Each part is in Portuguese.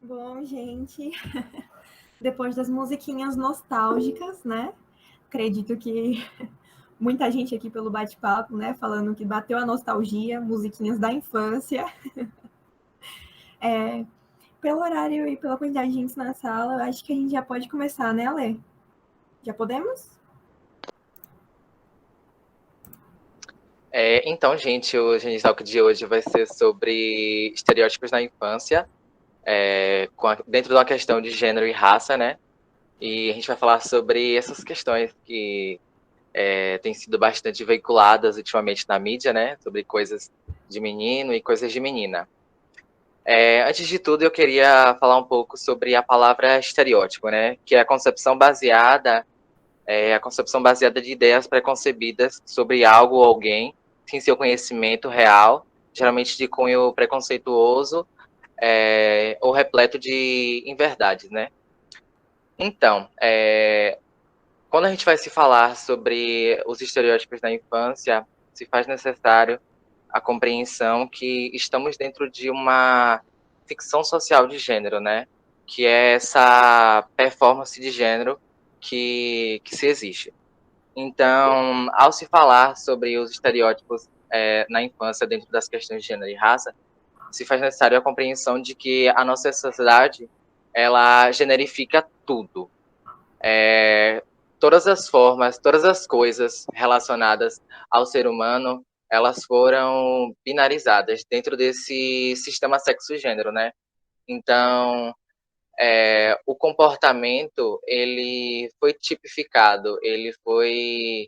Bom, gente, depois das musiquinhas nostálgicas, né? Acredito que muita gente aqui pelo bate-papo, né? Falando que bateu a nostalgia, musiquinhas da infância. Pelo horário e pela quantidade de gente na sala, eu acho que a gente já pode começar, né, Ale? Já podemos? Então, gente, o Genial Talk de hoje vai ser sobre estereótipos na infância, dentro de uma questão de gênero e raça, né? E a gente vai falar sobre essas questões que têm sido bastante veiculadas ultimamente na mídia, né? Sobre coisas de menino e coisas de menina. Antes de tudo, eu queria falar um pouco sobre a palavra estereótipo, né? Que é a concepção baseada de ideias preconcebidas sobre algo ou alguém, sem seu conhecimento real, geralmente de cunho preconceituoso ou repleto de inverdades, né? Então, quando a gente vai se falar sobre os estereótipos da infância, se faz necessário a compreensão que estamos dentro de uma ficção social de gênero, né? Que é essa performance de gênero que se existe. Então, ao se falar sobre os estereótipos na infância dentro das questões de gênero e raça, se faz necessário a compreensão de que a nossa sociedade ela generifica tudo. Todas as formas, todas as coisas relacionadas ao ser humano, elas foram binarizadas dentro desse sistema sexo-gênero, né? Então, o comportamento, ele foi tipificado, ele foi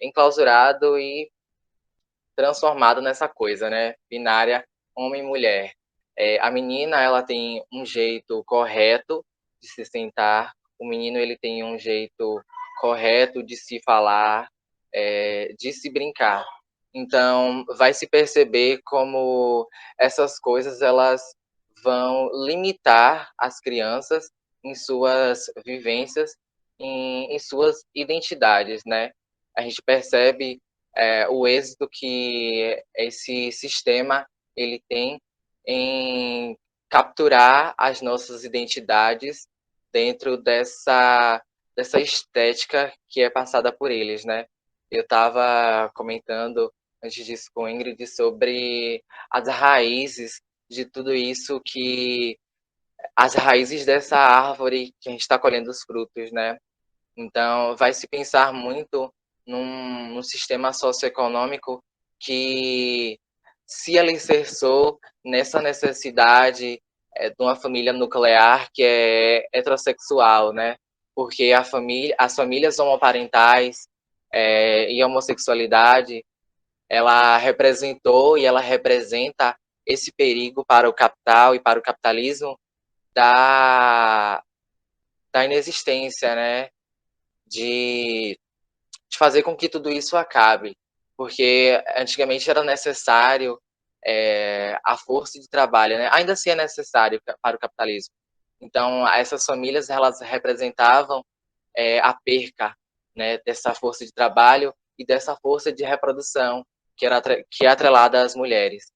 enclausurado e transformado nessa coisa, né? Binária, homem e mulher. A menina, ela tem um jeito correto de se sentar, o menino, ele tem um jeito correto de se falar, de se brincar. Então, vai se perceber como essas coisas, elas vão limitar as crianças em suas vivências, em suas identidades, né? A gente percebe o êxito que esse sistema ele tem em capturar as nossas identidades dentro dessa estética que é passada por eles, né? Eu estava comentando antes disso com Ingrid sobre as raízes de tudo isso as raízes dessa árvore que a gente está colhendo os frutos, né? Então, vai se pensar muito num sistema socioeconômico que se alicerçou nessa necessidade de uma família nuclear que é heterossexual, né? Porque as famílias homoparentais e a homossexualidade, ela representou e ela representa esse perigo para o capital e para o capitalismo da, da inexistência, né? de fazer com que tudo isso acabe, porque antigamente era necessário a força de trabalho, né? Ainda assim é necessário para o capitalismo. Então, essas famílias, elas representavam a perca, né, dessa força de trabalho e dessa força de reprodução que é atrelada às mulheres.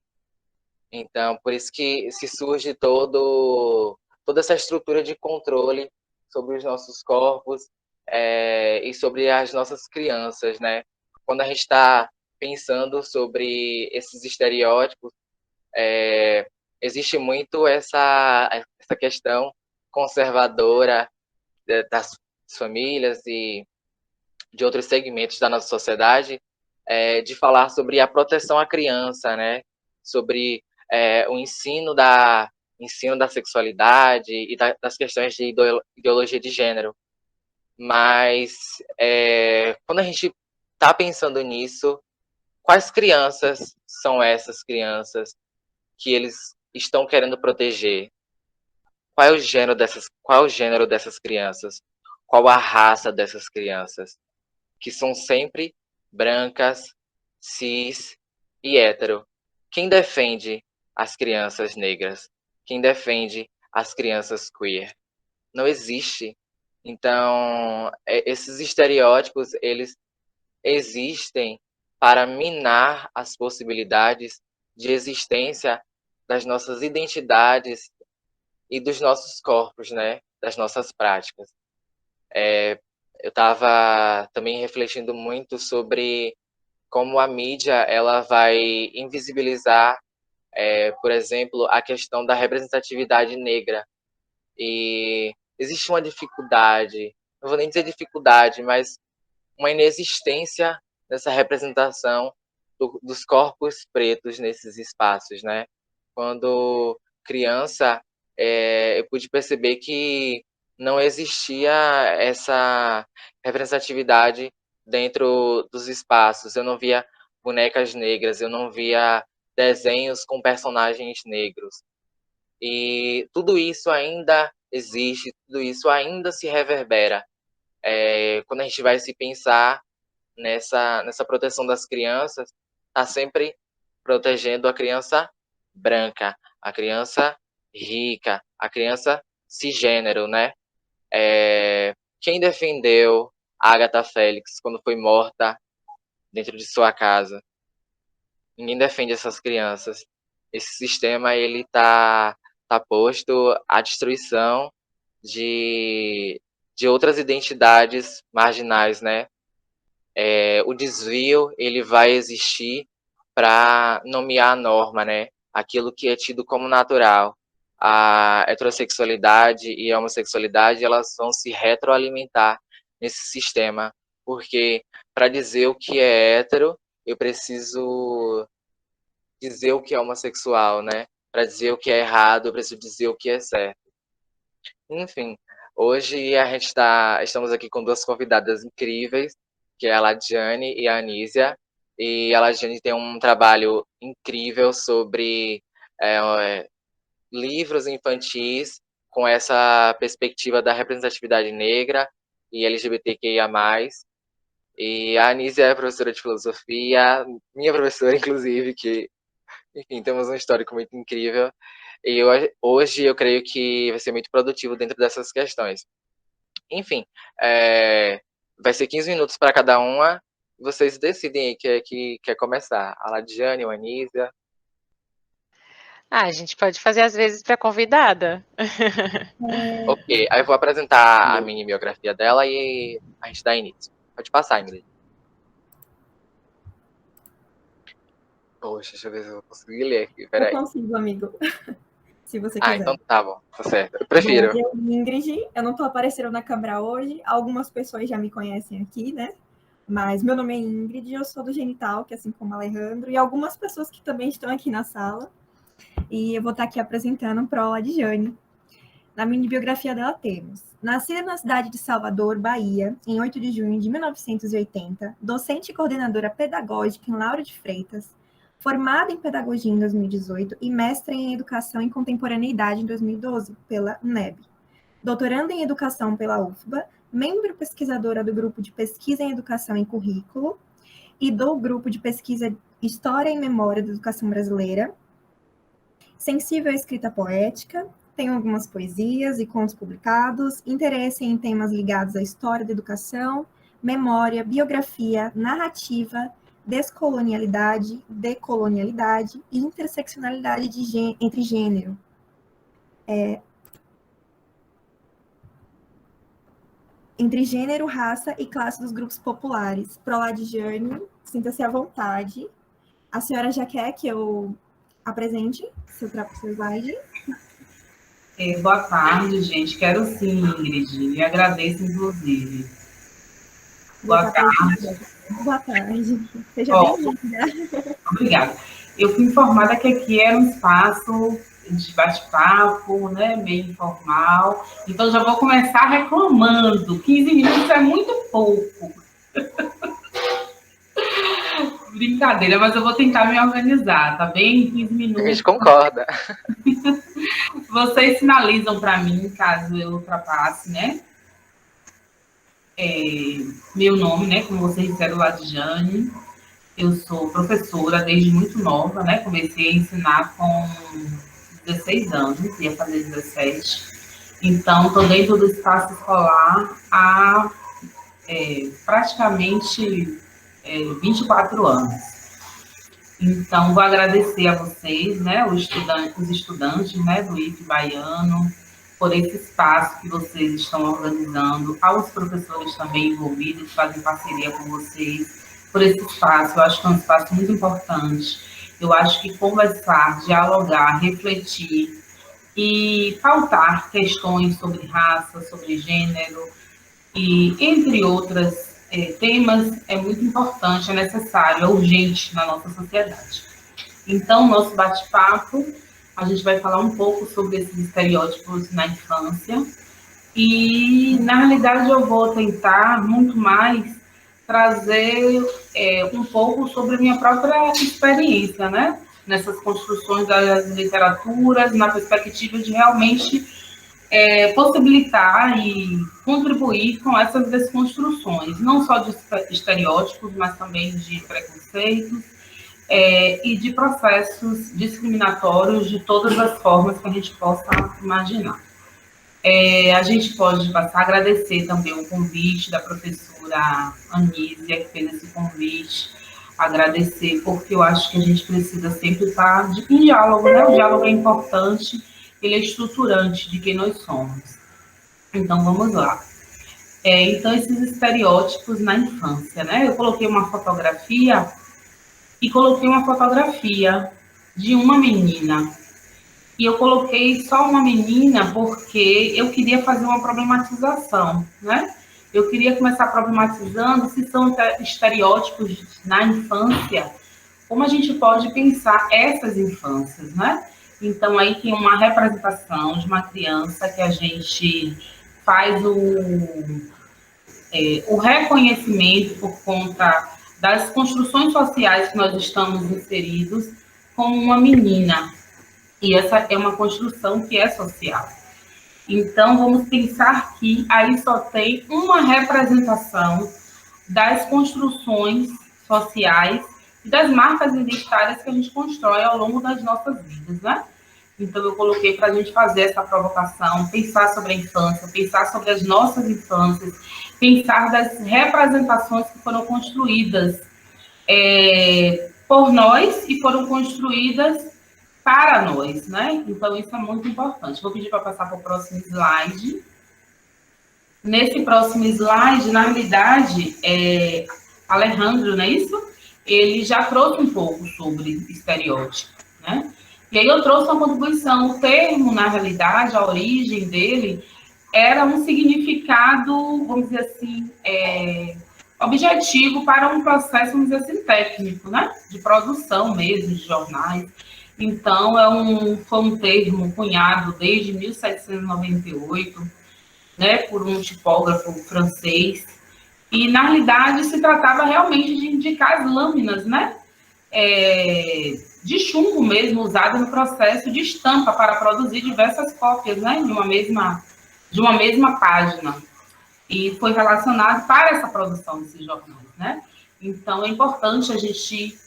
Então, por isso que se surge toda essa estrutura de controle sobre os nossos corpos e sobre as nossas crianças, né? Quando a gente está pensando sobre esses estereótipos, existe muito essa questão conservadora das famílias e de outros segmentos da nossa sociedade, de falar sobre a proteção à criança, né? Sobre o ensino da sexualidade e das questões de ideologia de gênero. Mas quando a gente está pensando nisso, quais crianças são essas crianças que eles estão querendo proteger? Qual é o gênero dessas crianças? Qual a raça dessas crianças? Que são sempre brancas, cis e hétero. Quem defende as crianças negras? Quem defende as crianças queer? Não existe. Então, esses estereótipos, eles existem para minar as possibilidades de existência das nossas identidades e dos nossos corpos, né? Das nossas práticas. Eu estava também refletindo muito sobre como a mídia ela vai invisibilizar, por exemplo, a questão da representatividade negra. E existe uma dificuldade, não vou nem dizer dificuldade, mas uma inexistência dessa representação dos corpos pretos nesses espaços, né? Quando criança, eu pude perceber que não existia essa representatividade dentro dos espaços. Eu não via bonecas negras, eu não via desenhos com personagens negros. E tudo isso ainda existe, tudo isso ainda se reverbera. Quando a gente vai se pensar nessa proteção das crianças, está sempre protegendo a criança branca, a criança rica, a criança cisgênero, né? Quem defendeu a Agatha Félix quando foi morta dentro de sua casa? Ninguém defende essas crianças. Esse sistema ele tá posto à destruição de outras identidades marginais, né? O desvio ele vai existir para nomear a norma, né? Aquilo que é tido como natural. A heterossexualidade e a homossexualidade elas vão se retroalimentar nesse sistema, porque para dizer o que é hétero, eu preciso dizer o que é homossexual, né? Para dizer o que é errado, eu preciso dizer o que é certo. Enfim, hoje estamos aqui com duas convidadas incríveis, que é a Ladiane e a Anísia. E a Ladiane tem um trabalho incrível sobre livros infantis com essa perspectiva da representatividade negra e LGBTQIA+. E a Anísia é professora de filosofia, minha professora, inclusive, que, enfim, temos um histórico muito incrível. E hoje eu creio que vai ser muito produtivo dentro dessas questões. Enfim, vai ser 15 minutos para cada uma. Vocês decidem aí que quer começar. A Ladiane ou a Anísia? A gente pode fazer às vezes para convidada. Ok, aí eu vou apresentar a mini biografia dela e a gente dá início. Pode passar, Ingrid. Poxa, deixa eu ver se eu vou conseguir ler aqui, peraí. Eu consigo, amigo. Se você quiser. Então tá bom, tá certo. Eu prefiro. Bom, eu, Ingrid, eu não tô aparecendo na câmera hoje. Algumas pessoas já me conhecem aqui, né? Mas meu nome é Ingrid, eu sou do Genital, que assim como o Alejandro, e algumas pessoas que também estão aqui na sala. E eu vou estar aqui apresentando para a Ladiane. Na mini biografia dela temos: nascida na cidade de Salvador, Bahia, em 8 de junho de 1980, docente e coordenadora pedagógica em Lauro de Freitas, formada em pedagogia em 2018 e mestra em educação em contemporaneidade em 2012 pela UNEB. Doutoranda em educação pela UFBA, membro pesquisadora do grupo de pesquisa em educação em currículo e do grupo de pesquisa História e Memória da Educação Brasileira. Sensível à escrita poética, tem algumas poesias e contos publicados, interesse em temas ligados à história da educação, memória, biografia, narrativa, descolonialidade, decolonialidade e interseccionalidade entre gênero. Entre gênero, raça e classe dos grupos populares. Pro Ladiane, sinta-se à vontade. A senhora já quer que eu apresente seu slide? Boa tarde, gente. Quero sim, Ingrid. E agradeço, inclusive. Boa tarde. Boa tarde. Seja bem-vinda. Obrigada. Eu fui informada que aqui era um espaço de bate-papo, né, meio informal. Então, já vou começar reclamando. 15 minutos é muito pouco. Brincadeira, mas eu vou tentar me organizar, tá bem? 15 minutos. A gente concorda. Vocês sinalizam para mim, caso eu ultrapasse, né? Meu nome, né? Como vocês disseram, Ladiane. Eu sou professora desde muito nova, né? Comecei a ensinar com 16 anos, ia fazer 17. Então, estou dentro do espaço escolar há praticamente 24 anos. Então, vou agradecer a vocês, né, os estudantes, né, do IFE Baiano, por esse espaço que vocês estão organizando, aos professores também envolvidos, que fazem parceria com vocês, por esse espaço. Eu acho que é um espaço muito importante. Eu acho que conversar, dialogar, refletir e pautar questões sobre raça, sobre gênero, e entre outras temas, é muito importante, é necessário, é urgente na nossa sociedade. Então, nosso bate-papo, a gente vai falar um pouco sobre esses estereótipos na infância, e, na realidade, eu vou tentar muito mais trazer um pouco sobre a minha própria experiência, né? Nessas construções das literaturas, na perspectiva de realmente possibilitar e contribuir com essas desconstruções, não só de estereótipos, mas também de preconceitos e de processos discriminatórios de todas as formas que a gente possa imaginar. A gente pode passar a agradecer também o convite da professora Anísia, que fez esse convite, agradecer, porque eu acho que a gente precisa sempre estar em diálogo, né? O diálogo é importante, ele é estruturante de quem nós somos. Então, vamos lá. Então, esses estereótipos na infância, né? Eu coloquei uma fotografia de uma menina. E eu coloquei só uma menina porque eu queria fazer uma problematização, né? Eu queria começar problematizando se são estereótipos na infância, como a gente pode pensar essas infâncias, né? Então, aí tem uma representação de uma criança que a gente faz o reconhecimento por conta das construções sociais que nós estamos inseridos como uma menina. E essa é uma construção que é social. Então, vamos pensar que aí só tem uma representação das construções sociais e das marcas identitárias que a gente constrói ao longo das nossas vidas, né? Então, eu coloquei para a gente fazer essa provocação, pensar sobre a infância, pensar sobre as nossas infâncias, pensar das representações que foram construídas por nós e foram construídas para nós, né? Então, isso é muito importante. Vou pedir para passar para o próximo slide. Nesse próximo slide, na realidade, Alejandro, não é isso? Ele já trouxe um pouco sobre estereótipo, né? E aí eu trouxe uma contribuição. O termo, na realidade, a origem dele era um significado, vamos dizer assim, objetivo para um processo, vamos dizer assim, técnico, né? De produção mesmo, de jornais. Então, foi um termo cunhado desde 1798, né, por um tipógrafo francês, e, na realidade, se tratava realmente de indicar as lâminas, né, de chumbo mesmo, usada no processo de estampa para produzir diversas cópias, né, de uma mesma página. E foi relacionado para essa produção desses jornais, né. Então, é importante a gente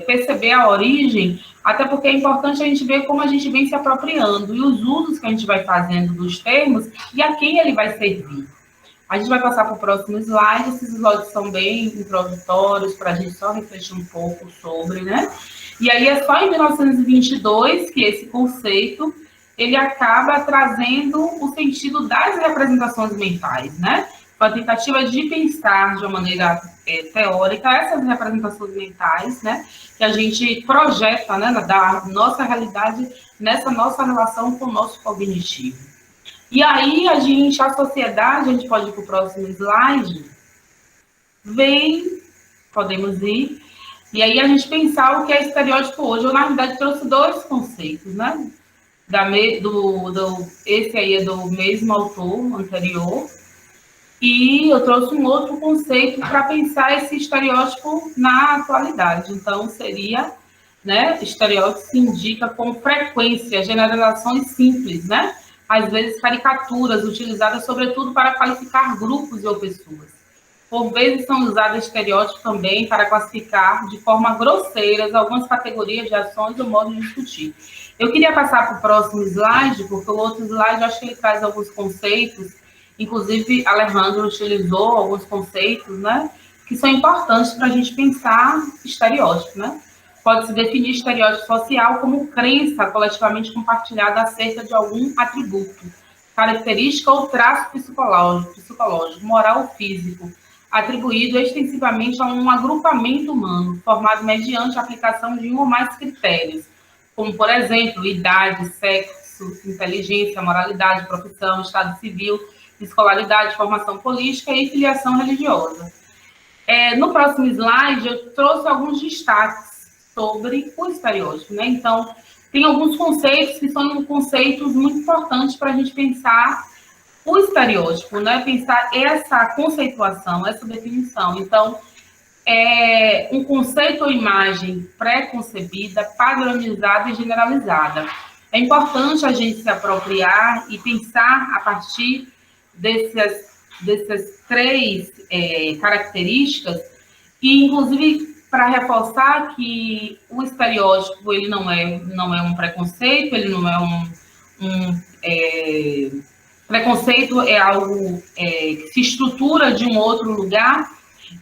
perceber a origem, até porque é importante a gente ver como a gente vem se apropriando e os usos que a gente vai fazendo dos termos e a quem ele vai servir. A gente vai passar para o próximo slide. Esses slides são bem introdutórios para a gente só refletir um pouco sobre, né? E aí é só em 1922 que esse conceito ele acaba trazendo o sentido das representações mentais, né? Uma tentativa de pensar de uma maneira teórica essas representações mentais, né, que a gente projeta, né, da nossa realidade nessa nossa relação com o nosso cognitivo. E aí a sociedade, a gente pode ir para o próximo slide, podemos ir, e aí a gente pensar o que é estereótipo hoje. Eu, na realidade, trouxe dois conceitos, né, esse aí é do mesmo autor anterior, e eu trouxe um outro conceito para pensar esse estereótipo na atualidade. Então, seria, né, estereótipo se indica com frequência, generalizações simples, né? Às vezes, caricaturas utilizadas, sobretudo, para qualificar grupos ou pessoas. Por vezes, são usados estereótipos também para classificar de forma grosseira algumas categorias de ações ou modos de discutir. Eu queria passar para o próximo slide, porque o outro slide, eu acho que ele traz alguns conceitos. Inclusive, Alejandro utilizou alguns conceitos, né, que são importantes para a gente pensar estereótipo, né? Pode-se definir estereótipo social como crença coletivamente compartilhada acerca de algum atributo, característica ou traço psicológico, moral ou físico, atribuído extensivamente a um agrupamento humano, formado mediante a aplicação de um ou mais critérios, como, por exemplo, idade, sexo, inteligência, moralidade, profissão, estado civil, escolaridade, formação política e filiação religiosa. No próximo slide, eu trouxe alguns destaques sobre o estereótipo, né? Então, tem alguns conceitos que são conceitos muito importantes para a gente pensar o estereótipo, né? Pensar essa conceituação, essa definição. Então, é um conceito ou imagem pré-concebida, padronizada e generalizada. É importante a gente se apropriar e pensar a partir dessas três características, e, inclusive, para reforçar que o estereótipo ele não é um preconceito, ele não é preconceito, é algo que se estrutura de um outro lugar.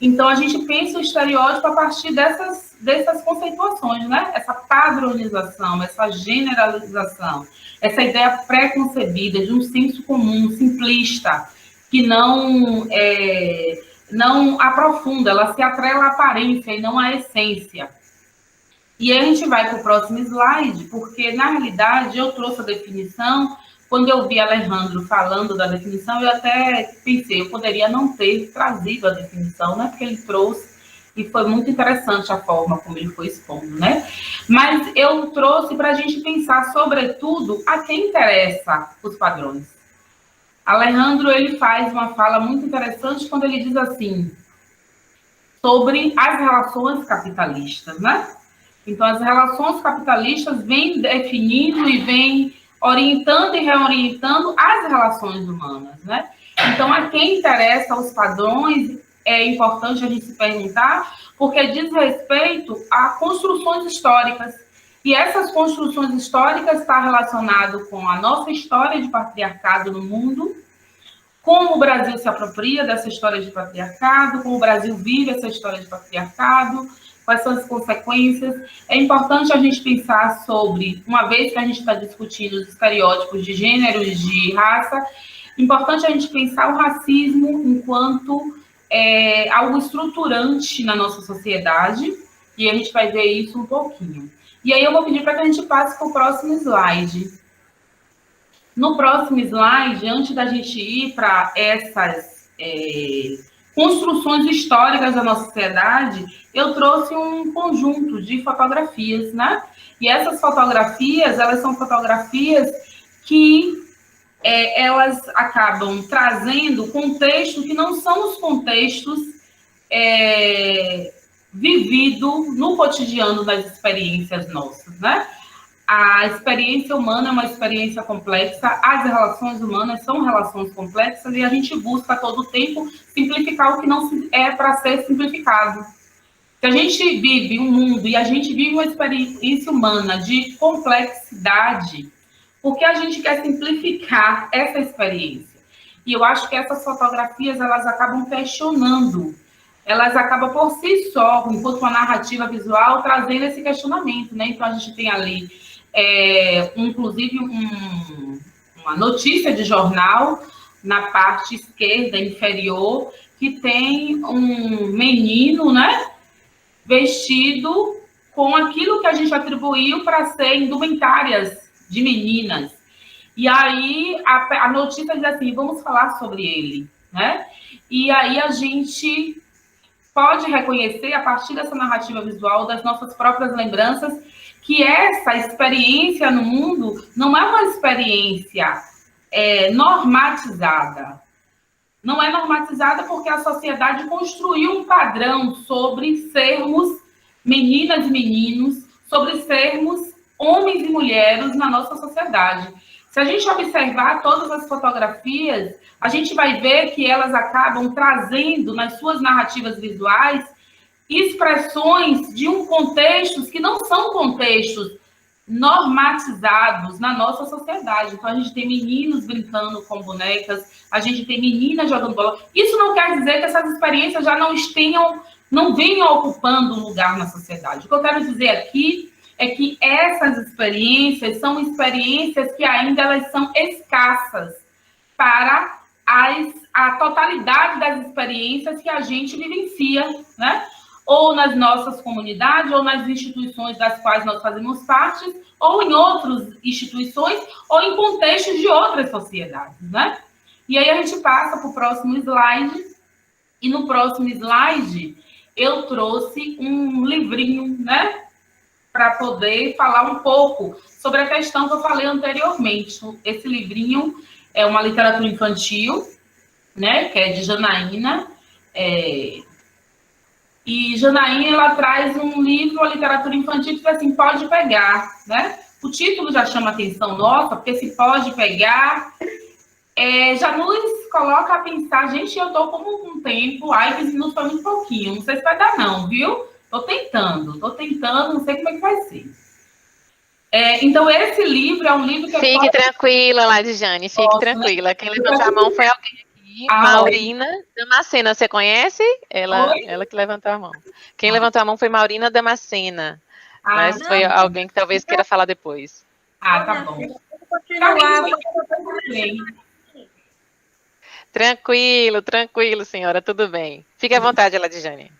Então, a gente pensa o estereótipo a partir dessas conceituações, né? Essa padronização, essa generalização, essa ideia pré-concebida de um senso comum, simplista, que não aprofunda, ela se atrela à aparência e não à essência. E aí a gente vai para o próximo slide, porque, na realidade, eu trouxe a definição. Quando eu vi Alejandro falando da definição, eu até pensei, eu poderia não ter trazido a definição, né? Porque ele trouxe, e foi muito interessante a forma como ele foi expondo, né? Mas eu trouxe para a gente pensar, sobretudo, a quem interessa os padrões. Alejandro, ele faz uma fala muito interessante quando ele diz assim, sobre as relações capitalistas, né? Então, as relações capitalistas vêm definindo e vêm orientando e reorientando as relações humanas, né? Então, a quem interessa os padrões, é importante a gente se perguntar, porque diz respeito a construções históricas. E essas construções históricas estão relacionadas com a nossa história de patriarcado no mundo, como o Brasil se apropria dessa história de patriarcado, como o Brasil vive essa história de patriarcado, quais são as consequências. É importante a gente pensar sobre, uma vez que a gente está discutindo os estereótipos de gênero e de raça, importante a gente pensar o racismo enquanto algo estruturante na nossa sociedade, e a gente vai ver isso um pouquinho. E aí eu vou pedir para que a gente passe para o próximo slide. No próximo slide, antes da gente ir para essas construções históricas da nossa sociedade, eu trouxe um conjunto de fotografias, né? E essas fotografias, elas são fotografias que elas acabam trazendo contextos que não são os contextos vividos no cotidiano das experiências nossas, né? A experiência humana é uma experiência complexa, as relações humanas são relações complexas e a gente busca a todo tempo simplificar o que não é para ser simplificado. Se a gente vive um mundo e a gente vive uma experiência humana de complexidade, por que a gente quer simplificar essa experiência? E eu acho que essas fotografias, elas acabam questionando, elas acabam por si só, enquanto uma narrativa visual, trazendo esse questionamento, né? Então, a gente tem ali, inclusive, uma notícia de jornal, na parte esquerda inferior, que tem um menino, né? Vestido com aquilo que a gente atribuiu para ser indumentárias de meninas. E aí, a notícia diz assim, vamos falar sobre ele, né? E aí a gente pode reconhecer, a partir dessa narrativa visual, das nossas próprias lembranças, que essa experiência no mundo não é uma experiência normatizada. Não é normatizada porque a sociedade construiu um padrão sobre sermos meninas e meninos, sobre sermos homens e mulheres na nossa sociedade. Se a gente observar todas as fotografias, a gente vai ver que elas acabam trazendo, nas suas narrativas visuais, expressões de um contexto que não são contextos normatizados na nossa sociedade. Então, a gente tem meninos brincando com bonecas, a gente tem meninas jogando bola. Isso não quer dizer que essas experiências já não não venham ocupando um lugar na sociedade. O que eu quero dizer aqui é que essas experiências são experiências que ainda elas são escassas para a totalidade das experiências que a gente vivencia, né? Ou nas nossas comunidades, ou nas instituições das quais nós fazemos parte, ou em outras instituições, ou em contextos de outras sociedades, né? E aí a gente passa para o próximo slide, e no próximo slide eu trouxe um livrinho, né? Para poder falar um pouco sobre a questão que eu falei anteriormente. Esse livrinho é uma literatura infantil, né? Que é de Janaína, e Janaína, ela traz um livro, a literatura infantil, que assim, pode pegar, né? O título já chama atenção nossa, porque se pode pegar, já nos coloca a pensar, gente, eu tô como um tempo, 15 minutos foi muito pouquinho, não sei se vai dar não, viu? Tô tentando, não sei como é que vai ser. Então, esse livro é um livro que... Fique tranquila, Ladijane, fique tranquila. Né? Quem levantou a mão foi alguém aqui. Maurina Damascena, você conhece? Ela que levantou a mão. Quem levantou a mão foi Maurina Damascena. Mas não, foi alguém que talvez queira falar depois. Tá bom. Tranquilo, senhora, tudo bem. Fique à vontade, Ladijane.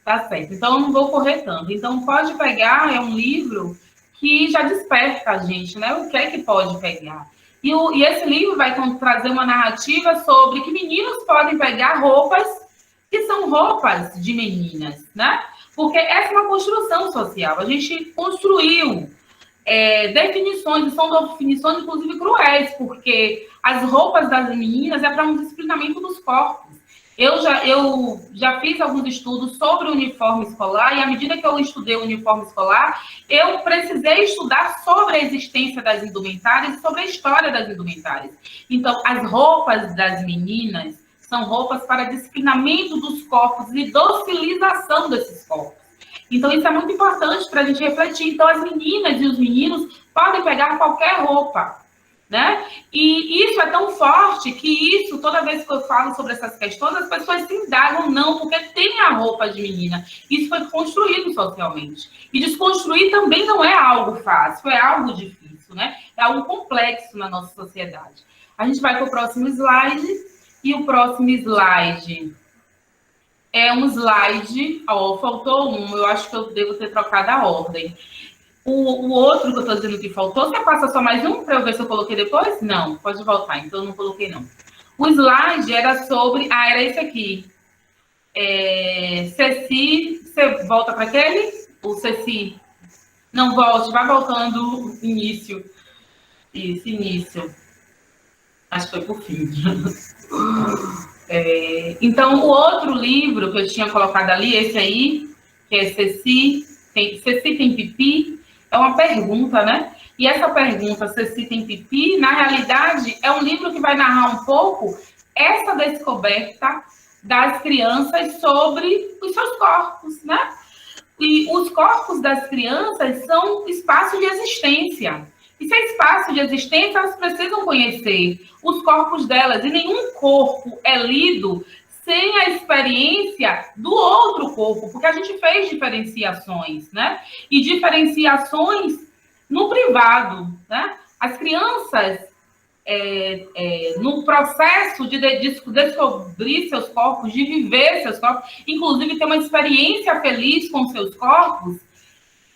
Tá certo. Então, eu não vou correr tanto. Então, Pode Pegar é um livro que já desperta a gente, né? O que é que pode pegar? E esse livro vai trazer uma narrativa sobre que meninos podem pegar roupas que são roupas de meninas, né? Porque essa é uma construção social. A gente construiu definições, e são definições, inclusive, cruéis, porque as roupas das meninas é para um disciplinamento dos corpos. Eu já fiz alguns estudos sobre o uniforme escolar, e à medida que eu estudei o uniforme escolar, eu precisei estudar sobre a existência das indumentárias e sobre a história das indumentárias. Então, as roupas das meninas são roupas para disciplinamento dos corpos e docilização desses corpos. Então, isso é muito importante para a gente refletir. Então, as meninas e os meninos podem pegar qualquer roupa, né? E isso é tão forte que toda vez que eu falo sobre essas questões, as pessoas se indagam, não, porque tem a roupa de menina. Isso foi construído socialmente. E desconstruir também não é algo fácil, é algo difícil, né? É algo complexo na nossa sociedade. A gente vai para o próximo slide, e o próximo slide é um slide, faltou um, eu acho que eu devo ter trocado a ordem. O outro que eu estou dizendo que faltou, você passa só mais um para eu ver se eu coloquei depois? Não, pode voltar, então eu não coloquei não. O slide era sobre... era esse aqui. Ceci, você volta para aquele? O Ceci? Não volte, vai voltando início. Isso, início. Acho que foi por fim. Então, o outro livro que eu tinha colocado ali, esse aí, que é Ceci tem pipi, é uma pergunta, né? E essa pergunta, Ceci tem pipi, na realidade, é um livro que vai narrar um pouco essa descoberta das crianças sobre os seus corpos, né? E os corpos das crianças são espaço de existência. E se é espaço de existência, elas precisam conhecer os corpos delas. E nenhum corpo é lido sem a experiência do outro corpo, porque a gente fez diferenciações, né? E diferenciações no privado, né? As crianças, no processo de descobrir seus corpos, de viver seus corpos, inclusive ter uma experiência feliz com seus corpos,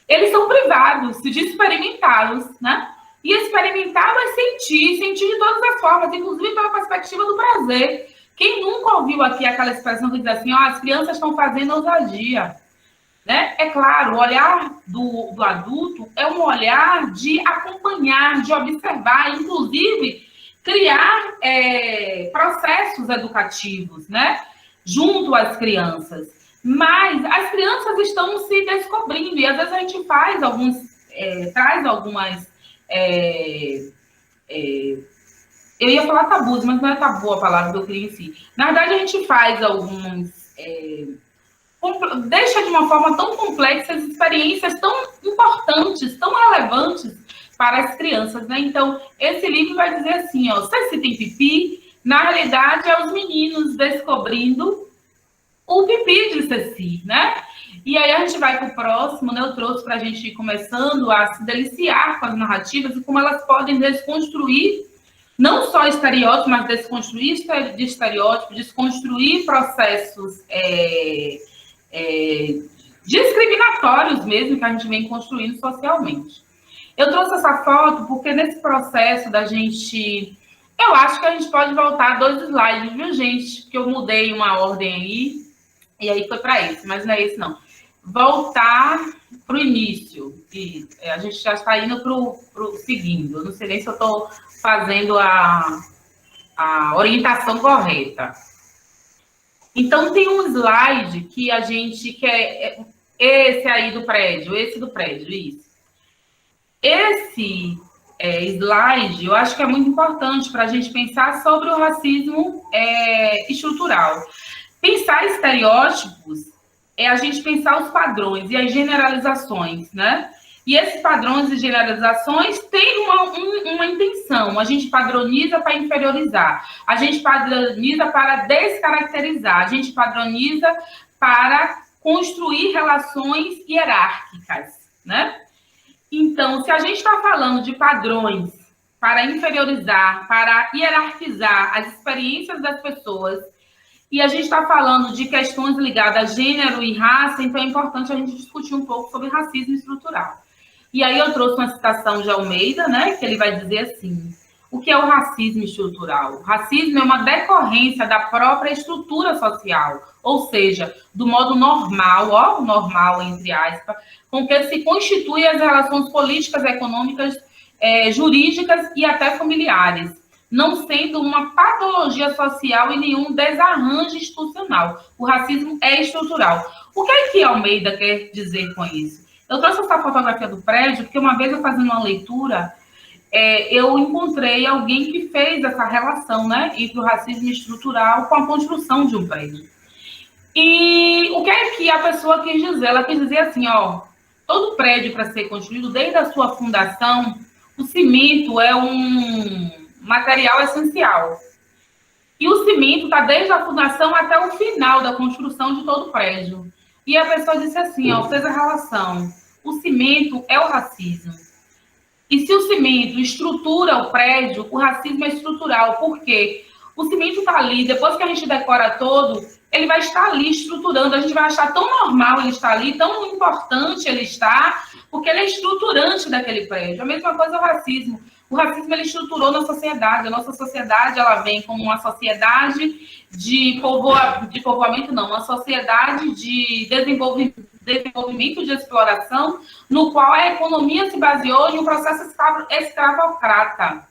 eles são privados de experimentá-los, né? E experimentar é sentir de todas as formas, inclusive pela perspectiva do prazer. Quem nunca ouviu aqui aquela expressão que diz assim, as crianças estão fazendo ousadia, né? É claro, o olhar do adulto é um olhar de acompanhar, de observar, inclusive criar processos educativos, né? Junto às crianças. Mas as crianças estão se descobrindo, e às vezes a gente traz algumas... eu ia falar tabus, mas não é tabu a palavra que eu queria em si. Na verdade, a gente faz alguns... deixa de uma forma tão complexa as experiências tão importantes, tão relevantes para as crianças, né? Então, esse livro vai dizer assim, Ceci tem pipi, na realidade, é os meninos descobrindo o pipi de Ceci, né? E aí a gente vai para o próximo, né? Eu trouxe para a gente ir começando a se deliciar com as narrativas e como elas podem desconstruir não só estereótipos, mas desconstruir de estereótipos, desconstruir processos discriminatórios mesmo que a gente vem construindo socialmente. Eu trouxe essa foto porque nesse processo da gente... Eu acho que a gente pode voltar 2 slides, viu, gente? Que eu mudei uma ordem aí, e aí foi para esse, mas não é esse, não. Voltar para o início. E a gente já está indo para o seguindo. Eu não sei nem se eu estou fazendo a orientação correta. Então, tem um slide que a gente quer... Esse aí do prédio, isso. Esse slide, eu acho que é muito importante para a gente pensar sobre o racismo estrutural. Pensar estereótipos é a gente pensar os padrões e as generalizações, né? E esses padrões e generalizações têm uma intenção. A gente padroniza para inferiorizar. A gente padroniza para descaracterizar. A gente padroniza para construir relações hierárquicas, né? Então, se a gente está falando de padrões para inferiorizar, para hierarquizar as experiências das pessoas, e a gente está falando de questões ligadas a gênero e raça, então é importante a gente discutir um pouco sobre racismo estrutural. E aí eu trouxe uma citação de Almeida, né, que ele vai dizer assim: o que é o racismo estrutural? O racismo é uma decorrência da própria estrutura social, ou seja, do modo normal, normal entre aspas, com que se constituem as relações políticas, econômicas, jurídicas e até familiares, não sendo uma patologia social e nenhum desarranjo institucional. O racismo é estrutural. O que é que Almeida quer dizer com isso? Eu trouxe essa fotografia do prédio, porque uma vez eu fazendo uma leitura, eu encontrei alguém que fez essa relação, né, entre o racismo estrutural com a construção de um prédio. E o que é que a pessoa quis dizer? Ela quis dizer assim, ó, todo prédio para ser construído, desde a sua fundação, o cimento é um material essencial. E o cimento está desde a fundação até o final da construção de todo o prédio. E a pessoa disse assim, ó, fez a relação. O cimento é o racismo. E se o cimento estrutura o prédio, o racismo é estrutural. Por quê? O cimento está ali, depois que a gente decora todo, ele vai estar ali estruturando. A gente vai achar tão normal ele estar ali, tão importante ele estar, porque ele é estruturante daquele prédio. A mesma coisa é o racismo. O racismo, ele estruturou na sociedade. A nossa sociedade, ela vem como uma sociedade de povoamento, não, uma sociedade de desenvolvimento de exploração, no qual a economia se baseou em um processo escravocrata.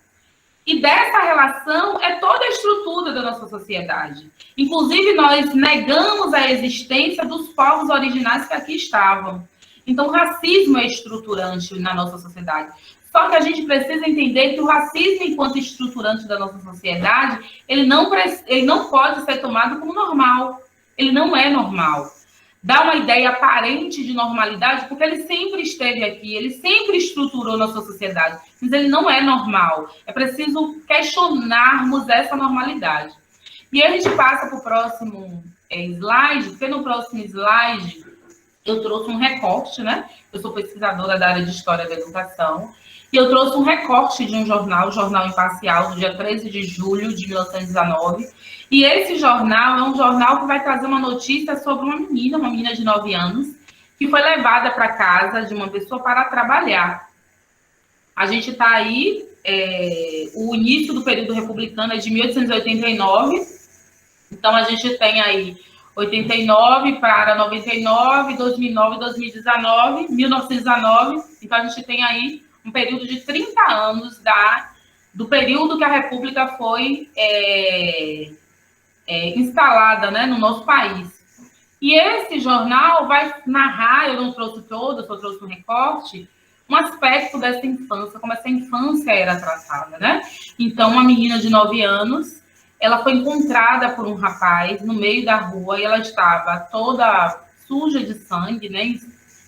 E dessa relação é toda a estrutura da nossa sociedade. Inclusive, nós negamos a existência dos povos originários que aqui estavam. Então, o racismo é estruturante na nossa sociedade. Só que a gente precisa entender que o racismo, enquanto estruturante da nossa sociedade, ele não pode ser tomado como normal. Ele não é normal. Dá uma ideia aparente de normalidade, porque ele sempre esteve aqui, ele sempre estruturou nossa sociedade, mas ele não é normal. É preciso questionarmos essa normalidade. E aí a gente passa para o próximo slide, porque no próximo slide eu trouxe um recorte, né? Eu sou pesquisadora da área de História da Educação, e eu trouxe um recorte de um jornal, o Jornal Imparcial, do dia 13 de julho de 1919. E esse jornal é um jornal que vai trazer uma notícia sobre uma menina de 9 anos, que foi levada para casa de uma pessoa para trabalhar. A gente está aí, o início do período republicano é de 1889, então a gente tem aí 89 para 99, 2009, 2019, 1919, então a gente tem aí um período de 30 anos do período que a República foi instalada, né, no nosso país. E esse jornal vai narrar, eu não trouxe todo, eu só trouxe um recorte, um aspecto dessa infância, como essa infância era tratada, né? Então, uma menina de 9 anos, ela foi encontrada por um rapaz no meio da rua e ela estava toda suja de sangue, né,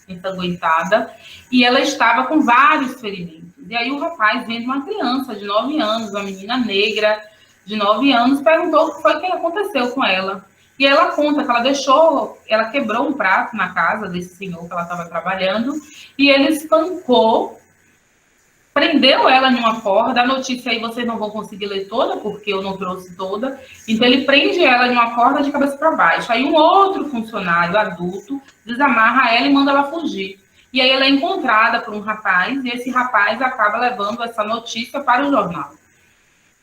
ensanguentada, e ela estava com vários ferimentos. E aí o rapaz, vendo uma criança de 9 anos, uma menina negra de 9 anos, perguntou o que foi que aconteceu com ela. E ela conta que ela quebrou um prato na casa desse senhor que ela estava trabalhando, e ele espancou, prendeu ela em uma corda. A notícia aí vocês não vão conseguir ler toda, porque eu não trouxe toda. Então ele prende ela em uma corda de cabeça para baixo. Aí um outro funcionário adulto desamarra ela e manda ela fugir. E aí ela é encontrada por um rapaz, e esse rapaz acaba levando essa notícia para o jornal.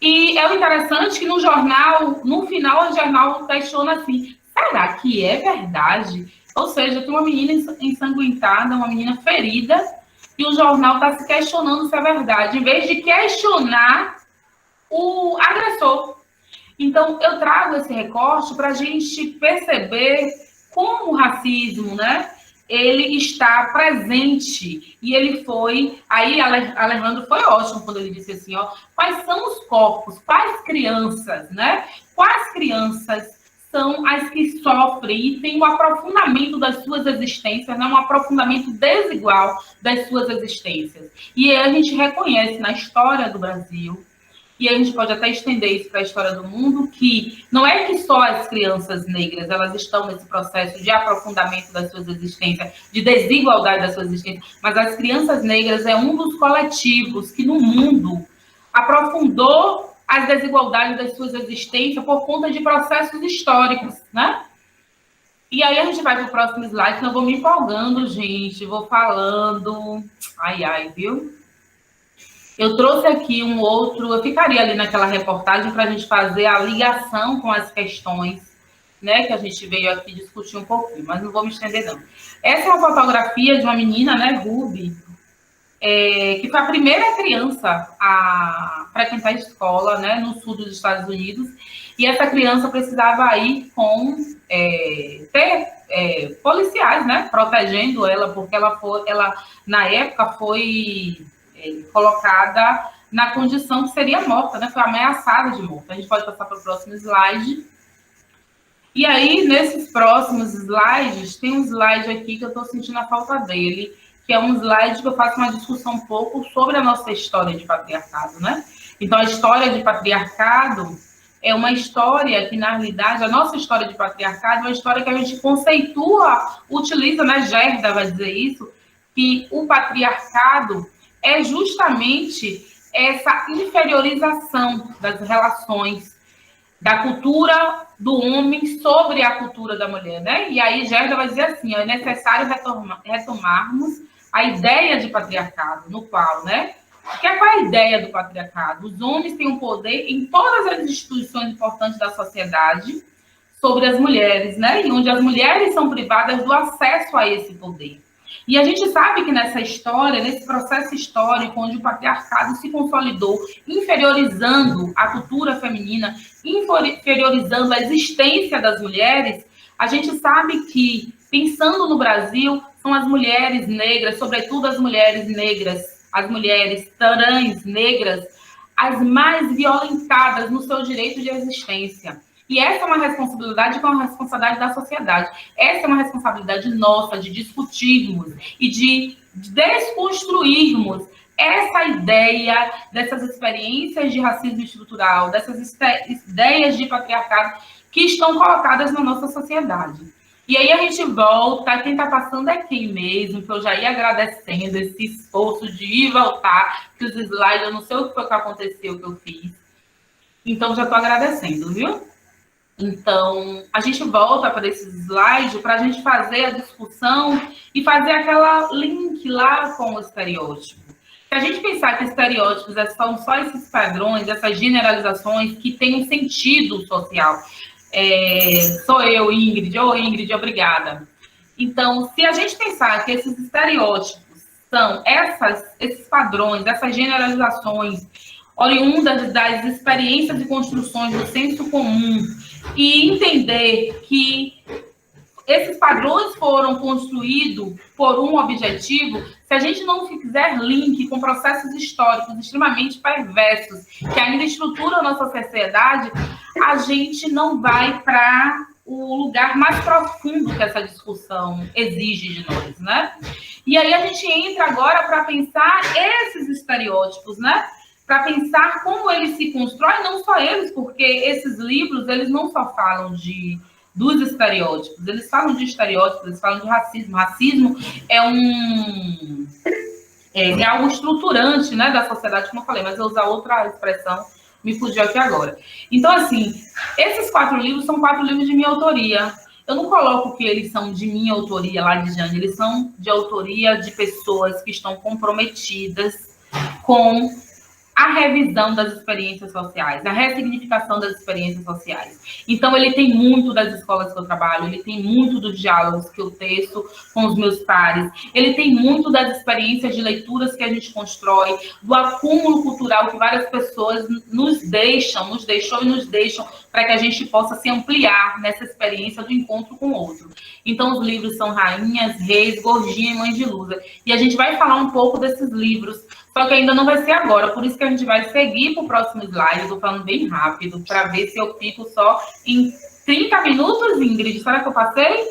E é o interessante que no jornal, no final, o jornal questiona assim, será que é verdade? Ou seja, tem uma menina ensanguentada, uma menina ferida, e o jornal está se questionando se é verdade, em vez de questionar o agressor. Então, eu trago esse recorte para a gente perceber como o racismo, né, ele está presente, e ele foi... Aí, Alejandro foi ótimo quando ele disse assim, ó, quais são os corpos, quais crianças, né? Quais crianças são as que sofrem e têm um aprofundamento das suas existências, né? Um aprofundamento desigual das suas existências. E aí a gente reconhece na história do Brasil, e a gente pode até estender isso para a história do mundo, que não é que só as crianças negras elas estão nesse processo de aprofundamento das suas existências, de desigualdade das suas existências, mas as crianças negras é um dos coletivos que no mundo aprofundou as desigualdades das suas existências por conta de processos históricos, né? E aí a gente vai para o próximo slide, que eu vou me empolgando, gente, vou falando, viu? Eu trouxe aqui um outro, eu ficaria ali naquela reportagem para a gente fazer a ligação com as questões, né, que a gente veio aqui discutir um pouquinho, mas não vou me estender, não. Essa é uma fotografia de uma menina, né, Ruby, que foi a primeira criança a frequentar a escola, né, no sul dos Estados Unidos, e essa criança precisava ir com policiais, né, protegendo ela, porque ela na época foi colocada na condição que seria morta, né? Foi ameaçada de morte. A gente pode passar para o próximo slide. E aí, nesses próximos slides, tem um slide aqui que eu estou sentindo a falta dele, que é um slide que eu faço uma discussão um pouco sobre a nossa história de patriarcado, né? Então, a história de patriarcado é uma história que, na realidade, a nossa história de patriarcado é uma história que a gente conceitua, utiliza, né? Gerda vai dizer isso, que o patriarcado é justamente essa inferiorização das relações da cultura do homem sobre a cultura da mulher, né? E aí Gerda vai dizer assim, é necessário retomarmos a ideia de patriarcado, no qual, né? Qual é a ideia do patriarcado? Os homens têm um poder em todas as instituições importantes da sociedade sobre as mulheres, né? E onde as mulheres são privadas do acesso a esse poder. E a gente sabe que nessa história, nesse processo histórico, onde o patriarcado se consolidou, inferiorizando a cultura feminina, inferiorizando a existência das mulheres, a gente sabe que, pensando no Brasil, são as mulheres negras, sobretudo as mulheres negras, as mulheres trans negras, as mais violentadas no seu direito de existência. E essa é uma responsabilidade que é uma responsabilidade da sociedade. Essa é uma responsabilidade nossa de discutirmos e de desconstruirmos essa ideia dessas experiências de racismo estrutural, dessas ideias de patriarcado que estão colocadas na nossa sociedade. E aí a gente volta, quem está passando é quem mesmo, que eu já ia agradecendo esse esforço de ir voltar, que os slides, eu não sei o que foi que aconteceu, que eu fiz. Então, já estou agradecendo, viu? Então, a gente volta para esse slide para a gente fazer a discussão e fazer aquela link lá com o estereótipo. Se a gente pensar que estereótipos são só esses padrões, essas generalizações que têm um sentido social. Sou eu, Ingrid. Ingrid, obrigada. Então, se a gente pensar que esses estereótipos são esses padrões, essas generalizações oriundas das experiências e construções do senso comum, e entender que esses padrões foram construídos por um objetivo, se a gente não fizer link com processos históricos extremamente perversos, que ainda estruturam a nossa sociedade, a gente não vai para o lugar mais profundo que essa discussão exige de nós, né? E aí a gente entra agora para pensar esses estereótipos, né? Para pensar como eles se constroem, não só eles, porque esses livros, eles não só falam de dos estereótipos. Eles falam de estereótipos, eles falam de racismo. Racismo é algo estruturante, né, da sociedade, como eu falei, mas eu vou usar outra expressão, me fugiu aqui agora. Então, assim, esses 4 livros são 4 livros de minha autoria. Eu não coloco que eles são de minha autoria, Ladislane, eles são de autoria de pessoas que estão comprometidas com a revisão das experiências sociais, a ressignificação das experiências sociais. Então, ele tem muito das escolas que eu trabalho, ele tem muito dos diálogos que eu teço com os meus pares, ele tem muito das experiências de leituras que a gente constrói, do acúmulo cultural que várias pessoas nos deixam para que a gente possa se ampliar nessa experiência do encontro com o outro. Então, os livros são Rainhas, Reis, Gorginha e Mães de Luz. E a gente vai falar um pouco desses livros, só que ainda não vai ser agora, por isso que a gente vai seguir para o próximo slide. Estou falando bem rápido, para ver se eu fico só em 30 minutos, Ingrid. Será que eu passei?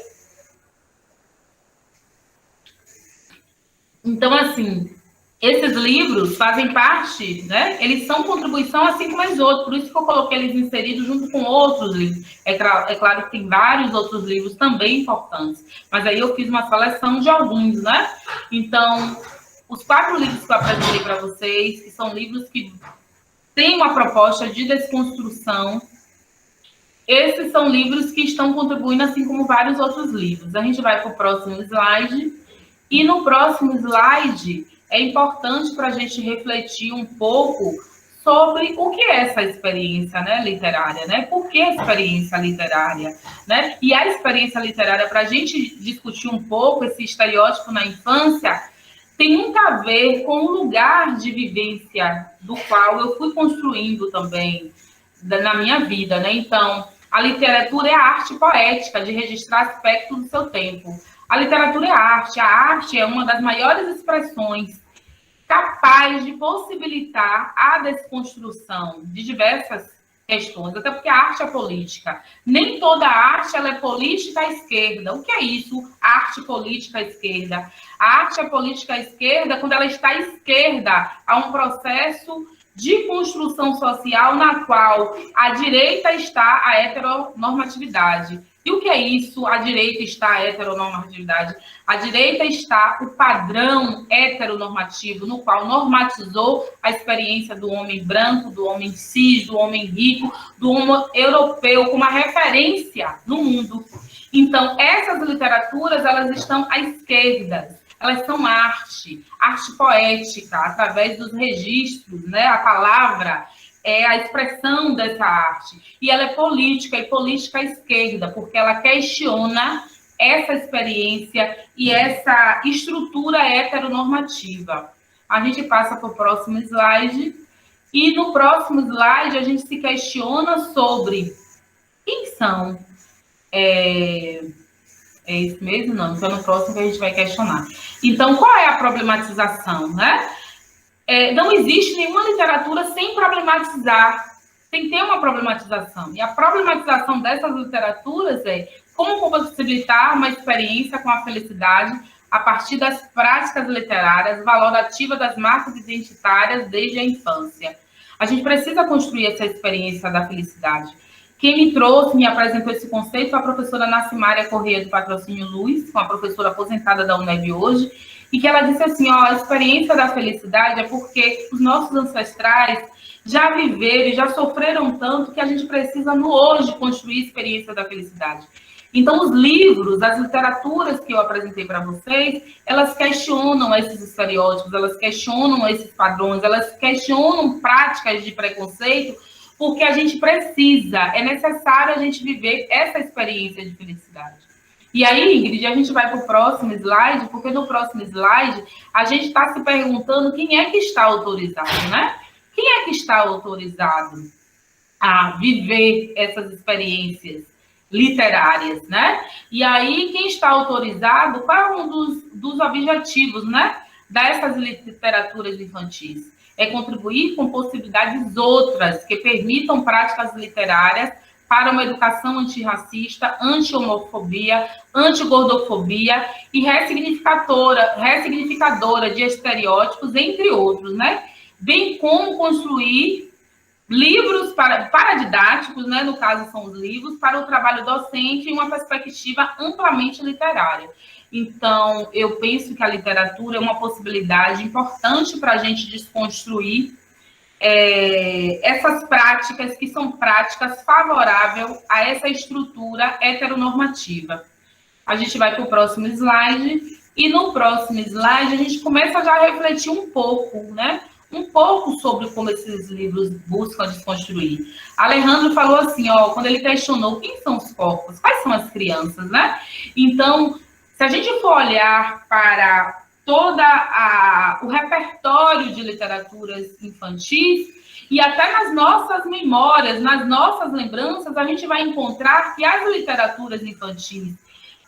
Então, assim, esses livros fazem parte, né? Eles são contribuição assim como os outros, por isso que eu coloquei eles inseridos junto com outros livros. É claro que tem vários outros livros também importantes, mas aí eu fiz uma seleção de alguns, né? Então, os 4 livros que eu apresentei para vocês, que são livros que têm uma proposta de desconstrução, esses são livros que estão contribuindo, assim como vários outros livros. A gente vai para o próximo slide, e no próximo slide é importante para a gente refletir um pouco sobre o que é essa experiência, né, literária, né? Por que a experiência literária, né? E a experiência literária, para a gente discutir um pouco esse estereótipo na infância, tem muito a ver com o lugar de vivência do qual eu fui construindo também na minha vida, né? Então, a literatura é a arte poética de registrar aspectos do seu tempo. A literatura é a arte é uma das maiores expressões capaz de possibilitar a desconstrução de diversas questões, até porque a arte é política. Nem toda arte ela é política à esquerda. O que é isso, arte política à esquerda? A arte é política à esquerda quando ela está à esquerda a um processo de construção social na qual à direita está a heteronormatividade. E o que é isso? À direita está a heteronormatividade. À direita está o padrão heteronormativo, no qual normatizou a experiência do homem branco, do homem cis, do homem rico, do homem europeu, como uma referência no mundo. Então, essas literaturas, elas estão à esquerda. Elas são arte poética, através dos registros, né? A palavra é a expressão dessa arte. E ela é política, e política à esquerda, porque ela questiona essa experiência e essa estrutura heteronormativa. A gente passa para o próximo slide, e no próximo slide a gente se questiona sobre quem são. É isso mesmo? Não, então no próximo que a gente vai questionar. Então, qual é a problematização, né? Não existe nenhuma literatura sem problematizar, sem ter uma problematização. E a problematização dessas literaturas é como possibilitar uma experiência com a felicidade a partir das práticas literárias, valorativa das marcas identitárias desde a infância. A gente precisa construir essa experiência da felicidade. Quem me apresentou esse conceito foi a professora Nacimária Corrêa do Patrocínio Luz, uma professora aposentada da UNEB hoje, e que ela disse assim, a experiência da felicidade é porque os nossos ancestrais já viveram e já sofreram tanto que a gente precisa, no hoje, construir a experiência da felicidade. Então, os livros, as literaturas que eu apresentei para vocês, elas questionam esses estereótipos, elas questionam esses padrões, elas questionam práticas de preconceito, porque a gente precisa, é necessário a gente viver essa experiência de felicidade. E aí, Ingrid, a gente vai para o próximo slide, porque no próximo slide a gente está se perguntando quem é que está autorizado, né? Quem é que está autorizado a viver essas experiências literárias, né? E aí, quem está autorizado, qual é um dos objetivos, né, dessas literaturas infantis? É contribuir com possibilidades outras que permitam práticas literárias para uma educação antirracista, anti-homofobia, anti-gordofobia e ressignificadora de estereótipos, entre outros, né? Bem como construir livros paradidáticos, né, no caso são os livros, para o trabalho docente em uma perspectiva amplamente literária. Então, eu penso que a literatura é uma possibilidade importante para a gente desconstruir essas práticas que são práticas favoráveis a essa estrutura heteronormativa. A gente vai para o próximo slide, e no próximo slide a gente começa já a refletir um pouco, né? Um pouco sobre como esses livros buscam desconstruir. Alejandro falou assim, ó, quando ele questionou quem são os corpos, quais são as crianças, né? Então, se a gente for olhar para todo o repertório de literaturas infantis, e até nas nossas memórias, nas nossas lembranças, a gente vai encontrar que as literaturas infantis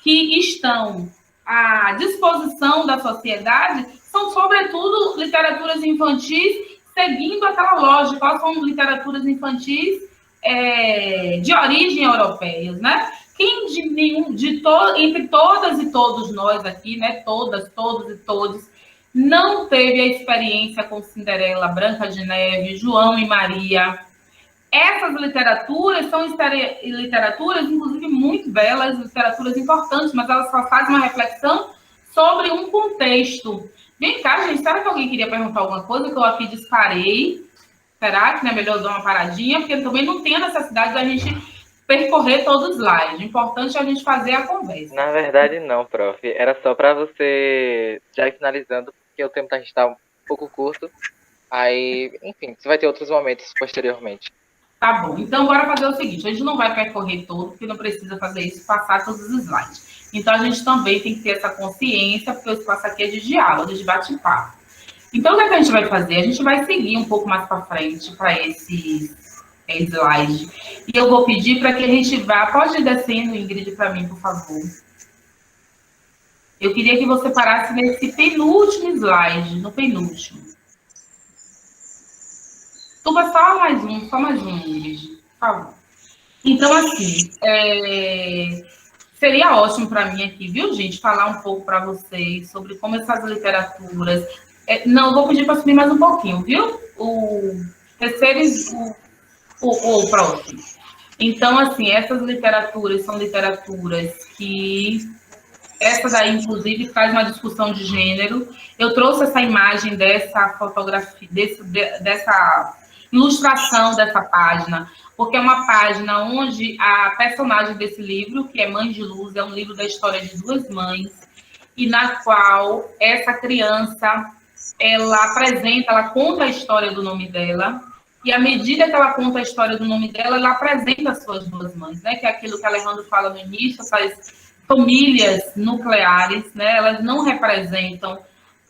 que estão à disposição da sociedade são, sobretudo, literaturas infantis seguindo aquela lógica. Quais são literaturas infantis de origem europeias, né? Quem entre todas e todos nós aqui, né? Todas, todos e todos, não teve a experiência com Cinderela, Branca de Neve, João e Maria? Essas literaturas são literaturas, inclusive, muito belas, literaturas importantes, mas elas só fazem uma reflexão sobre um contexto. Vem cá, gente, será que alguém queria perguntar alguma coisa que eu aqui disparei? Será que não é melhor eu dar uma paradinha? Porque também não tem a necessidade da gente percorrer todo o slide. O importante é a gente fazer a conversa. Na verdade, não, prof. Era só para você já ir finalizando, porque o tempo da gente está um pouco curto. Aí, enfim, você vai ter outros momentos posteriormente. Tá bom, então bora fazer o seguinte, a gente não vai percorrer todo, porque não precisa fazer isso, passar todos os slides. Então, a gente também tem que ter essa consciência, porque o espaço aqui é de diálogo, de bate-papo. Então, o que a gente vai fazer? A gente vai seguir um pouco mais para frente, para esse slide. E eu vou pedir para que a gente vá, pode ir descendo, Ingrid, para mim, por favor. Eu queria que você parasse nesse penúltimo slide, no penúltimo. Tuba, só mais um, Ingrid, por favor. Então, assim, seria ótimo para mim aqui, viu, gente, falar um pouco para vocês sobre como essas literaturas... não, vou pedir para subir mais um pouquinho, viu? O terceiro, o próximo. Então, assim, essas literaturas são literaturas que... Essa daí, inclusive, traz uma discussão de gênero. Eu trouxe essa imagem dessa fotografia, dessa ilustração dessa página, porque é uma página onde a personagem desse livro, que é Mãe de Luz, é um livro da história de duas mães, e na qual essa criança, ela conta a história do nome dela, e à medida que ela conta a história do nome dela, ela apresenta as suas duas mães, né? Que é aquilo que a Alejandro fala no início, essas famílias nucleares, né? Elas não representam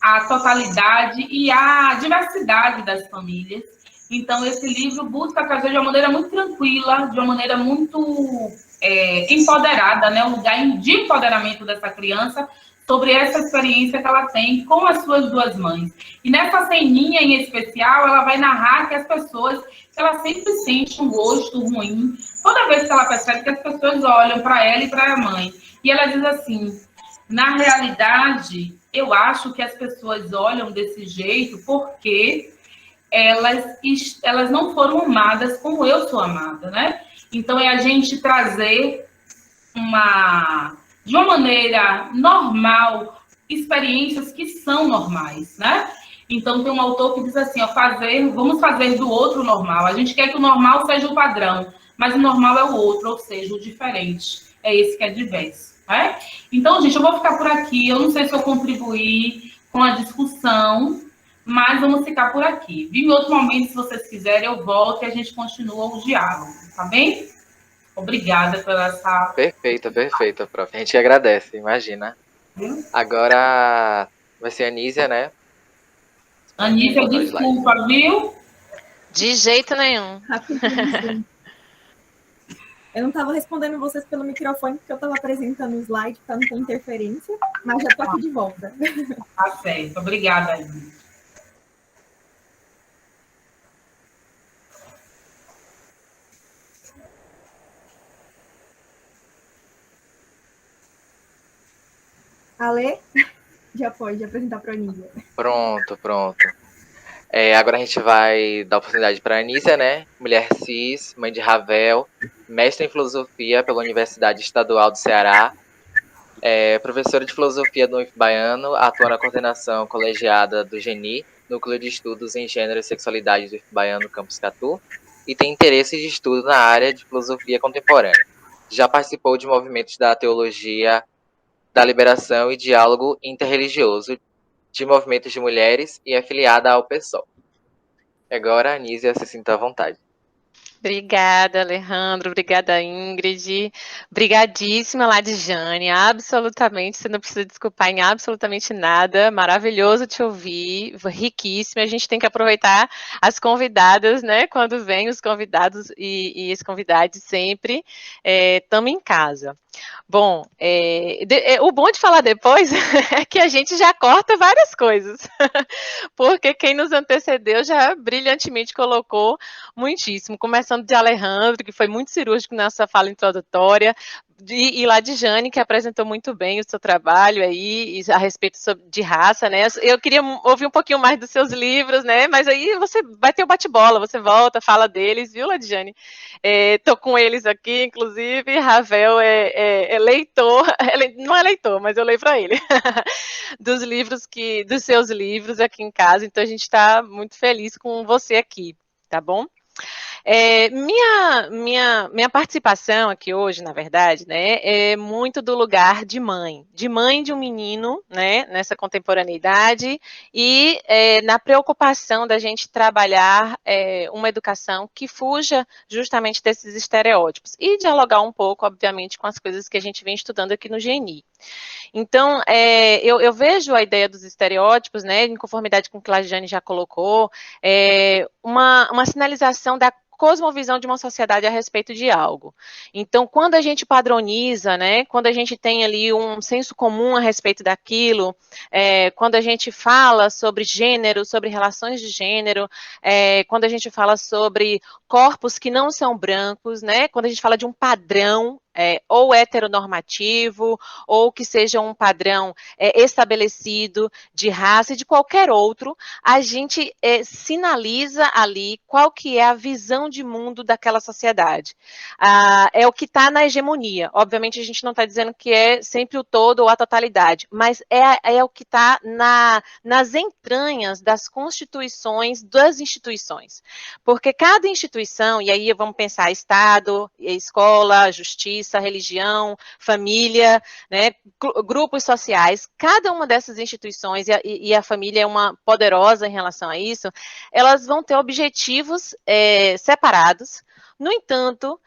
a totalidade e a diversidade das famílias. Então, esse livro busca trazer de uma maneira muito tranquila, de uma maneira muito empoderada, né? Um lugar de empoderamento dessa criança sobre essa experiência que ela tem com as suas duas mães. E nessa ceninha em especial, ela vai narrar que as pessoas, ela sempre sente um gosto ruim, toda vez que ela percebe que as pessoas olham para ela e para a mãe. E ela diz assim, na realidade, eu acho que as pessoas olham desse jeito porque elas não foram amadas como eu sou amada, né? Então, é a gente trazer de uma maneira normal, experiências que são normais, né? Então, tem um autor que diz assim, ó, vamos fazer do outro normal. A gente quer que o normal seja o padrão, mas o normal é o outro, ou seja, o diferente. É esse que é diverso, né? Então, gente, eu vou ficar por aqui. Eu não sei se eu contribuí com a discussão, mas vamos ficar por aqui. Em outro momento, se vocês quiserem, eu volto e a gente continua o diálogo, tá bem? Obrigada pela essa... Perfeito, prof. A gente agradece, imagina. Agora vai ser a Anísia, né? Anísia, desculpa, viu? De jeito nenhum. Rapidinho. Eu não estava respondendo vocês pelo microfone, porque eu estava apresentando o slide para não ter interferência, mas já estou aqui de volta. Tá certo, obrigada, Anísia. Ale, já pode apresentar para a Anísia. Pronto. Agora a gente vai dar oportunidade para a Anísia, né? Mulher cis, mãe de Ravel, mestre em filosofia pela Universidade Estadual do Ceará, professora de filosofia do UF Baiano, atua na coordenação colegiada do GENI, Núcleo de Estudos em Gênero e Sexualidade do UF Baiano, Campus Catu, e tem interesse de estudo na área de filosofia contemporânea. Já participou de movimentos da teologia da liberação e diálogo interreligioso, de movimentos de mulheres e é afiliada ao PSOL. Agora, a Anísia, se sinta à vontade. Obrigada, Alejandro. Obrigada, Ingrid. Obrigadíssima, Ladijane. Absolutamente, você não precisa desculpar em absolutamente nada. Maravilhoso te ouvir, riquíssimo. A gente tem que aproveitar as convidadas, né? Quando vem os convidados e as convidadas sempre, estamos em casa. Bom, o bom de falar depois é que a gente já corta várias coisas, porque quem nos antecedeu já brilhantemente colocou muitíssimo, começando de Alejandro, que foi muito cirúrgico nessa fala introdutória, e Ladijane, que apresentou muito bem o seu trabalho aí a respeito de raça, né? Eu queria ouvir um pouquinho mais dos seus livros, né? Mas aí você vai ter o bate-bola, você volta, fala deles, viu, Ladijane? Tô com eles aqui, inclusive, Ravel é leitor, não é leitor, mas eu leio para ele, dos seus livros aqui em casa, então a gente está muito feliz com você aqui, tá bom? Minha participação aqui hoje, na verdade, né, é muito do lugar de mãe de um menino, né, nessa contemporaneidade e na preocupação da gente trabalhar uma educação que fuja justamente desses estereótipos e dialogar um pouco, obviamente, com as coisas que a gente vem estudando aqui no GNI. Então, eu vejo a ideia dos estereótipos, né, em conformidade com o que a Jane já colocou, uma sinalização da cosmovisão de uma sociedade a respeito de algo. Então, quando a gente padroniza, né, quando a gente tem ali um senso comum a respeito daquilo, quando a gente fala sobre gênero, sobre relações de gênero, quando a gente fala sobre corpos que não são brancos, né, quando a gente fala de um padrão, ou heteronormativo, ou que seja um padrão estabelecido de raça e de qualquer outro, a gente sinaliza ali qual que é a visão de mundo daquela sociedade. É o que está na hegemonia. Obviamente, a gente não está dizendo que é sempre o todo ou a totalidade, mas é o que está nas entranhas das constituições das instituições. Porque cada instituição, e aí vamos pensar Estado, escola, justiça, religião, família, né, grupos sociais, cada uma dessas instituições, e a família é uma poderosa em relação a isso, elas vão ter objetivos separados. No entanto,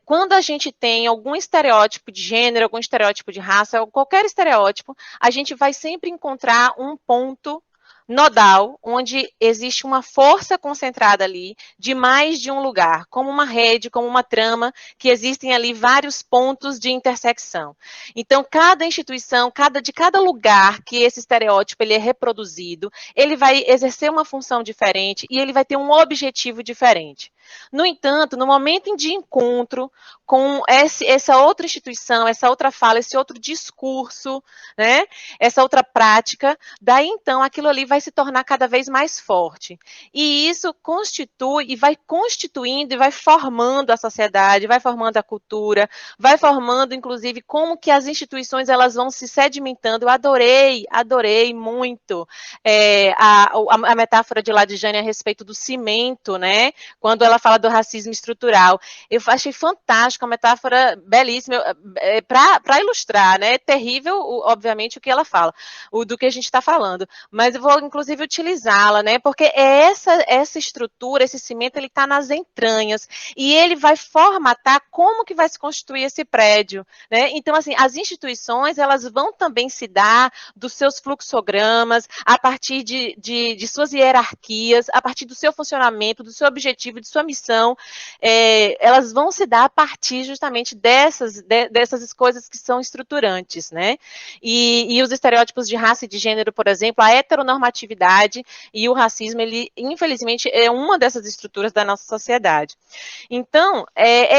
quando a gente tem algum estereótipo de gênero, algum estereótipo de raça, ou qualquer estereótipo, a gente vai sempre encontrar um ponto nodal, onde existe uma força concentrada ali de mais de um lugar, como uma rede, como uma trama, que existem ali vários pontos de intersecção. Então, cada instituição, de cada lugar que esse estereótipo ele é reproduzido, ele vai exercer uma função diferente e ele vai ter um objetivo diferente. No entanto, no momento de encontro com essa outra instituição, essa outra fala, esse outro discurso, né, essa outra prática, daí então aquilo ali vai se tornar cada vez mais forte. E isso constitui e vai constituindo e vai formando a sociedade, vai formando a cultura, vai formando, inclusive, como que as instituições elas vão se sedimentando. Eu adorei muito a metáfora de Ladijane a respeito do cimento, né? Quando ela fala do racismo estrutural. Eu achei fantástico, a metáfora belíssima, para ilustrar, né? Terrível, obviamente, o que ela fala, do que a gente está falando, mas eu vou, inclusive, utilizá-la, né? Porque essa estrutura, esse cimento, ele está nas entranhas, e ele vai formatar como que vai se constituir esse prédio, né? Então, assim, as instituições, elas vão também se dar dos seus fluxogramas, a partir de suas hierarquias, a partir do seu funcionamento, do seu objetivo, de sua missão, elas vão se dar a partir justamente dessas coisas que são estruturantes, né? E os estereótipos de raça e de gênero, por exemplo, a heteronormatividade e o racismo, ele, infelizmente, é uma dessas estruturas da nossa sociedade. Então,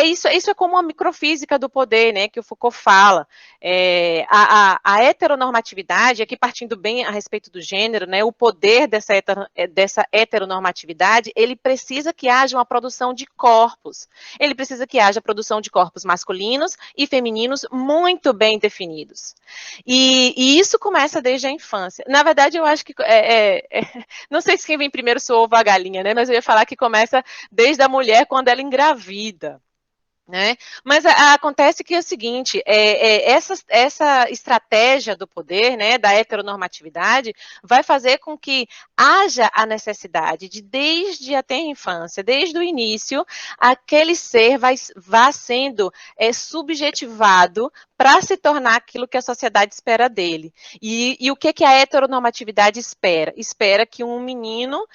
isso é como a microfísica do poder, né, que o Foucault fala. A heteronormatividade, aqui partindo bem a respeito do gênero, né, o poder dessa heteronormatividade, ele precisa que haja uma produção de corpos. Ele precisa que haja produção de corpos masculinos e femininos muito bem definidos. E isso começa desde a infância. Na verdade, eu acho que não sei se quem vem primeiro se o ovo ou a galinha, né? Mas eu ia falar que começa desde a mulher quando ela engravida. Né? Mas acontece que é o seguinte, essa estratégia do poder, né, da heteronormatividade, vai fazer com que haja a necessidade de, desde até a infância, desde o início, aquele ser vá sendo subjetivado para se tornar aquilo que a sociedade espera dele. E o que a heteronormatividade espera? Espera que um menino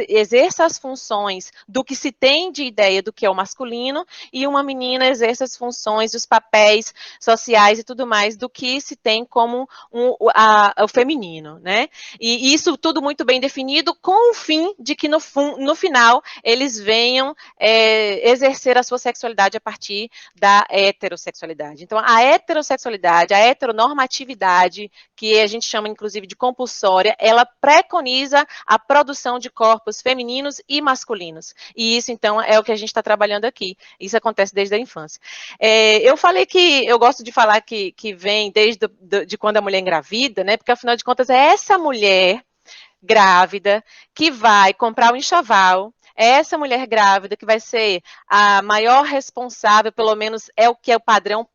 exerça as funções do que se tem de ideia do que é o masculino, e uma menina exerce as funções, os papéis sociais e tudo mais do que se tem como o feminino, né? E isso tudo muito bem definido, com o fim de que no final eles venham exercer a sua sexualidade a partir da heterossexualidade. Então, a heterossexualidade, a heteronormatividade, que a gente chama inclusive de compulsória, ela preconiza a produção de corpos femininos e masculinos. E isso, então, é o que a gente está trabalhando aqui. Isso acontece desde a infância. Eu falei que eu gosto de falar que vem desde de quando a mulher engravida, né? Porque, afinal de contas, é essa mulher grávida que vai comprar o enxoval, é essa mulher grávida que vai ser a maior responsável, pelo menos é o que o padrão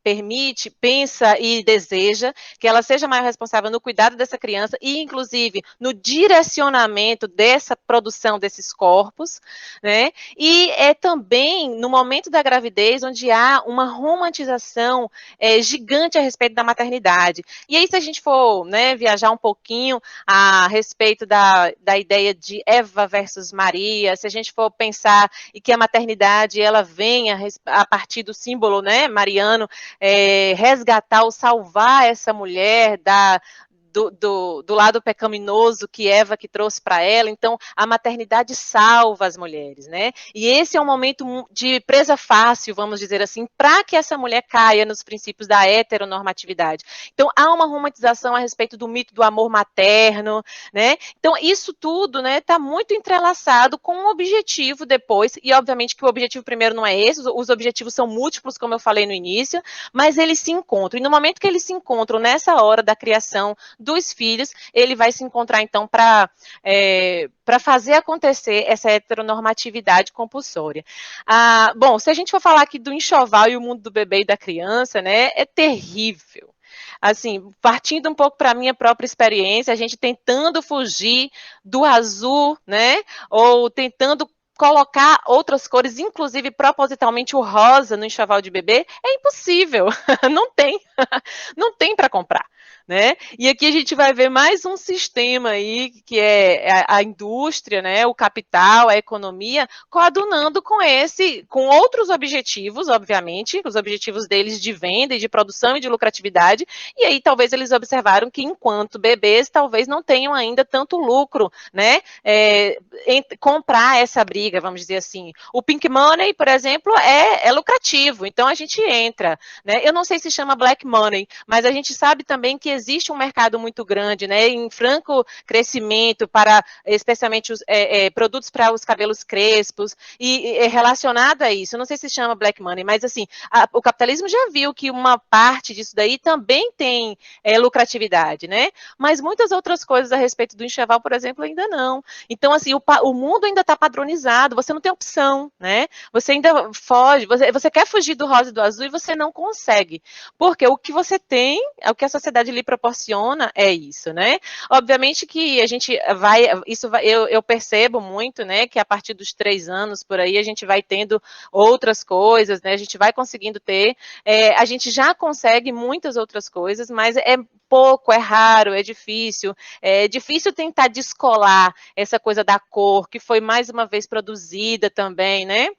permite, pensa e deseja, que ela seja maior responsável no cuidado dessa criança e, inclusive, no direcionamento dessa produção desses corpos, né? E é também no momento da gravidez onde há uma romantização gigante a respeito da maternidade. E aí, se a gente for, né, viajar um pouquinho a respeito da ideia de Eva versus Maria, se a gente for pensar e que a maternidade ela vem a partir do símbolo, né, mariano, resgatar ou salvar essa mulher do lado pecaminoso que Eva que trouxe para ela. Então, a maternidade salva as mulheres, né? E esse é um momento de presa fácil, vamos dizer assim, para que essa mulher caia nos princípios da heteronormatividade. Então, há uma romantização a respeito do mito do amor materno, né? Então, isso tudo, né, está muito entrelaçado com um objetivo depois, e obviamente que o objetivo primeiro não é esse, os objetivos são múltiplos, como eu falei no início, mas eles se encontram. E no momento que eles se encontram, nessa hora da criação dos filhos, ele vai se encontrar, então, para fazer acontecer essa heteronormatividade compulsória. Bom, se a gente for falar aqui do enxoval e o mundo do bebê e da criança, né, é terrível. Assim, partindo um pouco para a minha própria experiência, a gente tentando fugir do azul, né, ou tentando colocar outras cores, inclusive propositalmente o rosa no enxoval de bebê, é impossível, não tem para comprar. Né? E aqui a gente vai ver mais um sistema aí, que é a indústria, né, o capital, a economia, coadunando com outros objetivos, obviamente, os objetivos deles de venda e de produção e de lucratividade, e aí talvez eles observaram que enquanto bebês talvez não tenham ainda tanto lucro, né, comprar essa briga, vamos dizer assim. O pink money, por exemplo, é lucrativo, então a gente entra, né? Eu não sei se chama black money, mas a gente sabe também que existe um mercado muito grande, né, em franco crescimento para, especialmente, produtos para os cabelos crespos, e relacionado a isso, eu não sei se chama black money, mas assim, o capitalismo já viu que uma parte disso daí também tem lucratividade, né, mas muitas outras coisas a respeito do enxoval, por exemplo, ainda não. Então, assim, o mundo ainda está padronizado, você não tem opção, né, você ainda foge, você quer fugir do rosa e do azul e você não consegue, porque o que você tem, o que a sociedade lhe proporciona é isso, né? Obviamente que a gente eu percebo muito, né, que a partir dos 3 anos, por aí, a gente vai tendo outras coisas, né, a gente vai conseguindo ter, a gente já consegue muitas outras coisas, mas é pouco, é raro, é difícil tentar descolar essa coisa da cor, que foi mais uma vez produzida também, né?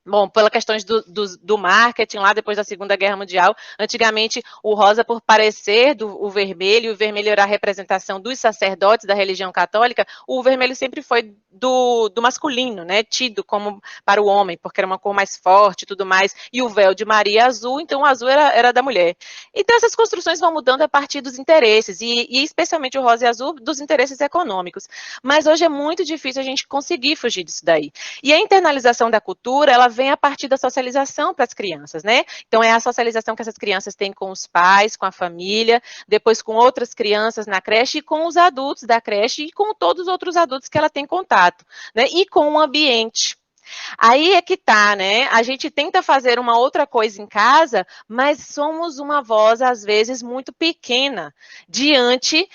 Bom, pelas questões do marketing lá depois da Segunda Guerra Mundial, antigamente o rosa por parecer o vermelho era a representação dos sacerdotes da religião católica, o vermelho sempre foi do masculino, né, tido como para o homem, porque era uma cor mais forte e tudo mais, e o véu de Maria azul, então o azul era da mulher. Então essas construções vão mudando a partir dos interesses, e especialmente o rosa e azul, dos interesses econômicos. Mas hoje é muito difícil a gente conseguir fugir disso daí. E a internalização da cultura, ela vem a partir da socialização para as crianças, né? Então, é a socialização que essas crianças têm com os pais, com a família, depois com outras crianças na creche e com os adultos da creche e com todos os outros adultos que ela tem contato, né? E com o ambiente. Aí é que tá, né? A gente tenta fazer uma outra coisa em casa, mas somos uma voz, às vezes, muito pequena diante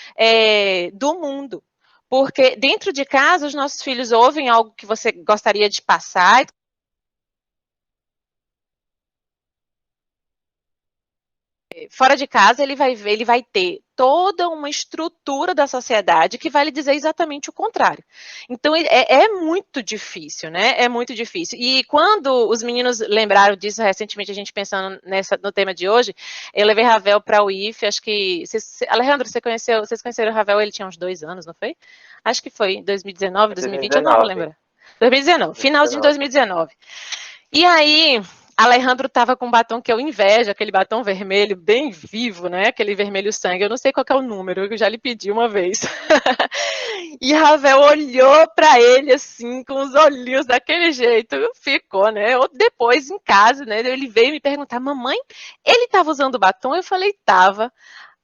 do mundo. Porque dentro de casa, os nossos filhos ouvem algo que você gostaria de passar. Fora de casa, ele vai ter toda uma estrutura da sociedade que vai lhe dizer exatamente o contrário. Então, é muito difícil, né? É muito difícil. E quando os meninos lembraram disso recentemente, a gente pensando no tema de hoje, eu levei Ravel para o IFE, acho que... Alejandro, vocês conheceram o Ravel, ele tinha uns 2 anos, não foi? Acho que foi, 2019, 2020, eu não vou lembrar. 2019, finalzinho de 2019. E aí... Alejandro estava com um batom que eu invejo, aquele batom vermelho bem vivo, né? Aquele vermelho sangue. Eu não sei qual é o número, eu já lhe pedi uma vez. E Ravel olhou para ele assim, com os olhinhos daquele jeito, ficou, né? Depois em casa, né? Ele veio me perguntar, mamãe, ele estava usando batom? Eu falei, tava.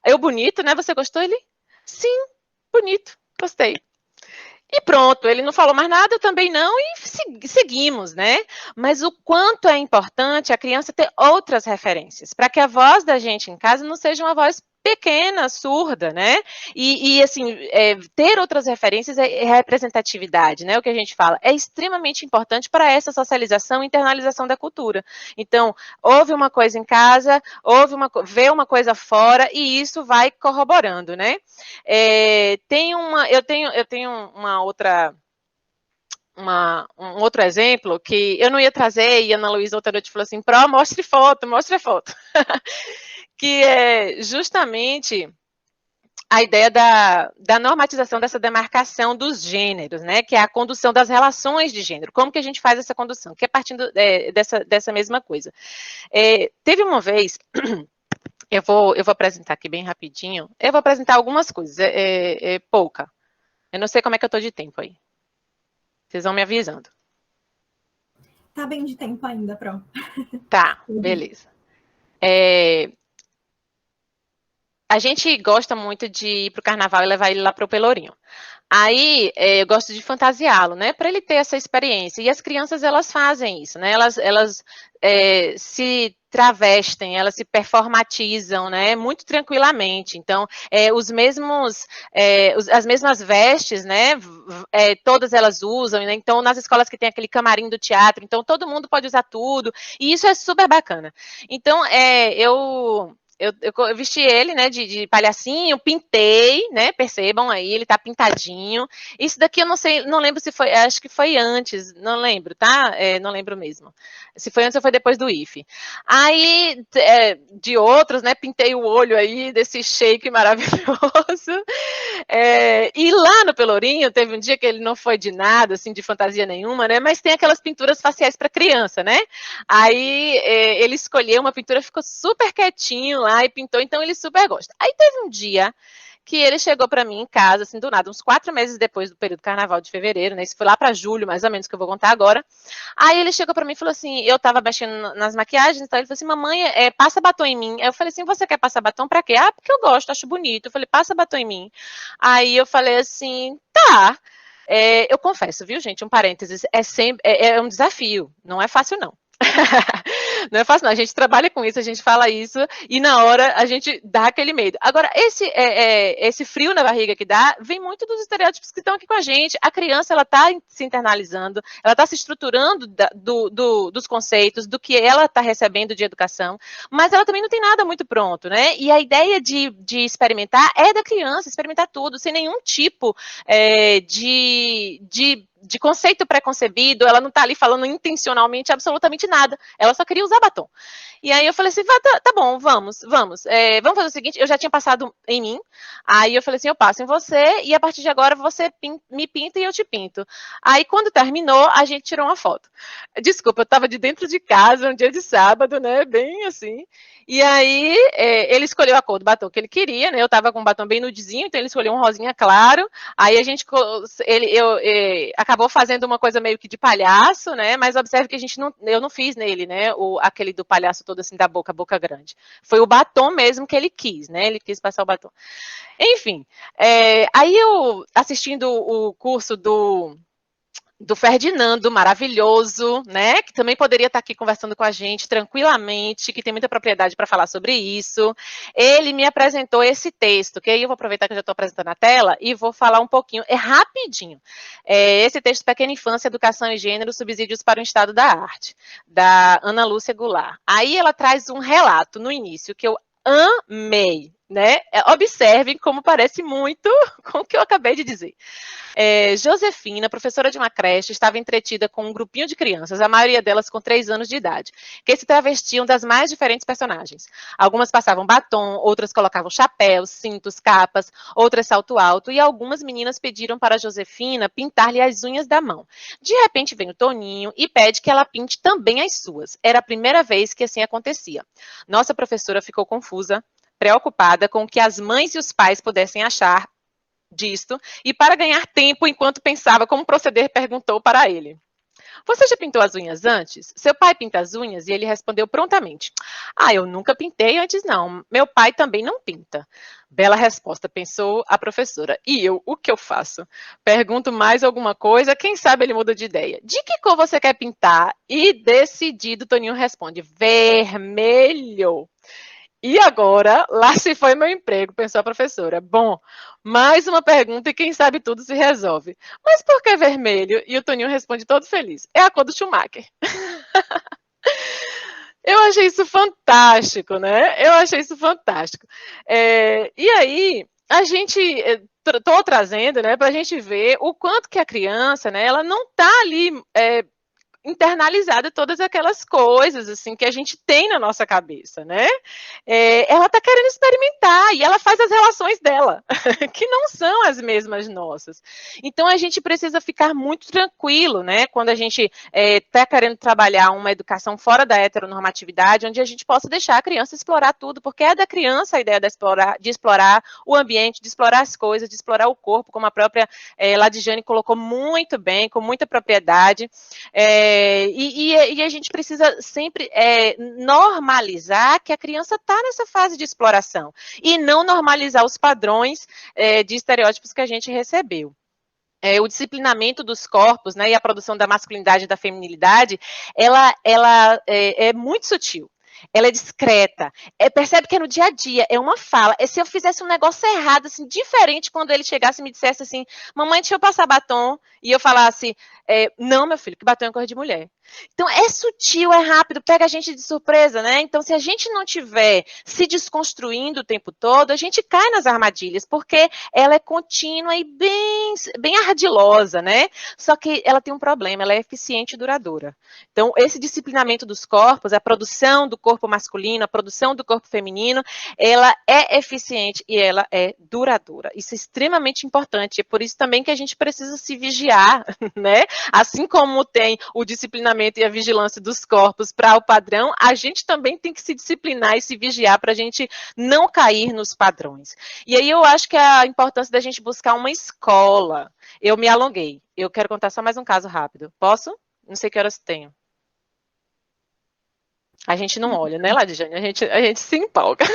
Eu bonito, né? Você gostou? Ele, sim, bonito, gostei. E pronto, ele não falou mais nada, eu também não, e seguimos, né? Mas o quanto é importante a criança ter outras referências, para que a voz da gente em casa não seja uma voz pequena, surda, né? E assim, ter outras referências é representatividade, né? O que a gente fala é extremamente importante para essa socialização e internalização da cultura. Então, ouve uma coisa em casa, vê uma coisa fora, e isso vai corroborando, né? Eu tenho uma outra... um outro exemplo que eu não ia trazer, e a Ana Luísa outra noite falou assim, mostre foto, que é justamente a ideia da normatização dessa demarcação dos gêneros, né, que é a condução das relações de gênero. Como que a gente faz essa condução? Que é partindo dessa mesma coisa. Teve uma vez... Eu vou apresentar aqui bem rapidinho. Eu vou apresentar algumas coisas, pouca. Eu não sei como é que eu tô de tempo aí. Vocês vão me avisando. Tá bem de tempo ainda, Pro. Tá, beleza. A gente gosta muito de ir pro carnaval e levar ele lá pro Pelourinho. Aí, eu gosto de fantasiá-lo, né, para ele ter essa experiência. E as crianças, elas fazem isso, né, elas se travestem, elas se performatizam, né, muito tranquilamente. Então, as mesmas vestes, né, todas elas usam, né? Então, nas escolas que tem aquele camarim do teatro, então todo mundo pode usar tudo, e isso é super bacana. Então, eu vesti ele, né, de palhacinho, pintei, né, percebam aí, ele tá pintadinho. Isso daqui eu não sei, não lembro se foi, acho que foi antes, não lembro, tá? Não lembro mesmo. Se foi antes ou foi depois do IFE. Aí, de outros, né, pintei o olho aí desse shake maravilhoso. E lá no Pelourinho, teve um dia que ele não foi de nada, assim, de fantasia nenhuma, né, mas tem aquelas pinturas faciais para criança, né? Aí, ele escolheu uma pintura, ficou super quietinho lá e pintou, então ele super gosta. Aí teve um dia que ele chegou para mim em casa, assim, do nada, uns 4 meses depois do período carnaval de fevereiro, né, isso foi lá para julho, mais ou menos, que eu vou contar agora. Aí ele chegou para mim e falou assim, eu tava mexendo nas maquiagens, então ele falou assim, mamãe, passa batom em mim. Aí eu falei assim, você quer passar batom para quê? Ah, porque eu gosto, acho bonito. Eu falei, passa batom em mim. Aí eu falei assim, tá. Eu confesso, viu, gente, um parênteses, é um desafio, não é fácil, não. Não é fácil, não. A gente trabalha com isso, a gente fala isso, e na hora a gente dá aquele medo. Agora, esse frio na barriga que dá, vem muito dos estereótipos que estão aqui com a gente. A criança, ela está se internalizando, ela está se estruturando dos conceitos, do que ela está recebendo de educação, mas ela também não tem nada muito pronto, né? E a ideia de experimentar é da criança, experimentar tudo, sem nenhum tipo de conceito preconcebido, ela não tá ali falando intencionalmente absolutamente nada, ela só queria usar batom. E aí eu falei assim, tá bom, vamos fazer o seguinte, eu já tinha passado em mim, aí eu falei assim, eu passo em você, e a partir de agora você me pinta e eu te pinto. Aí quando terminou, a gente tirou uma foto. Desculpa, eu tava de dentro de casa, um dia de sábado, né, bem assim, e aí ele escolheu a cor do batom que ele queria, né, eu tava com um batom bem nudezinho, então ele escolheu um rosinha claro, aí a gente, acabou fazendo uma coisa meio que de palhaço, né? Mas observe que eu não fiz nele, né? Aquele do palhaço todo assim da boca grande. Foi o batom mesmo que ele quis, né? Ele quis passar o batom. Enfim, aí eu assistindo o curso do Ferdinando, maravilhoso, né? Que também poderia estar aqui conversando com a gente tranquilamente, que tem muita propriedade para falar sobre isso. Ele me apresentou esse texto, que aí eu vou aproveitar que eu já estou apresentando a tela e vou falar um pouquinho, rapidinho. Esse texto, Pequena Infância, Educação e Gênero, Subsídios para o Estado da Arte, da Ana Lúcia Goulart. Aí ela traz um relato no início que eu amei, né? Observem como parece muito com o que eu acabei de dizer. Josefina, professora de uma creche, estava entretida com um grupinho de crianças, a maioria delas com 3 anos de idade, que se travestiam das mais diferentes personagens. Algumas passavam batom, outras colocavam chapéus, cintos, capas, outras salto alto, e algumas meninas pediram para a Josefina pintar-lhe as unhas da mão. De repente vem o Toninho e pede que ela pinte também as suas. Era a primeira vez que assim acontecia. Nossa professora ficou confusa, preocupada com o que as mães e os pais pudessem achar disto, e para ganhar tempo enquanto pensava como proceder, perguntou para ele: você já pintou as unhas antes? Seu pai pinta as unhas? E ele respondeu prontamente: eu nunca pintei antes não, meu pai também não pinta. Bela resposta, pensou a professora. E eu, o que eu faço? Pergunto mais alguma coisa, quem sabe ele muda de ideia. De que cor você quer pintar? E decidido, Toninho responde: vermelho. E agora, lá se foi meu emprego, pensou a professora. Bom, mais uma pergunta e quem sabe tudo se resolve. Mas por que vermelho? E o Toninho responde todo feliz. É a cor do Schumacher. Eu achei isso fantástico, né? Eu achei isso fantástico. E aí, a gente... Estou trazendo, né, para a gente ver o quanto que a criança, né, ela não está ali... internalizada todas aquelas coisas assim que a gente tem na nossa cabeça, né? Ela está querendo experimentar e ela faz as relações dela, que não são as mesmas nossas. Então a gente precisa ficar muito tranquilo, né? Quando a gente está querendo trabalhar uma educação fora da heteronormatividade, onde a gente possa deixar a criança explorar tudo, porque é da criança a ideia de explorar o ambiente, de explorar as coisas, de explorar o corpo, como a própria Ladijane colocou muito bem, com muita propriedade. E a gente precisa sempre normalizar que a criança está nessa fase de exploração e não normalizar os padrões de estereótipos que a gente recebeu. O disciplinamento dos corpos, né, e a produção da masculinidade e da feminilidade, ela é muito sutil. Ela é discreta, percebe que é no dia a dia, é uma fala. Se eu fizesse um negócio errado, assim, diferente, quando ele chegasse e me dissesse assim, mamãe, deixa eu passar batom, e eu falasse, não, meu filho, que batom é coisa de mulher. Então, é sutil, é rápido, pega a gente de surpresa, né? Então, se a gente não tiver se desconstruindo o tempo todo, a gente cai nas armadilhas, porque ela é contínua e bem ardilosa, né? Só que ela tem um problema, ela é eficiente e duradoura. Então, esse disciplinamento dos corpos, a produção do corpo masculino, a produção do corpo feminino, ela é eficiente e ela é duradoura. Isso é extremamente importante, é por isso também que a gente precisa se vigiar, né? Assim como tem o disciplinamento e a vigilância dos corpos para o padrão, a gente também tem que se disciplinar e se vigiar para a gente não cair nos padrões. E aí eu acho que a importância da gente buscar uma escola. Eu me alonguei. Eu quero contar só mais um caso rápido. Posso? Não sei que horas tenho. A gente não olha, né, Ladijane? A gente se empolga.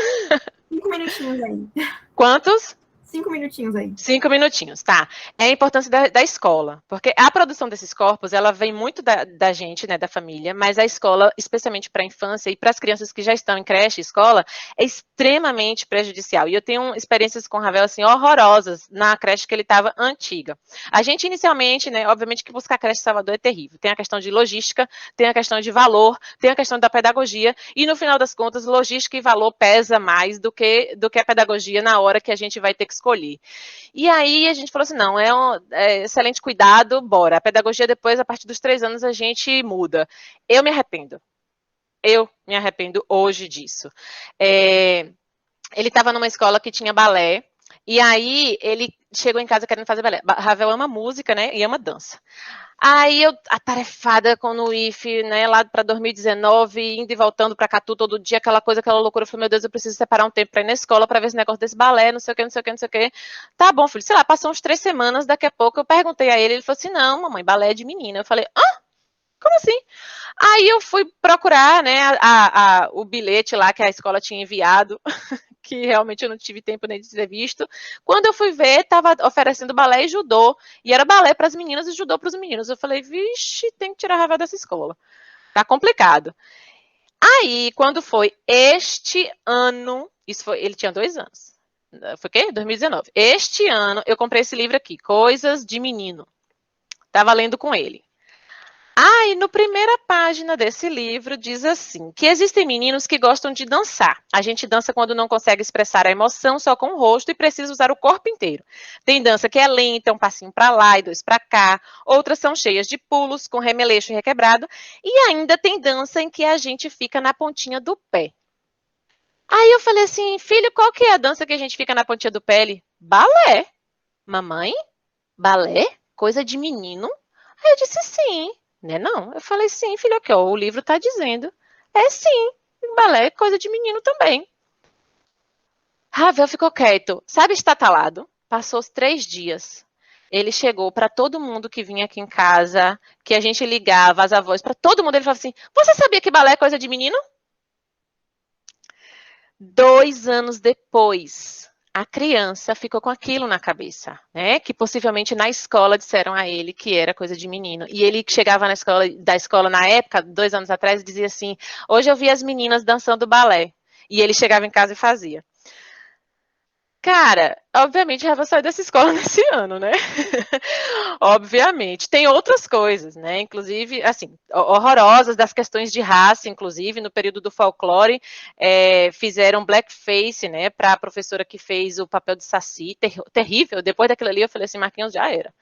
5 minutinhos aí. Quantos? 5 minutinhos aí. 5 minutinhos, tá. É a importância da escola, porque a produção desses corpos, ela vem muito da gente, né, da família, mas a escola, especialmente para a infância e para as crianças que já estão em creche e escola, é extremamente prejudicial. E eu tenho experiências com o Ravel, assim, horrorosas na creche que ele estava antiga. A gente, inicialmente, né, obviamente que buscar creche em Salvador é terrível. Tem a questão de logística, tem a questão de valor, tem a questão da pedagogia, e no final das contas, logística e valor pesa mais do que a pedagogia na hora que a gente vai ter que escolher. E aí a gente falou assim, não, é excelente cuidado, bora. A pedagogia depois, a partir dos 3 anos, a gente muda. Eu me arrependo hoje disso. Ele estava numa escola que tinha balé, e aí ele chegou em casa querendo fazer balé. Ravel ama música, né, e ama dança. Aí eu, atarefada com o IF, né, lá para 2019, indo e voltando para Catu todo dia, aquela coisa, aquela loucura, eu falei, meu Deus, eu preciso separar um tempo para ir na escola para ver esse negócio desse balé, não sei o que, não sei o que, não sei o que. Tá bom, filho, sei lá, passou uns 3 semanas, daqui a pouco eu perguntei a ele falou assim, não, mamãe, balé é de menina. Eu falei, como assim? Aí eu fui procurar, né, o bilhete lá que a escola tinha enviado, que realmente eu não tive tempo nem de ter visto. Quando eu fui ver, estava oferecendo balé e judô, e era balé para as meninas e judô para os meninos. Eu falei, vixe, tem que tirar a Ravel dessa escola. Tá complicado. Aí, quando foi este ano, ele tinha 2 anos. Foi o quê? 2019. Este ano, eu comprei esse livro aqui, Coisas de Menino. Tava lendo com ele. E na primeira página desse livro diz assim, que existem meninos que gostam de dançar. A gente dança quando não consegue expressar a emoção só com o rosto e precisa usar o corpo inteiro. Tem dança que é lenta, um passinho para lá e 2 para cá. Outras são cheias de pulos, com remeleixo e requebrado. E ainda tem dança em que a gente fica na pontinha do pé. Aí eu falei assim, filho, qual que é a dança que a gente fica na pontinha do pé? Ele, balé. Mamãe, balé? Coisa de menino? Aí eu disse, sim. Né, não? Eu falei, sim, filho, aqui, ó, o livro tá dizendo. É sim, balé é coisa de menino também. Ravel ficou quieto. Sabe, estatalado? Passou os 3 dias. Ele chegou para todo mundo que vinha aqui em casa, que a gente ligava as avós, para todo mundo, ele falava assim, você sabia que balé é coisa de menino? 2 anos depois, a criança ficou com aquilo na cabeça, né? Que possivelmente na escola disseram a ele que era coisa de menino. E ele chegava da escola na época, 2 anos atrás, e dizia assim, hoje eu vi as meninas dançando balé. E ele chegava em casa e fazia. Cara, obviamente ela vai sair dessa escola nesse ano, né? Obviamente. Tem outras coisas, né? Inclusive, assim, horrorosas, das questões de raça, inclusive, no período do folclore, fizeram blackface, né, para a professora que fez o papel de Saci, terrível. Depois daquilo ali, eu falei assim, Marquinhos, já era.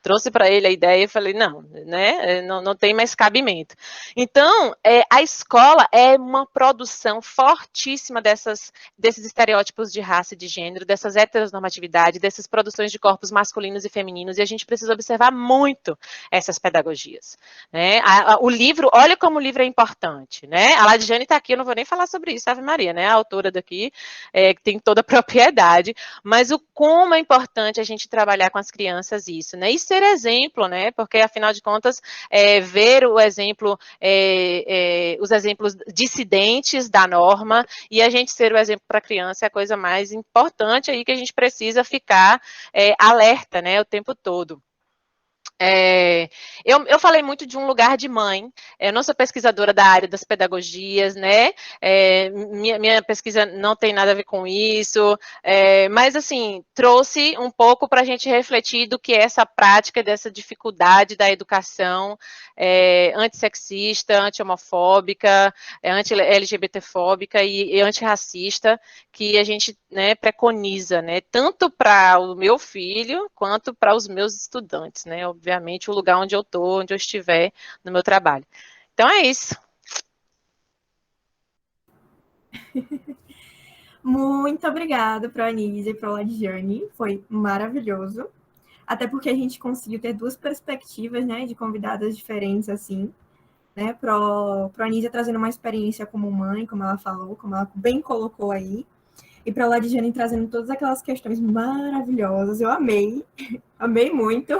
Trouxe para ele a ideia e falei, não, né, não tem mais cabimento. Então, a escola é uma produção fortíssima desses estereótipos de raça e de gênero, dessas heteronormatividades, dessas produções de corpos masculinos e femininos, e a gente precisa observar muito essas pedagogias. Né? O livro, olha como o livro é importante. Né? A Ladiane está aqui, eu não vou nem falar sobre isso, Ave Maria, né? A autora daqui tem toda a propriedade, mas como é importante a gente trabalhar com as crianças isso, né? E ser exemplo, né? Porque, afinal de contas, ver o exemplo, os exemplos dissidentes da norma e a gente ser o exemplo para a criança é a coisa mais importante aí que a gente precisa ficar alerta, né? O tempo todo. Eu falei muito de um lugar de mãe, eu não sou pesquisadora da área das pedagogias, né, minha pesquisa não tem nada a ver com isso, mas assim, trouxe um pouco para a gente refletir do que é essa prática, dessa dificuldade da educação antissexista, anti-homofóbica, anti-LGBTfóbica e antirracista, que a gente, né, preconiza, né, tanto para o meu filho, quanto para os meus estudantes, né, obviamente, o lugar onde eu estou, onde eu estiver no meu trabalho. Então, é isso. Muito obrigada para a Anísia e para a Ladiane, foi maravilhoso. Até porque a gente conseguiu ter 2 perspectivas, né, de convidadas diferentes, assim, né, para a Anísia trazendo uma experiência como mãe, como ela falou, como ela bem colocou aí, e para a Ladiane trazendo todas aquelas questões maravilhosas. Eu amei, amei muito.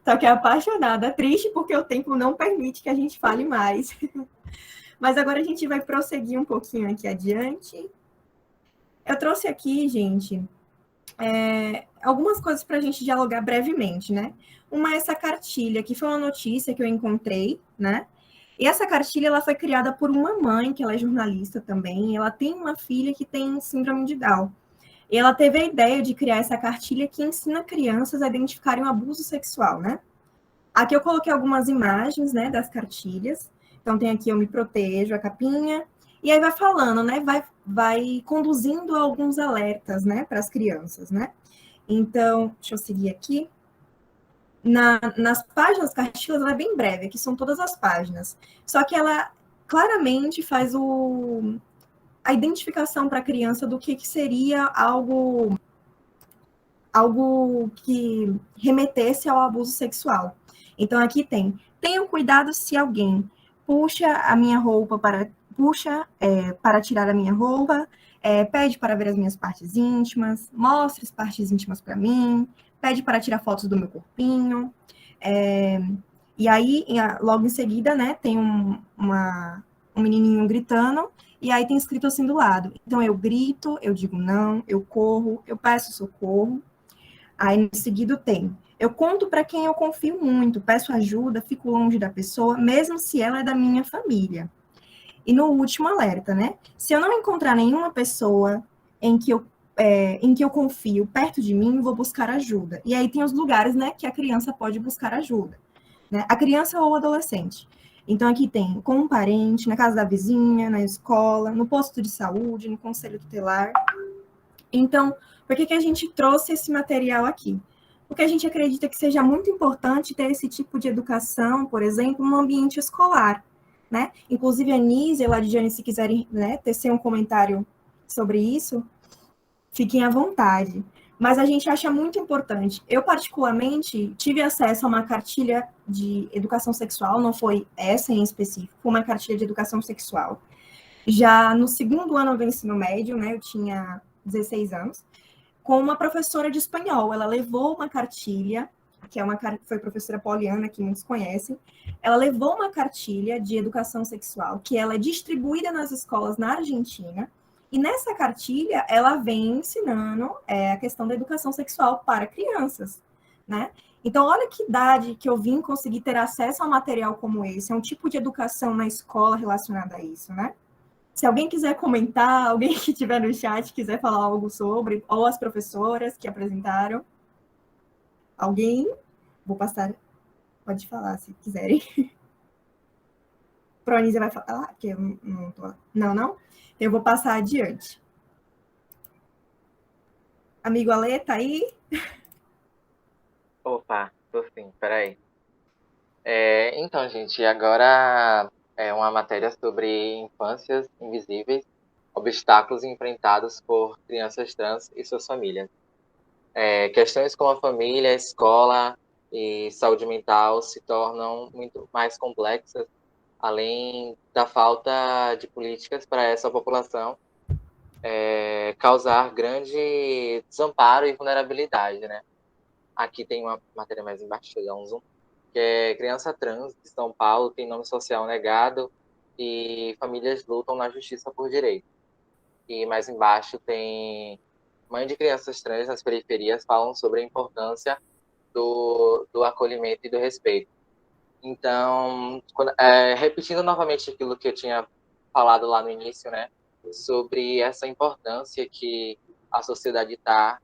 Só que é apaixonada, triste porque o tempo não permite que a gente fale mais. Mas agora a gente vai prosseguir um pouquinho aqui adiante. Eu trouxe aqui, gente, algumas coisas para a gente dialogar brevemente, né? Uma é essa cartilha, que foi uma notícia que eu encontrei, né? E essa cartilha, ela foi criada por uma mãe, que ela é jornalista também, ela tem uma filha que tem síndrome de Down. E ela teve a ideia de criar essa cartilha que ensina crianças a identificarem o abuso sexual, né? Aqui eu coloquei algumas imagens, né, das cartilhas. Então tem aqui Eu Me Protejo, a capinha, e aí vai falando, né, vai conduzindo a alguns alertas, né, para as crianças, né? Então, deixa eu seguir aqui. Nas páginas cartilhas, ela é bem breve, aqui são todas as páginas. Só que ela claramente faz a identificação para a criança do que seria algo que remetesse ao abuso sexual. Então, aqui tenham cuidado se alguém puxa a minha roupa para tirar a minha roupa, pede para ver as minhas partes íntimas, mostre as partes íntimas para mim, pede para tirar fotos do meu corpinho. E aí, logo em seguida, né, tem um menininho gritando, e aí tem escrito assim do lado. Então, eu grito, eu digo não, eu corro, eu peço socorro. Aí, no seguido, tem. Eu conto para quem eu confio muito, peço ajuda, fico longe da pessoa, mesmo se ela é da minha família. E no último alerta, né? Se eu não encontrar nenhuma pessoa em que eu confio perto de mim, vou buscar ajuda. E aí tem os lugares, né, que a criança pode buscar ajuda, né? A criança ou o adolescente. Então, aqui tem com um parente, na casa da vizinha, na escola, no posto de saúde, no conselho tutelar. Então, por que a gente trouxe esse material aqui? Porque a gente acredita que seja muito importante ter esse tipo de educação, por exemplo, no ambiente escolar, né? Inclusive, a Nise e a Ladiane, se quiserem, né, tecer um comentário sobre isso, fiquem à vontade. Mas a gente acha muito importante. Eu, particularmente, tive acesso a uma cartilha de educação sexual, não foi essa em específico, foi uma cartilha de educação sexual. Já no segundo ano do ensino médio, né, eu tinha 16 anos, com uma professora de espanhol. Ela levou uma cartilha, que foi a professora Poliana, que muitos conhecem. Ela levou uma cartilha de educação sexual, que ela é distribuída nas escolas na Argentina, e nessa cartilha ela vem ensinando a questão da educação sexual para crianças, né? Então, olha que idade que eu vim conseguir ter acesso a um material como esse, é um tipo de educação na escola relacionada a isso, né? Se alguém quiser comentar, alguém que estiver no chat quiser falar algo sobre, ou as professoras que apresentaram, alguém, vou passar, pode falar se quiserem. Pronísia vai falar, porque eu não tô... Não? Eu vou passar adiante. Amigo Ale, tá aí? Opa, tô sim, peraí. Então, gente, agora é uma matéria sobre infâncias invisíveis, obstáculos enfrentados por crianças trans e suas famílias. Questões como a família, a escola e saúde mental se tornam muito mais complexas, além da falta de políticas para essa população, causar grande desamparo e vulnerabilidade, né? Aqui tem uma matéria mais embaixo, deixa eu dar um zoom, que é criança trans de São Paulo tem nome social negado e famílias lutam na justiça por direito. E mais embaixo tem mãe de crianças trans nas periferias falam sobre a importância do acolhimento e do respeito. Então, repetindo novamente aquilo que eu tinha falado lá no início, né, sobre essa importância que a sociedade dá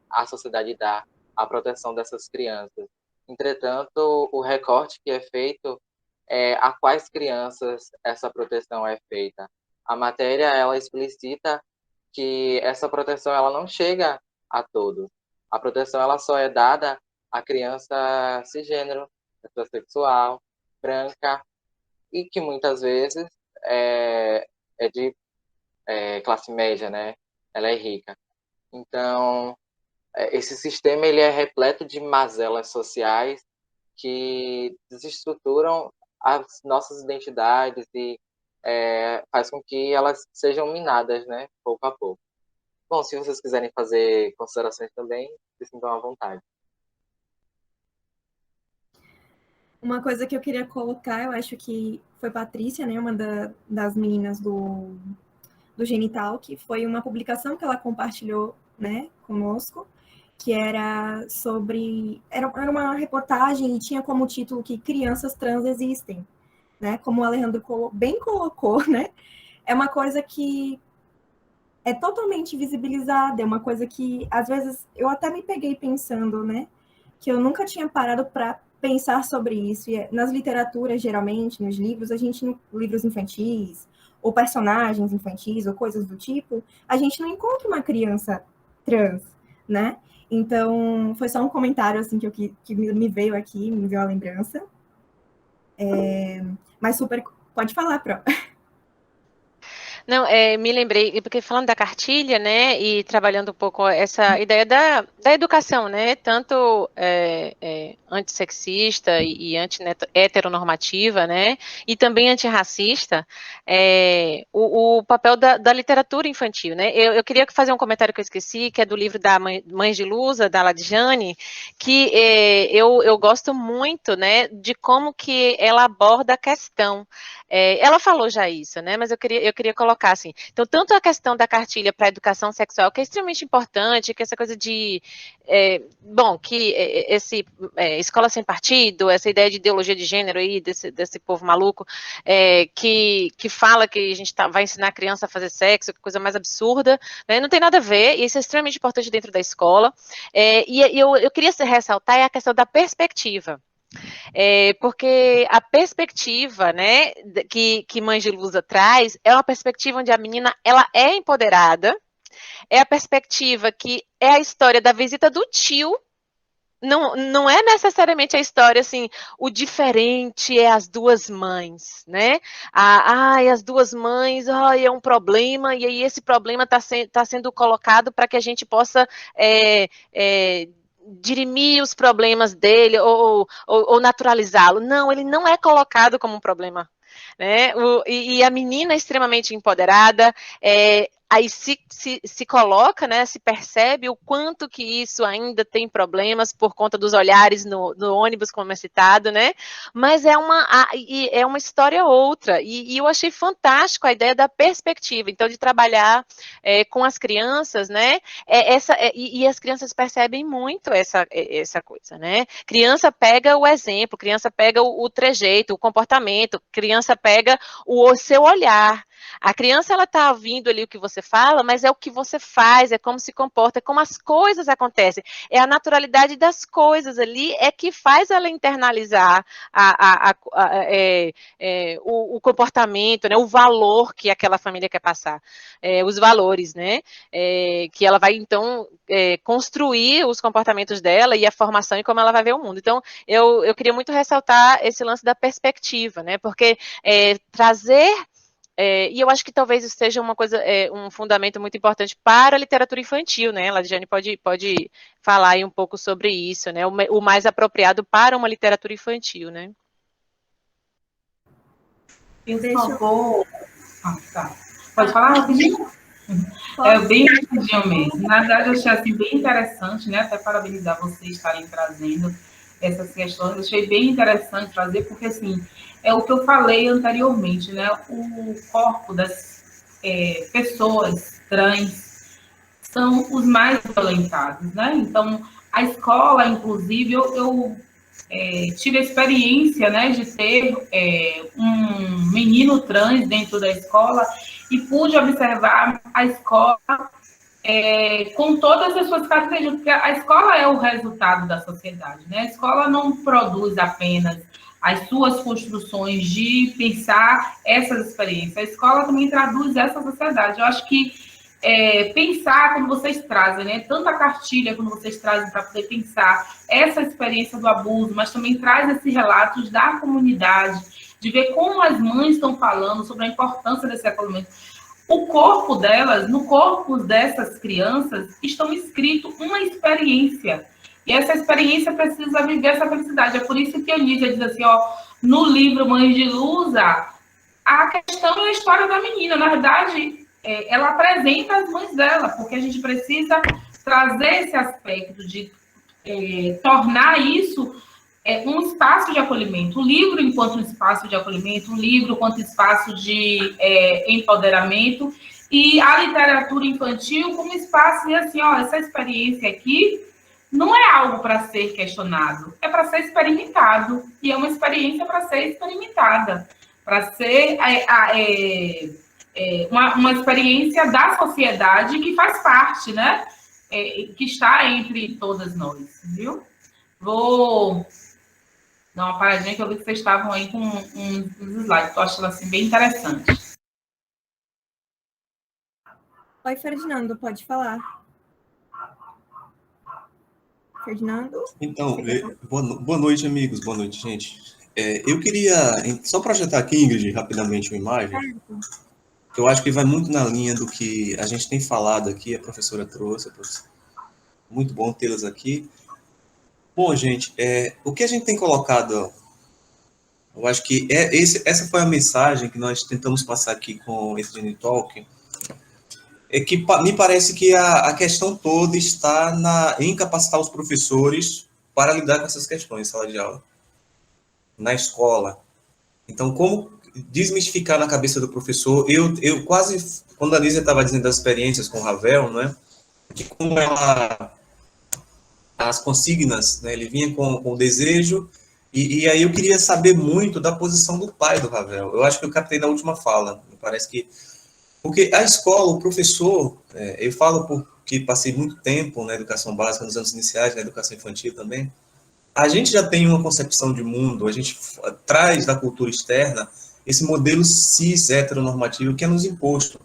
à proteção dessas crianças. Entretanto, o recorte que é feito é a quais crianças essa proteção é feita. A matéria, ela explicita que essa proteção ela não chega a todos. A proteção ela só é dada à criança cisgênero, heterossexual, branca, e que muitas vezes é de classe média, né? Ela é rica. Então, esse sistema ele é repleto de mazelas sociais que desestruturam as nossas identidades e faz com que elas sejam minadas, né? Pouco a pouco. Bom, se vocês quiserem fazer considerações também, se sintam à vontade. Uma coisa que eu queria colocar, eu acho que foi Patrícia, né, uma das meninas do Genital, que foi uma publicação que ela compartilhou, né, conosco, que era sobre... Era uma reportagem e tinha como título que crianças trans existem, né? Como o Alejandro bem colocou, né? É uma coisa que é totalmente visibilizada, é uma coisa que, às vezes, eu até me peguei pensando, né? Que eu nunca tinha parado para pensar sobre isso. E nas literaturas, geralmente, nos livros, livros infantis, ou personagens infantis, ou coisas do tipo, a gente não encontra uma criança trans, né? Então, foi só um comentário, assim, que me veio aqui, me veio a lembrança. Mas super... Pode falar, Pro. Não, me lembrei, porque falando da cartilha, né, e trabalhando um pouco essa ideia da educação, né, tanto antissexista e anti-heteronormativa, né, e também antirracista, o papel da literatura infantil, né. Eu queria fazer um comentário que eu esqueci, que é do livro da Mães de Lusa, da Ladjane, que eu gosto muito, né, de como que ela aborda a questão. Ela falou já isso, né, mas eu queria colocar assim. Então, tanto a questão da cartilha para a educação sexual, que é extremamente importante, que essa coisa de, escola sem partido, essa ideia de ideologia de gênero aí, desse povo maluco, que fala que a gente vai ensinar a criança a fazer sexo, que coisa mais absurda, né? Não tem nada a ver, e isso é extremamente importante dentro da escola. Eu queria ressaltar a questão da perspectiva. Porque a perspectiva, né, que Mães de Lusa traz é uma perspectiva onde a menina ela é empoderada, é a perspectiva que é a história da visita do tio. Não é necessariamente a história, assim, o diferente é as duas mães, né? As duas mães, é um problema, e aí esse problema está sendo colocado para que a gente possa dirimir os problemas dele ou naturalizá-lo. Não, ele não é colocado como um problema, né? E a menina é extremamente empoderada, aí se coloca, né, se percebe o quanto que isso ainda tem problemas por conta dos olhares no ônibus, como é citado, né, mas é uma história outra, e eu achei fantástico a ideia da perspectiva, então, de trabalhar com as crianças, né, e as crianças percebem muito essa coisa, né, criança pega o exemplo, criança pega o trejeito, o comportamento, criança pega o seu olhar. A criança, ela está ouvindo ali o que você fala, mas é o que você faz, é como se comporta, é como as coisas acontecem. É a naturalidade das coisas ali é que faz ela internalizar o comportamento, né, o valor que aquela família quer passar, os valores, né, que ela vai, então, construir os comportamentos dela e a formação e como ela vai ver o mundo. Então, eu queria muito ressaltar esse lance da perspectiva, né, porque trazer e eu acho que talvez isso seja uma coisa, um fundamento muito importante para a literatura infantil, né? A Ladjane pode falar aí um pouco sobre isso, né? O mais apropriado para uma literatura infantil, né? Eu vou... tá. Pode falar rapidinho? Bem rapidinho mesmo. Na verdade, eu achei assim, bem interessante, né? Até parabenizar vocês estarem trazendo essas questões. Eu achei bem interessante trazer, porque, assim, é o que eu falei anteriormente, né? O corpo das pessoas trans são os mais violentados, né? Então, a escola, inclusive, eu tive a experiência, né, de ter um menino trans dentro da escola e pude observar a escola com todas as suas características, porque a escola é o resultado da sociedade, né? A escola não produz apenas as suas construções de pensar essas experiências, a escola também traduz essa sociedade. Eu acho que pensar, quando vocês trazem, né, tanto a cartilha, quando vocês trazem para poder pensar essa experiência do abuso, mas também traz esses relatos da comunidade, de ver como as mães estão falando sobre a importância desse acolhimento. O corpo delas, no corpo dessas crianças, estão escrito uma experiência. E essa experiência precisa viver essa felicidade. É por isso que a Anísia diz assim, no livro Mães de Lusa, a questão é a história da menina. Na verdade, ela apresenta as mães dela, porque a gente precisa trazer esse aspecto de tornar isso um espaço de acolhimento. O livro enquanto um espaço de acolhimento, o livro enquanto espaço de empoderamento, e a literatura infantil como espaço de, assim, essa experiência aqui não é algo para ser questionado, é para ser experimentado. E é uma experiência para ser experimentada, para ser uma experiência da sociedade que faz parte, né? Que está entre todas nós, viu? Vou dar uma paradinha que eu vi que vocês estavam aí com uns slides, que eu acho assim bem interessante. Oi, Ferdinando, pode falar. Ferdinando? Então, boa noite, amigos. Boa noite, gente. Eu queria só projetar aqui, Ingrid, rapidamente uma imagem, que eu acho que vai muito na linha do que a gente tem falado aqui, a professora trouxe, muito bom tê-las aqui. Bom, gente, o que a gente tem colocado, eu acho que essa foi a mensagem que nós tentamos passar aqui com esse Genie Talk, é que me parece que a questão toda está em capacitar os professores para lidar com essas questões em sala de aula, na escola. Então, como desmistificar na cabeça do professor? Eu quase, quando a Anísia estava dizendo das experiências com o Ravel, né, que como as consignas, né, ele vinha com o desejo, e aí eu queria saber muito da posição do pai do Ravel. Eu acho que eu captei na última fala, me parece que porque a escola, o professor, eu falo porque passei muito tempo na educação básica, nos anos iniciais, na educação infantil também, a gente já tem uma concepção de mundo, a gente traz da cultura externa esse modelo cis heteronormativo que é nos imposto.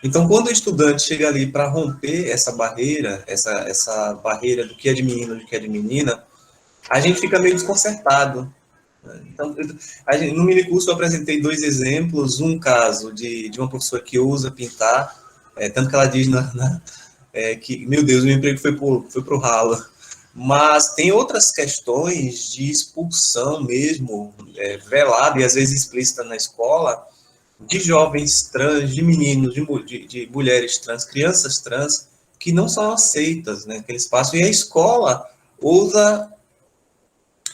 Então, quando o estudante chega ali para romper essa barreira barreira do que é de menino e do que é de menina, a gente fica meio desconcertado. Então, no minicurso eu apresentei 2 exemplos, um caso de uma professora que ousa pintar, tanto que ela diz que, meu Deus, o meu emprego foi pro ralo. Mas tem outras questões de expulsão mesmo, velada e às vezes explícita na escola, de jovens trans, de meninos, de mulheres trans, crianças trans, que não são aceitas, né, naquele espaço. E a escola ousa,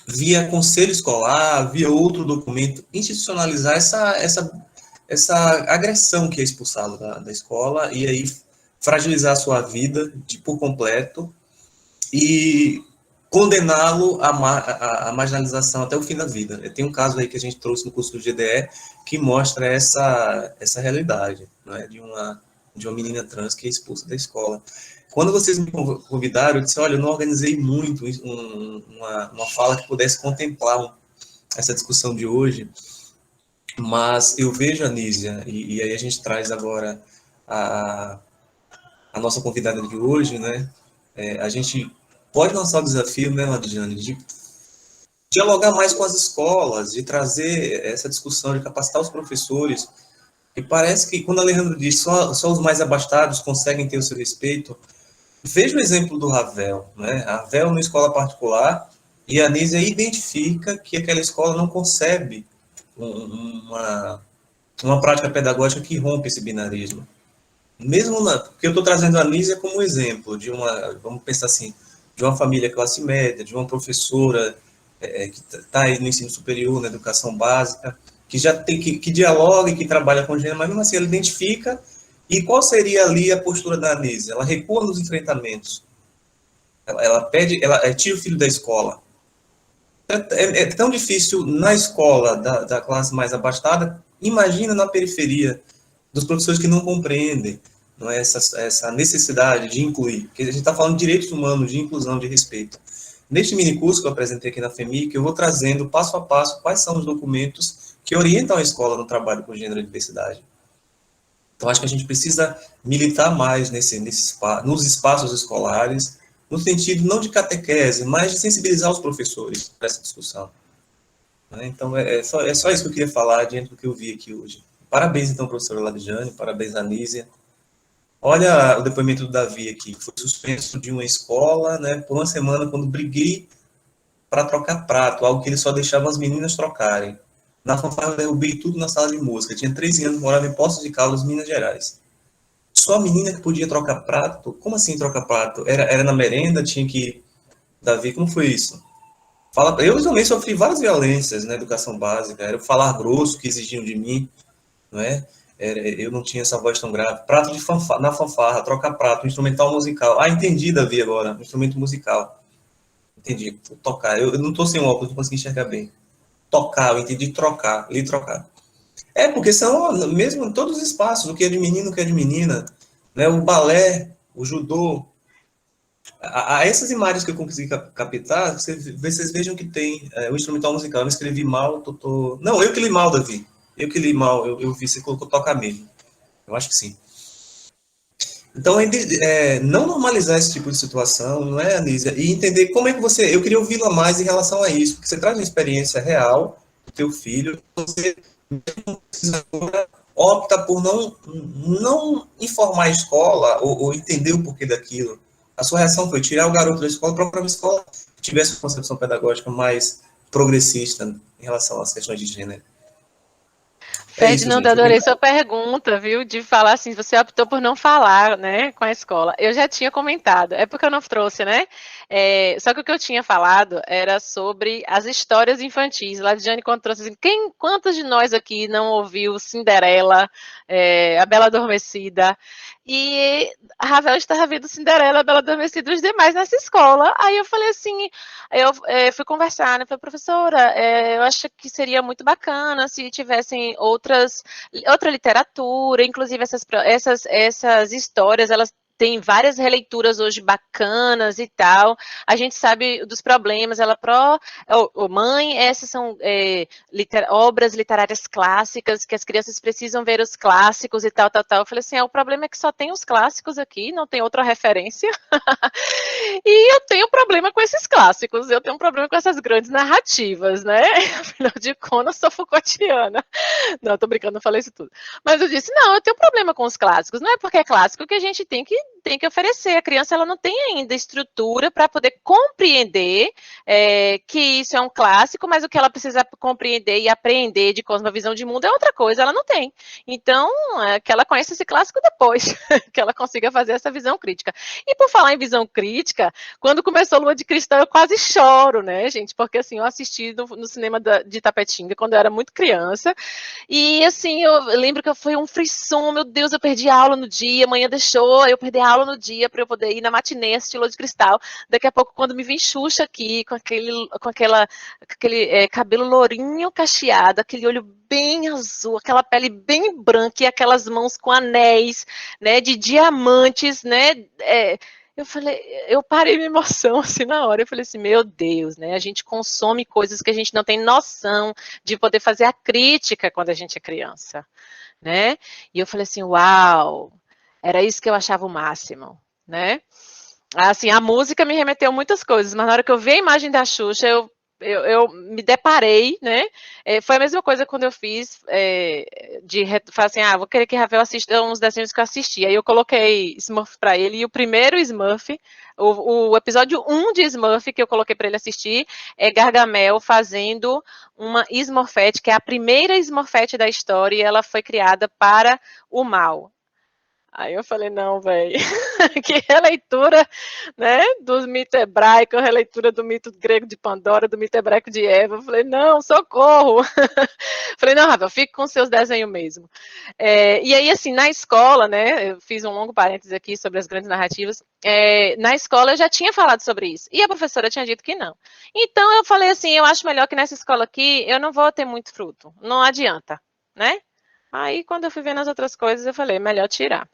via conselho escolar, via outro documento, institucionalizar essa agressão que é expulsada da escola e aí fragilizar a sua vida por completo e condená-lo à marginalização até o fim da vida. Tem um caso aí que a gente trouxe no curso do GDE que mostra essa realidade, né, de uma menina trans que é expulsa da escola. Quando vocês me convidaram, eu disse, olha, eu não organizei muito uma fala que pudesse contemplar essa discussão de hoje, mas eu vejo, Anísia, e aí a gente traz agora a nossa convidada de hoje, né? A gente pode lançar o desafio, né, Ladjane, de dialogar mais com as escolas, de trazer essa discussão, de capacitar os professores, e parece que, quando a Alejandro diz, só os mais abastados conseguem ter o seu respeito. Veja o exemplo do Ravel, né? Ravel numa escola particular, e a Anísia identifica que aquela escola não concebe uma prática pedagógica que rompe esse binarismo. Mesmo porque eu estou trazendo a Anísia como exemplo de vamos pensar assim, de uma família classe média, de uma professora que está aí no ensino superior, na educação básica, que já tem que dialoga e que trabalha com gênero, mas mesmo assim ela identifica. E qual seria ali a postura da Anísia? Ela recua nos enfrentamentos. Ela tira o filho da escola. É tão difícil na escola da classe mais abastada, imagina na periferia, dos professores que não compreendem, não é, essa necessidade de incluir. Porque a gente está falando de direitos humanos, de inclusão, de respeito. Neste minicurso que eu apresentei aqui na FEMIC, eu vou trazendo passo a passo quais são os documentos que orientam a escola no trabalho com gênero e diversidade. Então, acho que a gente precisa militar mais nos espaços escolares, no sentido não de catequese, mas de sensibilizar os professores para essa discussão. Então, é só isso que eu queria falar diante do que eu vi aqui hoje. Parabéns, então, professora Ladjane, parabéns, Anísia. Olha o depoimento do Davi aqui, que foi suspenso de uma escola, né, por uma semana, quando briguei para trocar prato, algo que ele só deixava as meninas trocarem. Na fanfarra eu derrubei tudo na sala de música. Tinha 13 anos, morava em Poços de Caldas, Minas Gerais. Só a menina que podia trocar prato? Como assim trocar prato? Era na merenda, tinha que... Davi, como foi isso? Eu também sofri várias violências na educação básica. Era o falar grosso que exigiam de mim, não é? Eu não tinha essa voz tão grave. Prato na fanfarra, trocar prato, instrumental musical. Ah, entendi, Davi, agora. Instrumento musical. Entendi. Tocar. Eu não estou sem óculos, não consegui enxergar bem. Tocar, eu entendi trocar, li trocar. É, porque são mesmo em todos os espaços, o que é de menino, o que é de menina, né? O balé, o judô. A essas imagens que eu consegui captar, vocês vejam que tem o instrumental musical. Eu escrevi mal, Não, eu que li mal, Davi. Eu que li mal, eu vi, você colocou tocar mesmo. Eu acho que sim. Então, não normalizar esse tipo de situação, não é, Anísia? E entender como é que você... Eu queria ouvi-la mais em relação a isso, porque você traz uma experiência real do teu filho, você opta por não informar a escola ou entender o porquê daquilo. A sua reação foi tirar o garoto da escola para uma escola que tivesse uma concepção pedagógica mais progressista em relação às questões de gênero. É isso, Ferdinando, gente. adorei sua Obrigado. pergunta, viu? De falar assim, você optou por não falar, né, com a escola. Eu já tinha comentado, é porque eu não trouxe, né? Só que o que eu tinha falado era sobre as histórias infantis. Ladiane, quando trouxe assim, quantos de nós aqui não ouviu Cinderela, A Bela Adormecida? E a Ravel estava vendo Cinderela, A Bela Adormecida e os demais nessa escola. Aí eu falei assim, eu fui conversar, né? Falei, professora, eu acho que seria muito bacana se tivessem outra literatura, inclusive essas histórias, elas têm várias releituras hoje bacanas e tal. A gente sabe dos problemas, mãe, essas são obras literárias clássicas, que as crianças precisam ver os clássicos e tal, tal, tal. Eu falei assim, o problema é que só tem os clássicos aqui, não tem outra referência. E eu tenho problema com esses clássicos, eu tenho um problema com essas grandes narrativas, né? Afinal de contas, eu sou Foucaultiana. Não, tô brincando, não falei isso tudo. Mas eu disse, não, eu tenho problema com os clássicos. Não é porque é clássico que a gente tem que oferecer. A criança, ela não tem ainda estrutura para poder compreender que isso é um clássico, mas o que ela precisa compreender e aprender de cosmovisão de mundo é outra coisa, ela não tem. Então, que ela conheça esse clássico depois, que ela consiga fazer essa visão crítica. E por falar em visão crítica, quando começou Lua de Cristal, eu quase choro, né, gente? Porque, assim, eu assisti no cinema de Tapetinga quando eu era muito criança, e, assim, eu lembro que foi um frisson, meu Deus, eu perdi a aula no dia, amanhã deixou eu perder a aula no dia para eu poder ir na matinê assistir Lua de Cristal. Daqui a pouco, quando me vem Xuxa aqui, com aquele cabelo lourinho cacheado, aquele olho bem azul, aquela pele bem branca e aquelas mãos com anéis, né, de diamantes, né, eu falei, eu parei minha emoção assim na hora, eu falei assim, meu Deus, né, a gente consome coisas que a gente não tem noção de poder fazer a crítica quando a gente é criança, né, e eu falei assim, uau, era isso que eu achava o máximo, né, assim, a música me remeteu muitas coisas, mas na hora que eu vi a imagem da Xuxa, eu me deparei, né? Foi a mesma coisa quando eu fiz falar assim, vou querer que Ravel assista uns desenhos que eu assisti. Aí eu coloquei Smurf para ele, e o primeiro Smurf, o episódio 1 de Smurf que eu coloquei para ele assistir é Gargamel fazendo uma Smurfette, que é a primeira Smurfette da história, e ela foi criada para o mal. Aí eu falei, não, velho, que releitura, né, dos mitos hebraicos, releitura do mito grego de Pandora, do mito hebraico de Eva. Eu falei, não, socorro. Falei, não, Ravel, fique com seus desenhos mesmo. E aí, assim, na escola, né, eu fiz um longo parênteses aqui sobre as grandes narrativas, na escola eu já tinha falado sobre isso, e a professora tinha dito que não. Então eu falei assim, eu acho melhor que nessa escola aqui eu não vou ter muito fruto, não adianta, né? Aí, quando eu fui vendo as outras coisas, eu falei, melhor tirar.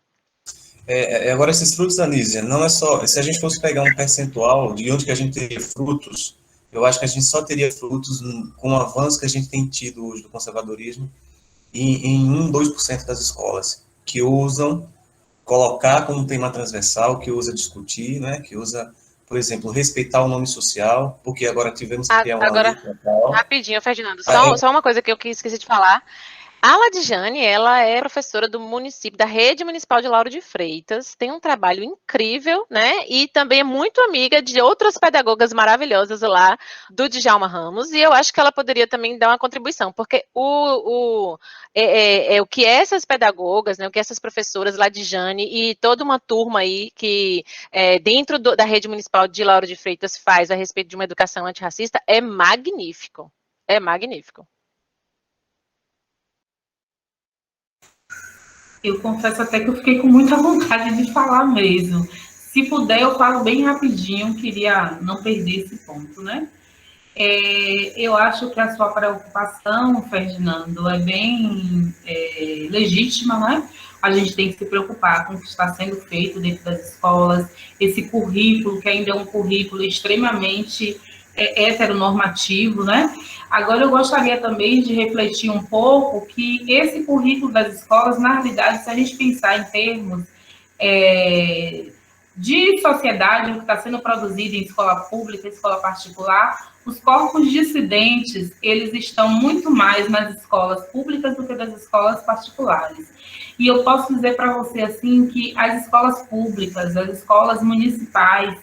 Agora, esses frutos, Anísia, não é só... Se a gente fosse pegar um percentual de onde que a gente teria frutos, eu acho que a gente só teria frutos com o avanço que a gente tem tido hoje do conservadorismo em 1, 2% das escolas, que usam colocar como tema transversal, que usa discutir, né, que usa, por exemplo, respeitar o nome social, porque agora tivemos que criar uma lei Agora, local. rapidinho, Ferdinando, só uma coisa que eu esqueci de falar. A Ladjane, ela é professora do município, da Rede Municipal de Lauro de Freitas, tem um trabalho incrível, né, e também é muito amiga de outras pedagogas maravilhosas lá do Djalma Ramos, e eu acho que ela poderia também dar uma contribuição, porque o que essas pedagogas, né, o que essas professoras, Ladjane e toda uma turma aí que dentro da Rede Municipal de Lauro de Freitas faz a respeito de uma educação antirracista é magnífico, é magnífico. Eu confesso até que eu fiquei com muita vontade de falar mesmo. Se puder, eu falo bem rapidinho, queria não perder esse ponto, né? Eu acho que a sua preocupação, Ferdinando, é bem legítima, né? A gente tem que se preocupar com o que está sendo feito dentro das escolas, esse currículo, que ainda é um currículo extremamente heteronormativo, né? Agora, eu gostaria também de refletir um pouco que esse currículo das escolas, na realidade, se a gente pensar em termos de sociedade, o que está sendo produzido em escola pública, escola particular, os corpos dissidentes, eles estão muito mais nas escolas públicas do que nas escolas particulares. E eu posso dizer para você, assim, que as escolas públicas, as escolas municipais,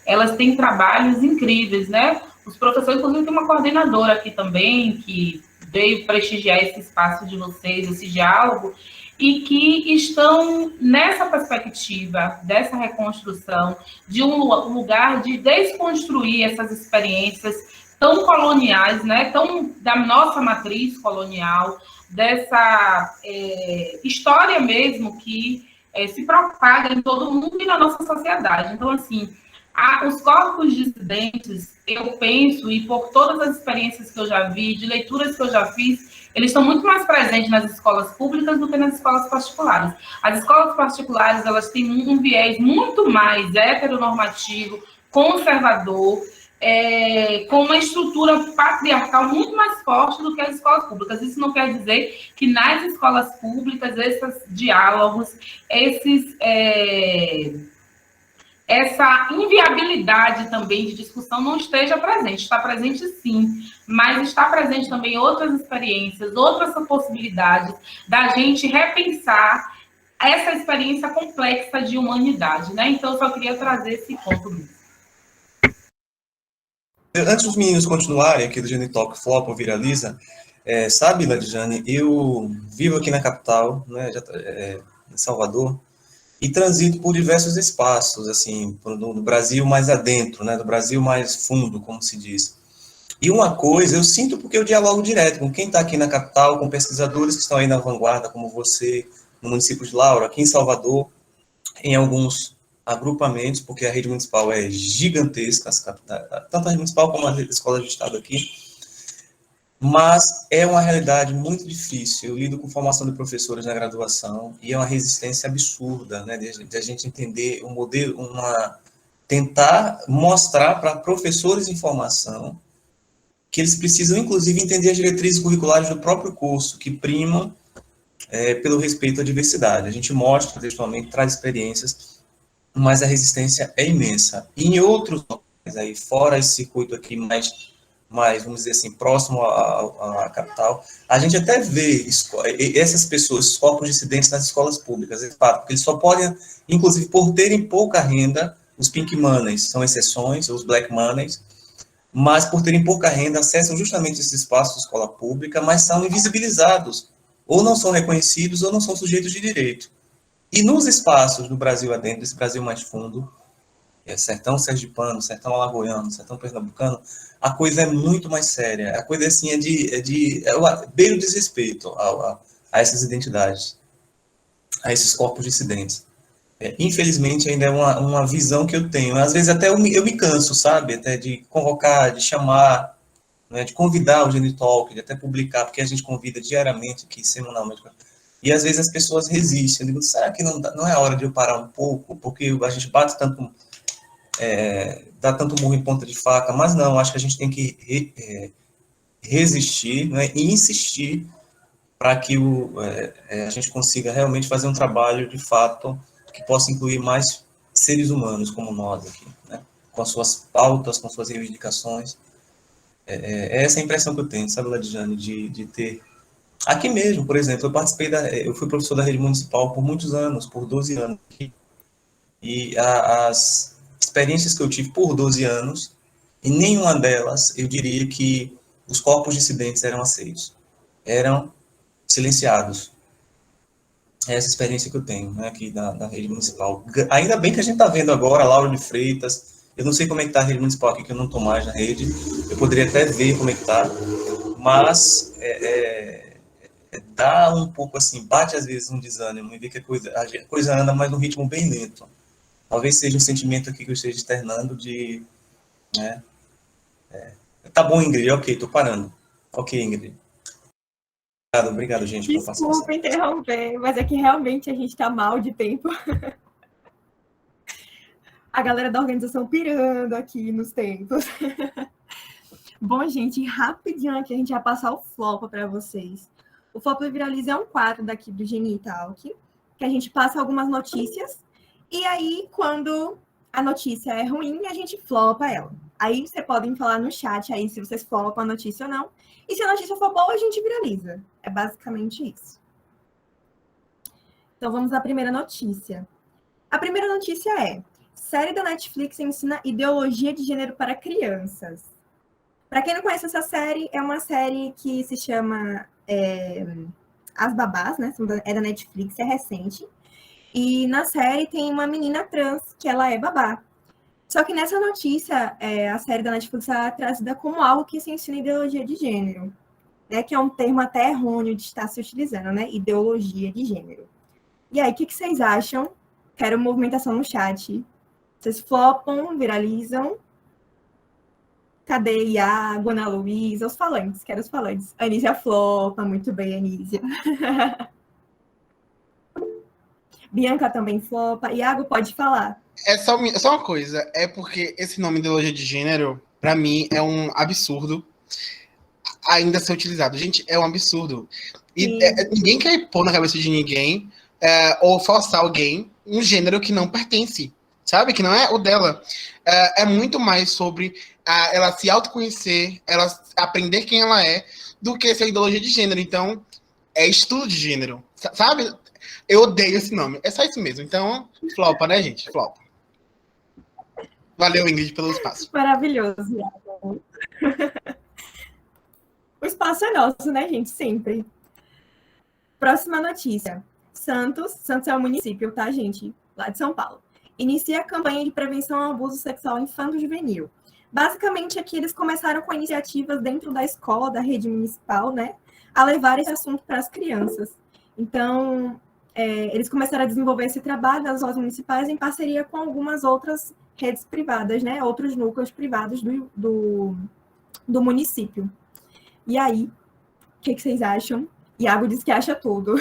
elas têm trabalhos incríveis, né? Os professores, inclusive, tem uma coordenadora aqui também, que veio prestigiar esse espaço de vocês, esse diálogo, e que estão nessa perspectiva dessa reconstrução, de um lugar de desconstruir essas experiências tão coloniais, né, tão da nossa matriz colonial, dessa história mesmo que se propaga em todo mundo e na nossa sociedade. Então, assim, os corpos dissidentes, eu penso, e por todas as experiências que eu já vi, de leituras que eu já fiz, eles estão muito mais presentes nas escolas públicas do que nas escolas particulares. As escolas particulares, elas têm um viés muito mais heteronormativo, conservador, com uma estrutura patriarcal muito mais forte do que as escolas públicas. Isso não quer dizer que nas escolas públicas, esses diálogos, essa inviabilidade também de discussão não esteja presente. Está presente, sim, mas está presente também outras experiências, outras possibilidades da gente repensar essa experiência complexa de humanidade, né? Então, eu só queria trazer esse ponto mesmo. Antes dos meninos continuarem aqui do Gene Talk Flop ou Viraliza, sabe, Ladjane, eu vivo aqui na capital, né, em Salvador, e transito por diversos espaços, assim, no Brasil mais adentro, né, do Brasil mais fundo, como se diz. E uma coisa eu sinto porque eu dialogo direto com quem está aqui na capital, com pesquisadores que estão aí na vanguarda, como você, no município de Laura, aqui em Salvador, em alguns agrupamentos, porque a rede municipal é gigantesca, tanto a rede municipal como a escola de estado aqui, mas é uma realidade muito difícil. Eu lido com formação de professores na graduação e é uma resistência absurda, né, de a gente entender um modelo, tentar mostrar para professores em formação que eles precisam, inclusive, entender as diretrizes curriculares do próprio curso, que primam pelo respeito à diversidade. A gente mostra, textualmente, traz experiências, mas a resistência é imensa. E em outros locais, aí, fora esse circuito aqui mais, vamos dizer assim, próximo à capital, a gente até vê essas pessoas, esses corpos dissidentes nas escolas públicas, porque eles só podem, inclusive, por terem pouca renda, os pink moneys são exceções, os black moneys, mas por terem pouca renda, acessam justamente esses espaços de escola pública, mas são invisibilizados, ou não são reconhecidos, ou não são sujeitos de direito. E nos espaços do Brasil adentro, esse Brasil mais fundo, sertão sergipano, sertão alagoano, sertão pernambucano, a coisa é muito mais séria. A coisa, assim, beira o desrespeito a essas identidades, a esses corpos dissidentes. Infelizmente, ainda é uma visão que eu tenho. Às vezes, até eu me canso, sabe? Até de convocar, de chamar, né? De convidar o Gene Talk, de até publicar, porque a gente convida diariamente aqui, semanalmente. E, às vezes, as pessoas resistem. Eu digo, será que não é a hora de eu parar um pouco? Porque a gente bate tanto, dá tanto murro em ponta de faca, mas não, acho que a gente tem que resistir, né? E insistir para que a gente consiga realmente fazer um trabalho, de fato, que possa incluir mais seres humanos como nós aqui, né? Com as suas pautas, com suas reivindicações. É essa a impressão que eu tenho, sabe, Ladjane, de ter... Aqui mesmo, por exemplo, eu fui professor da rede municipal por muitos anos, por 12 anos. E as experiências que eu tive por 12 anos, em nenhuma delas eu diria que os corpos dissidentes eram aceitos. Eram silenciados. É essa experiência que eu tenho, né, aqui da rede municipal. Ainda bem que a gente está vendo agora a Laura de Freitas. Eu não sei como é que está a rede municipal aqui, que eu não estou mais na rede. Eu poderia até ver como é que está. Mas dá um pouco assim, bate às vezes um desânimo e vê que a coisa anda mais num ritmo bem lento. Talvez seja um sentimento aqui que eu esteja externando de, né? Tá bom, Ingrid, ok, tô parando. Ok, Ingrid. Obrigado, gente, pela paciência. Desculpa interromper, mas é que realmente a gente está mal de tempo. A galera da organização pirando aqui nos tempos. Bom, gente, rapidinho aqui a gente vai passar o Flopa para vocês. O Flopa Viraliza é um quadro daqui do Geni Talk, que a gente passa algumas notícias, e aí, quando a notícia é ruim, a gente flopa ela. Aí vocês podem falar no chat aí se vocês flopam a notícia ou não. E se a notícia for boa, a gente viraliza. É basicamente isso. Então vamos à primeira notícia. A primeira notícia é: série da Netflix ensina ideologia de gênero para crianças. Para quem não conhece essa série, é uma série que se chama As Babás, né? É da Netflix, é recente. E na série tem uma menina trans que ela é babá. Só que nessa notícia, a série da Netflix é trazida como algo que se ensina ideologia de gênero, né? Que é um termo até errôneo de estar se utilizando, né? Ideologia de gênero. E aí, o que vocês acham? Quero movimentação no chat. Vocês flopam, viralizam? Cadê Iago, Ana Luísa? Os falantes, quero os falantes. Anísia flopa, muito bem, Anísia. Bianca também flopa. Iago, pode falar. É só uma coisa, é porque esse nome ideologia de gênero, pra mim, é um absurdo ainda ser utilizado. Gente, é um absurdo. E ninguém quer pôr na cabeça de ninguém ou forçar alguém um gênero que não pertence, sabe? Que não é o dela. É muito mais sobre ela se autoconhecer, ela aprender quem ela é, do que essa ideologia de gênero. Então, é estudo de gênero, sabe? Eu odeio esse nome. É só isso mesmo. Então, flopa, né, gente? Flopa. Valeu, Ingrid, pelo espaço. Maravilhoso. O espaço é nosso, né, gente? Sempre. Próxima notícia. Santos é um município, tá, gente? Lá de São Paulo. Inicia a campanha de prevenção ao abuso sexual infanto-juvenil. Basicamente, aqui eles começaram com iniciativas dentro da escola, da rede municipal, né? A levar esse assunto para as crianças. Então, eles começaram a desenvolver esse trabalho nas escolas municipais em parceria com algumas outras redes privadas, né? Outros núcleos privados do município. E aí, o que vocês acham? Iago diz que acha tudo.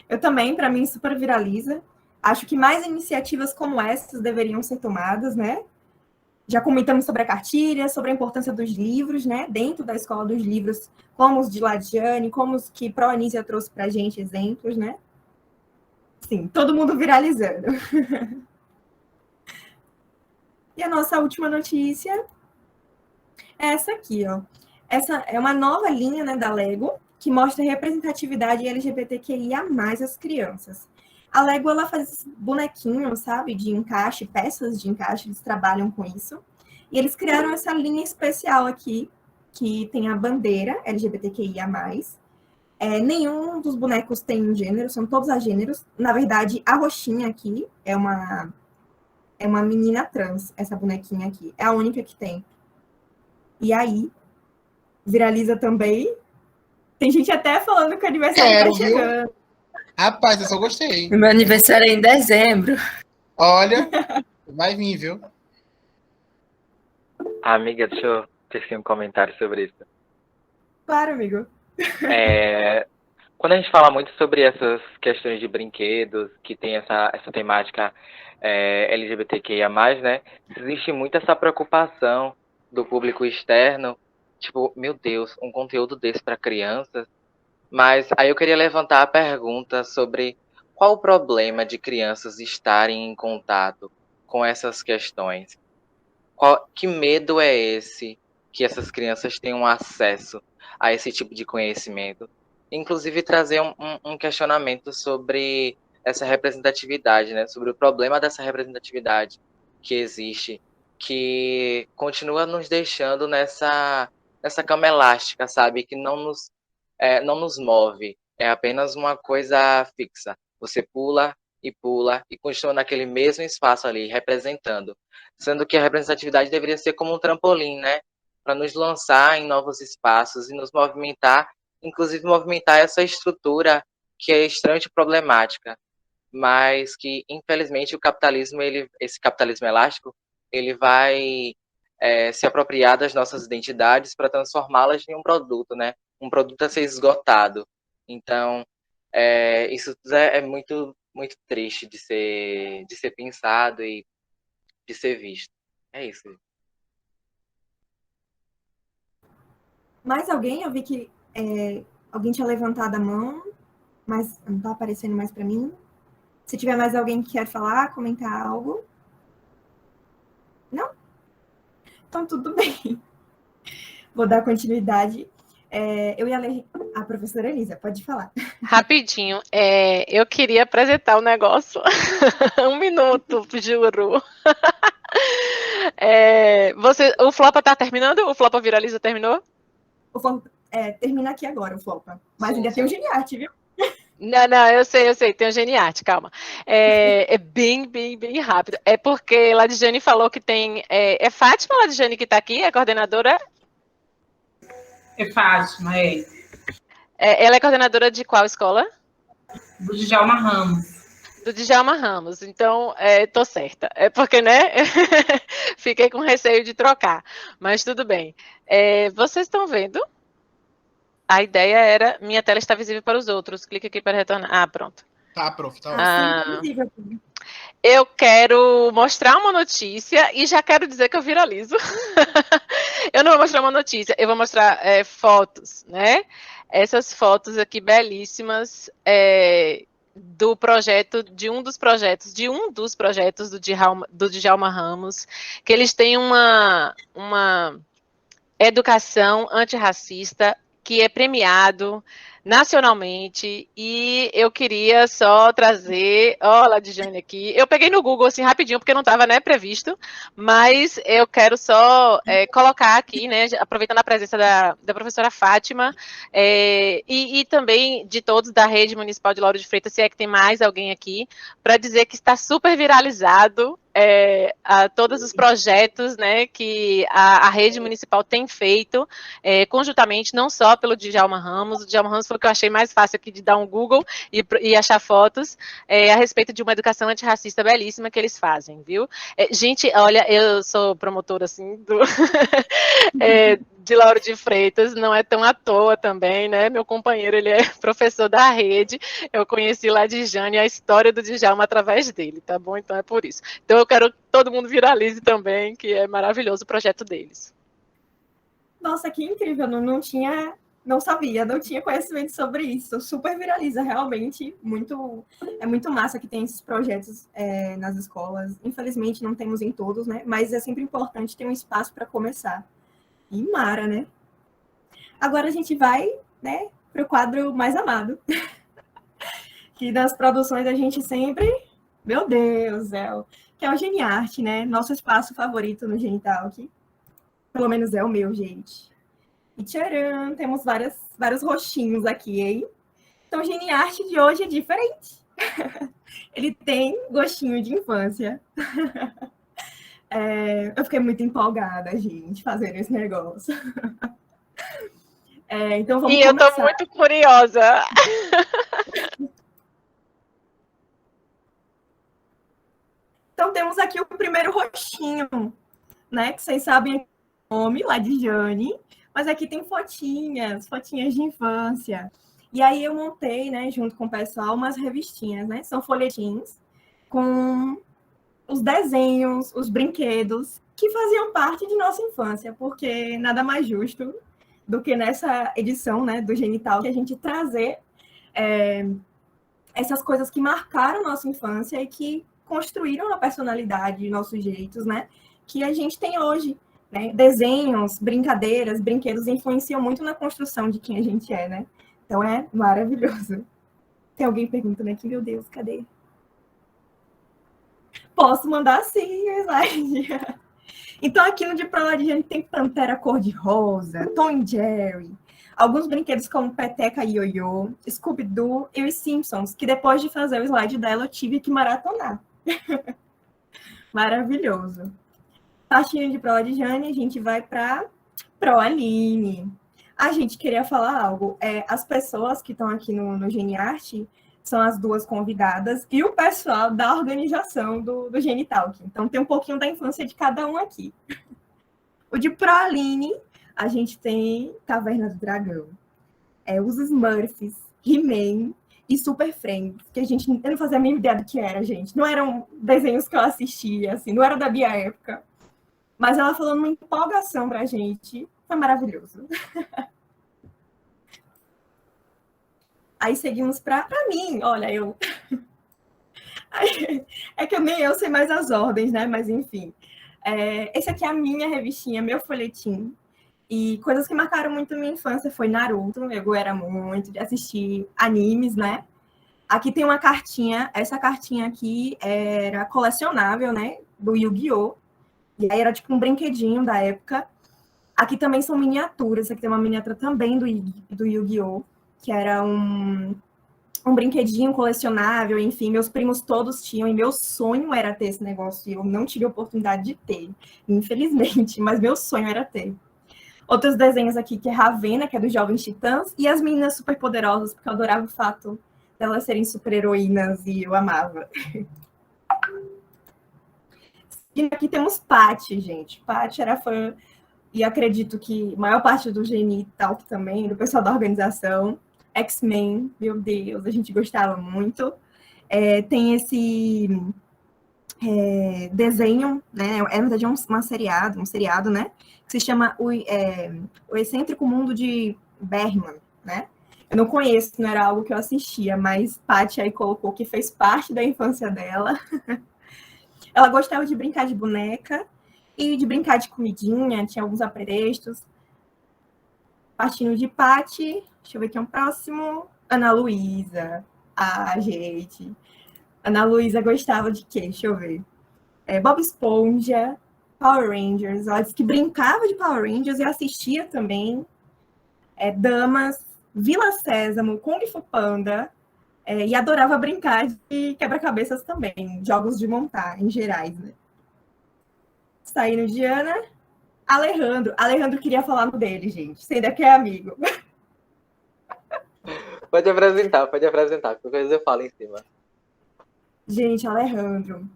Eu também, para mim, super viraliza. Acho que mais iniciativas como essas deveriam ser tomadas, né? Já comentamos sobre a cartilha, sobre a importância dos livros, né? Dentro da escola dos livros, como os de Ladiane, como os que Pro Anísia trouxe para a gente, exemplos, né? Sim, todo mundo viralizando. E a nossa última notícia é essa aqui, ó. Essa é uma nova linha, né, da Lego, que mostra representatividade LGBTQIA+, as crianças. A Lego, ela faz bonequinhos, sabe, de encaixe, peças de encaixe, eles trabalham com isso. E eles criaram essa linha especial aqui, que tem a bandeira LGBTQIA+. Nenhum dos bonecos tem um gênero, são todos agêneros. Na verdade, a roxinha aqui é uma menina trans, essa bonequinha aqui. É a única que tem. E aí, viraliza também. Tem gente até falando que o aniversário tá chegando. Viu? Rapaz, eu só gostei. Meu aniversário é em dezembro. Olha, vai vir, viu? Amiga, deixa eu tecer um comentário sobre isso. Claro, amigo. Quando a gente fala muito sobre essas questões de brinquedos, que tem essa temática LGBTQIA+, né? Existe muito essa preocupação do público externo, tipo, meu Deus, um conteúdo desse para crianças. Mas aí eu queria levantar a pergunta sobre qual o problema de crianças estarem em contato com essas questões. Que medo é esse que essas crianças tenham acesso a esse tipo de conhecimento? Inclusive trazer um questionamento sobre essa representatividade, né? Sobre o problema dessa representatividade que existe, que continua nos deixando nessa cama elástica, sabe? Que não nos move, é apenas uma coisa fixa. Você pula e continua naquele mesmo espaço ali, representando. Sendo que a representatividade deveria ser como um trampolim, né? Para nos lançar em novos espaços e nos movimentar, inclusive movimentar essa estrutura que é extremamente problemática. mas que, infelizmente, esse capitalismo elástico, ele vai se apropriar das nossas identidades para transformá-las em um produto, né? Um produto a ser esgotado. Então, isso é muito, muito triste de ser pensado e de ser visto. É isso. Mais alguém? Eu vi que alguém tinha levantado a mão, mas não está aparecendo mais para mim. Se tiver mais alguém que quer falar, comentar algo. Não? Então, tudo bem. Vou dar continuidade. Eu ia ler a professora Elisa, pode falar. Rapidinho, eu queria apresentar o negócio. 1 minuto, juro. O Flopa tá terminando? O Flopa Viraliza terminou? O Flopa, termina aqui agora, o Flopa. Mas ainda tem o Geniarte, viu? Não, eu sei, tem o Geniarte, calma. É bem rápido. É porque Ladijane falou que tem... É Fátima Ladijane que tá aqui, a coordenadora? É Fátima, Ela é coordenadora de qual escola? Do Djalma Ramos. Do Djalma Ramos, então tô certa. É porque, né? Fiquei com receio de trocar, mas tudo bem. Vocês estão vendo? A ideia era, minha tela está visível para os outros. Clique aqui para retornar. Ah, pronto. Tá, prof, tá ótimo. Visível. Eu quero mostrar uma notícia e já quero dizer que eu viralizo. Eu não vou mostrar uma notícia, eu vou mostrar fotos, né? Essas fotos aqui belíssimas do projeto, de um dos projetos do Djalma Ramos, que eles têm uma educação antirracista que é premiado nacionalmente, e eu queria só trazer, olha a Dijane aqui, eu peguei no Google assim rapidinho, porque não estava, né, previsto, mas eu quero só colocar aqui, né, aproveitando a presença da professora Fátima, e também de todos da Rede Municipal de Lauro de Freitas, se é que tem mais alguém aqui, para dizer que está super viralizado a todos os projetos, né, que a rede municipal tem feito, conjuntamente, não só pelo Djalma Ramos. O Djalma Ramos foi o que eu achei mais fácil aqui de dar um Google e achar fotos a respeito de uma educação antirracista belíssima que eles fazem, viu? Gente, olha, eu sou promotora, assim, de Lauro de Freitas, não é tão à toa também, né? Meu companheiro, ele é professor da rede, eu conheci lá de Jane a história do Djalma através dele, tá bom? Então é por isso. Então eu quero que todo mundo viralize também, que é maravilhoso o projeto deles. Nossa, que incrível, não sabia, não tinha conhecimento sobre isso, super viraliza, realmente, é muito massa que tem esses projetos nas escolas, infelizmente não temos em todos, né, mas é sempre importante ter um espaço para começar, e mara, né. Agora a gente vai, né, para o quadro mais amado, que das produções a gente sempre, meu Deus, que é o Geniarte, né, nosso espaço favorito no Genitalk, pelo menos é o meu, gente. E tcharam, temos vários rostinhos aqui, hein? Então, o Geniarte de hoje é diferente. Ele tem gostinho de infância. Eu fiquei muito empolgada, gente, fazendo esse negócio. Então, vamos começar. E eu tô muito curiosa. Então, temos aqui o primeiro rostinho, né? Que vocês sabem o nome, lá de Jane. Mas aqui tem fotinhas de infância. E aí eu montei, né, junto com o pessoal, umas revistinhas, né? São folhetins com os desenhos, os brinquedos que faziam parte de nossa infância, porque nada mais justo do que nessa edição, né, do Genital, que a gente trazer essas coisas que marcaram nossa infância e que construíram a personalidade, nossos jeitos, né, que a gente tem hoje. Né? Desenhos, brincadeiras, brinquedos influenciam muito na construção de quem a gente é, né? Então é maravilhoso. Tem alguém perguntando aqui, meu Deus, cadê? Posso mandar sim o slide. Então aqui no de Prolad a gente tem Pantera cor-de-rosa, Tom e Jerry, alguns brinquedos como Peteca e Ioiô, Scooby-Doo e os Simpsons, que depois de fazer o slide dela eu tive que maratonar. Maravilhoso. Partindo de Prolad Jane, a gente vai para Proaline. A gente queria falar algo. As pessoas que estão aqui no Geniarte são as duas convidadas, e o pessoal da organização do Genitalk. Então, tem um pouquinho da infância de cada um aqui. O de Proaline, a gente tem Caverna do Dragão, os Smurfs, He-Man e Super Friends, que eu não fazia a mínima ideia do que era, gente. Não eram desenhos que eu assistia, assim, não era da minha época. Mas ela falando uma empolgação pra gente, foi maravilhoso. Aí seguimos para mim, olha, eu... É que nem eu sei mais as ordens, né? Mas enfim. Esse aqui é a minha revistinha, meu folhetim. E coisas que marcaram muito a minha infância foi Naruto. Eu era muito de assistir animes, né? Aqui tem uma cartinha. Essa cartinha aqui era colecionável, né? Do Yu-Gi-Oh! E aí era tipo um brinquedinho da época. Aqui também são miniaturas. Aqui tem uma miniatura também do Yu-Gi-Oh! Que era um brinquedinho colecionável, enfim, meus primos todos tinham, e meu sonho era ter esse negócio, e eu não tive a oportunidade de ter, infelizmente, mas meu sonho era ter. Outros desenhos aqui, que é Ravena, que é dos Jovens Titãs, e as meninas superpoderosas, porque eu adorava o fato delas serem super-heroínas, e eu amava. E aqui temos Paty, gente. Paty era fã, e acredito que a maior parte do Genitalk também, do pessoal da organização. X-Men, meu Deus, a gente gostava muito. Tem esse desenho, né? Na verdade, um seriado, né? Que se chama O Excêntrico Mundo de Bergman, né? Eu não conheço, não era algo que eu assistia, mas Paty aí colocou que fez parte da infância dela. Ela gostava de brincar de boneca e de brincar de comidinha, tinha alguns aperestos. Partindo de Paty, deixa eu ver aqui um próximo. Ana Luísa. Ah, gente. Ana Luísa gostava de quê? Deixa eu ver. Bob Esponja, Power Rangers. Ela disse que brincava de Power Rangers e assistia também. Damas, Vila Sésamo, Kung Fu Panda. E adorava brincar de quebra-cabeças também. Jogos de montar, em gerais, né? Saindo de Ana. Alejandro queria falar no dele, gente. Você ainda que é amigo. Pode apresentar, qualquer coisa eu falo em cima. Gente, Alejandro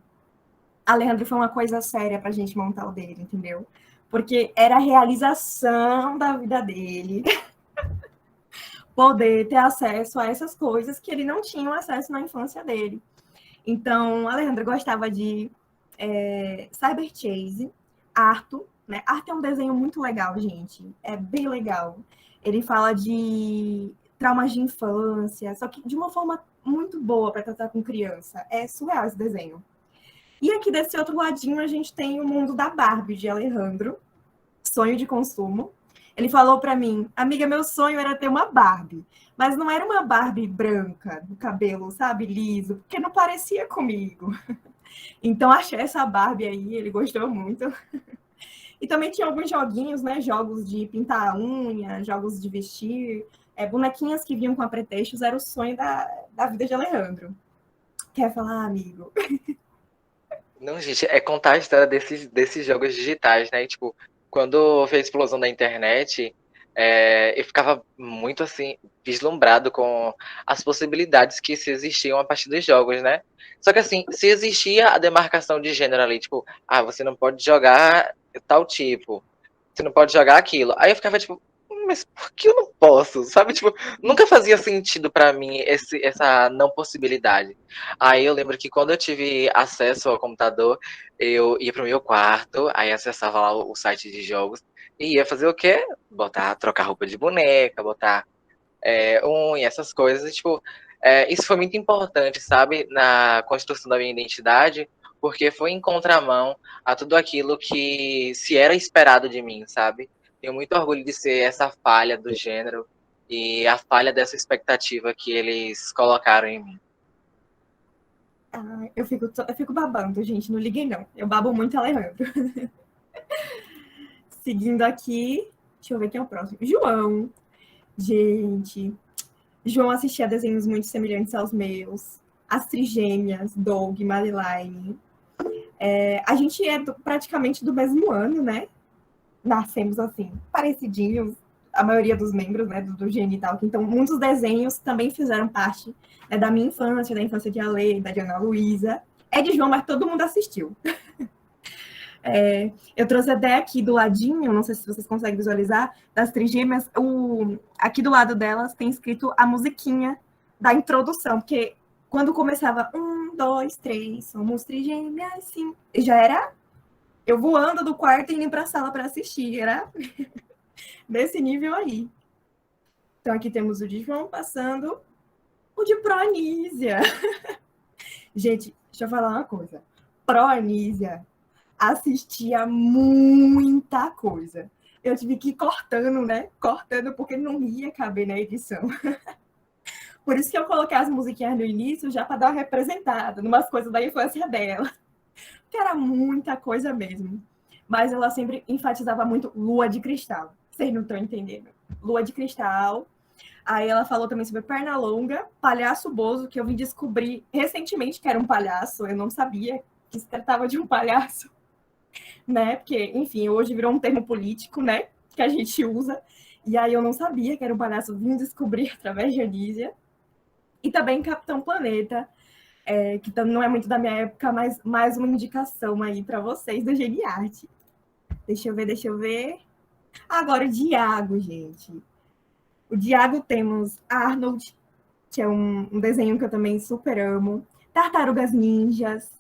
foi uma coisa séria pra gente montar o dele, entendeu? Porque era a realização da vida dele. Poder ter acesso a essas coisas que ele não tinha acesso na infância dele. Então, Alejandro gostava de Cyber Chase, Arthur, né? Arthur é um desenho muito legal, gente. É bem legal. Ele fala de traumas de infância, só que de uma forma muito boa para tratar com criança. É surreal esse desenho. E aqui desse outro ladinho a gente tem o mundo da Barbie, de Alejandro, sonho de consumo. Ele falou para mim, amiga, meu sonho era ter uma Barbie, mas não era uma Barbie branca, do cabelo, sabe, liso, porque não parecia comigo. Então achei essa Barbie aí, ele gostou muito. E também tinha alguns joguinhos, né? Jogos de pintar a unha, jogos de vestir, bonequinhas que vinham com apetrechos, era o sonho da vida de Alejandro. Quer falar, amigo? Não, gente, é contar a história desses jogos digitais, né? E, tipo, quando fez a explosão da internet, eu ficava muito, assim, vislumbrado com as possibilidades que se existiam a partir dos jogos, né? Só que, assim, se existia a demarcação de gênero ali, tipo, você não pode jogar tal tipo, você não pode jogar aquilo. Aí eu ficava, tipo, mas por que eu não posso? Sabe, tipo, nunca fazia sentido pra mim essa não possibilidade. Aí eu lembro que quando eu tive acesso ao computador, eu ia pro meu quarto, aí acessava lá o site de jogos, e ia fazer o quê? Trocar roupa de boneca, botar unha, essas coisas. E, tipo, isso foi muito importante, sabe, na construção da minha identidade, porque foi em contramão a tudo aquilo que se era esperado de mim, sabe? Tenho muito orgulho de ser essa falha do gênero e a falha dessa expectativa que eles colocaram em mim. Eu fico babando, gente, não liguem não. Eu babo muito Alejandro. Seguindo aqui, deixa eu ver quem é o próximo. João. Gente, João assistia desenhos muito semelhantes aos meus. As Trigêmeas, Doug, Madeline. A gente é praticamente do mesmo ano, né? Nascemos assim, parecidinhos. a maioria dos membros, né, do Genital. Então, muitos desenhos também fizeram parte, né, da minha infância, da infância de Ale, da de Ana Luísa. É de João, mas todo mundo assistiu. Eu trouxe até aqui do ladinho, não sei se vocês conseguem visualizar, das trigêmeas, aqui do lado delas tem escrito a musiquinha da introdução, porque quando começava 1, 2, 3, somos trigêmeas, sim, já era eu voando do quarto e indo para a sala para assistir, era desse nível aí. Então aqui temos o de João passando, o de Proanísia. Gente, deixa eu falar uma coisa. Proanísia assistia muita coisa. Eu tive que ir cortando, né? Cortando, porque não ia caber na edição. Por isso que eu coloquei as musiquinhas no início, já para dar uma representada, numas coisas da infância dela. Que era muita coisa mesmo. Mas ela sempre enfatizava muito Lua de Cristal. Vocês não estão entendendo. Lua de Cristal. Aí ela falou também sobre Pernalonga, Palhaço Bozo, que eu vim descobrir recentemente que era um palhaço. Eu não sabia que se tratava de um palhaço. Né? Porque, enfim, hoje virou um termo político, né? Que a gente usa. E aí eu não sabia que era um palhaço, vim descobrir através de Anísia. E também Capitão Planeta, que não é muito da minha época, mas mais uma indicação aí para vocês do Geniarte. Deixa eu ver. Agora o Diago, gente. O Diago temos Arnold, que é um desenho que eu também super amo. Tartarugas Ninjas,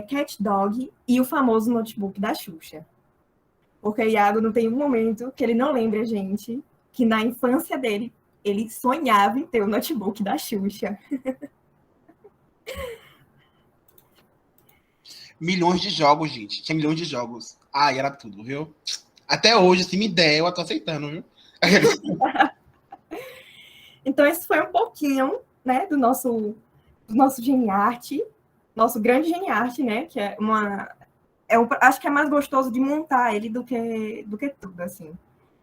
Cat Dog e o famoso notebook da Xuxa. Porque o Iago não tem um momento que ele não lembre a gente que na infância dele ele sonhava em ter o notebook da Xuxa. Milhões de jogos, gente. Tinha milhões de jogos. Ai, era tudo, viu? Até hoje, se me der, eu tô aceitando, viu? Então, esse foi um pouquinho, né, do nosso Geniarte, nosso grande Geniarte, né, que é acho que é mais gostoso de montar ele do que tudo, assim.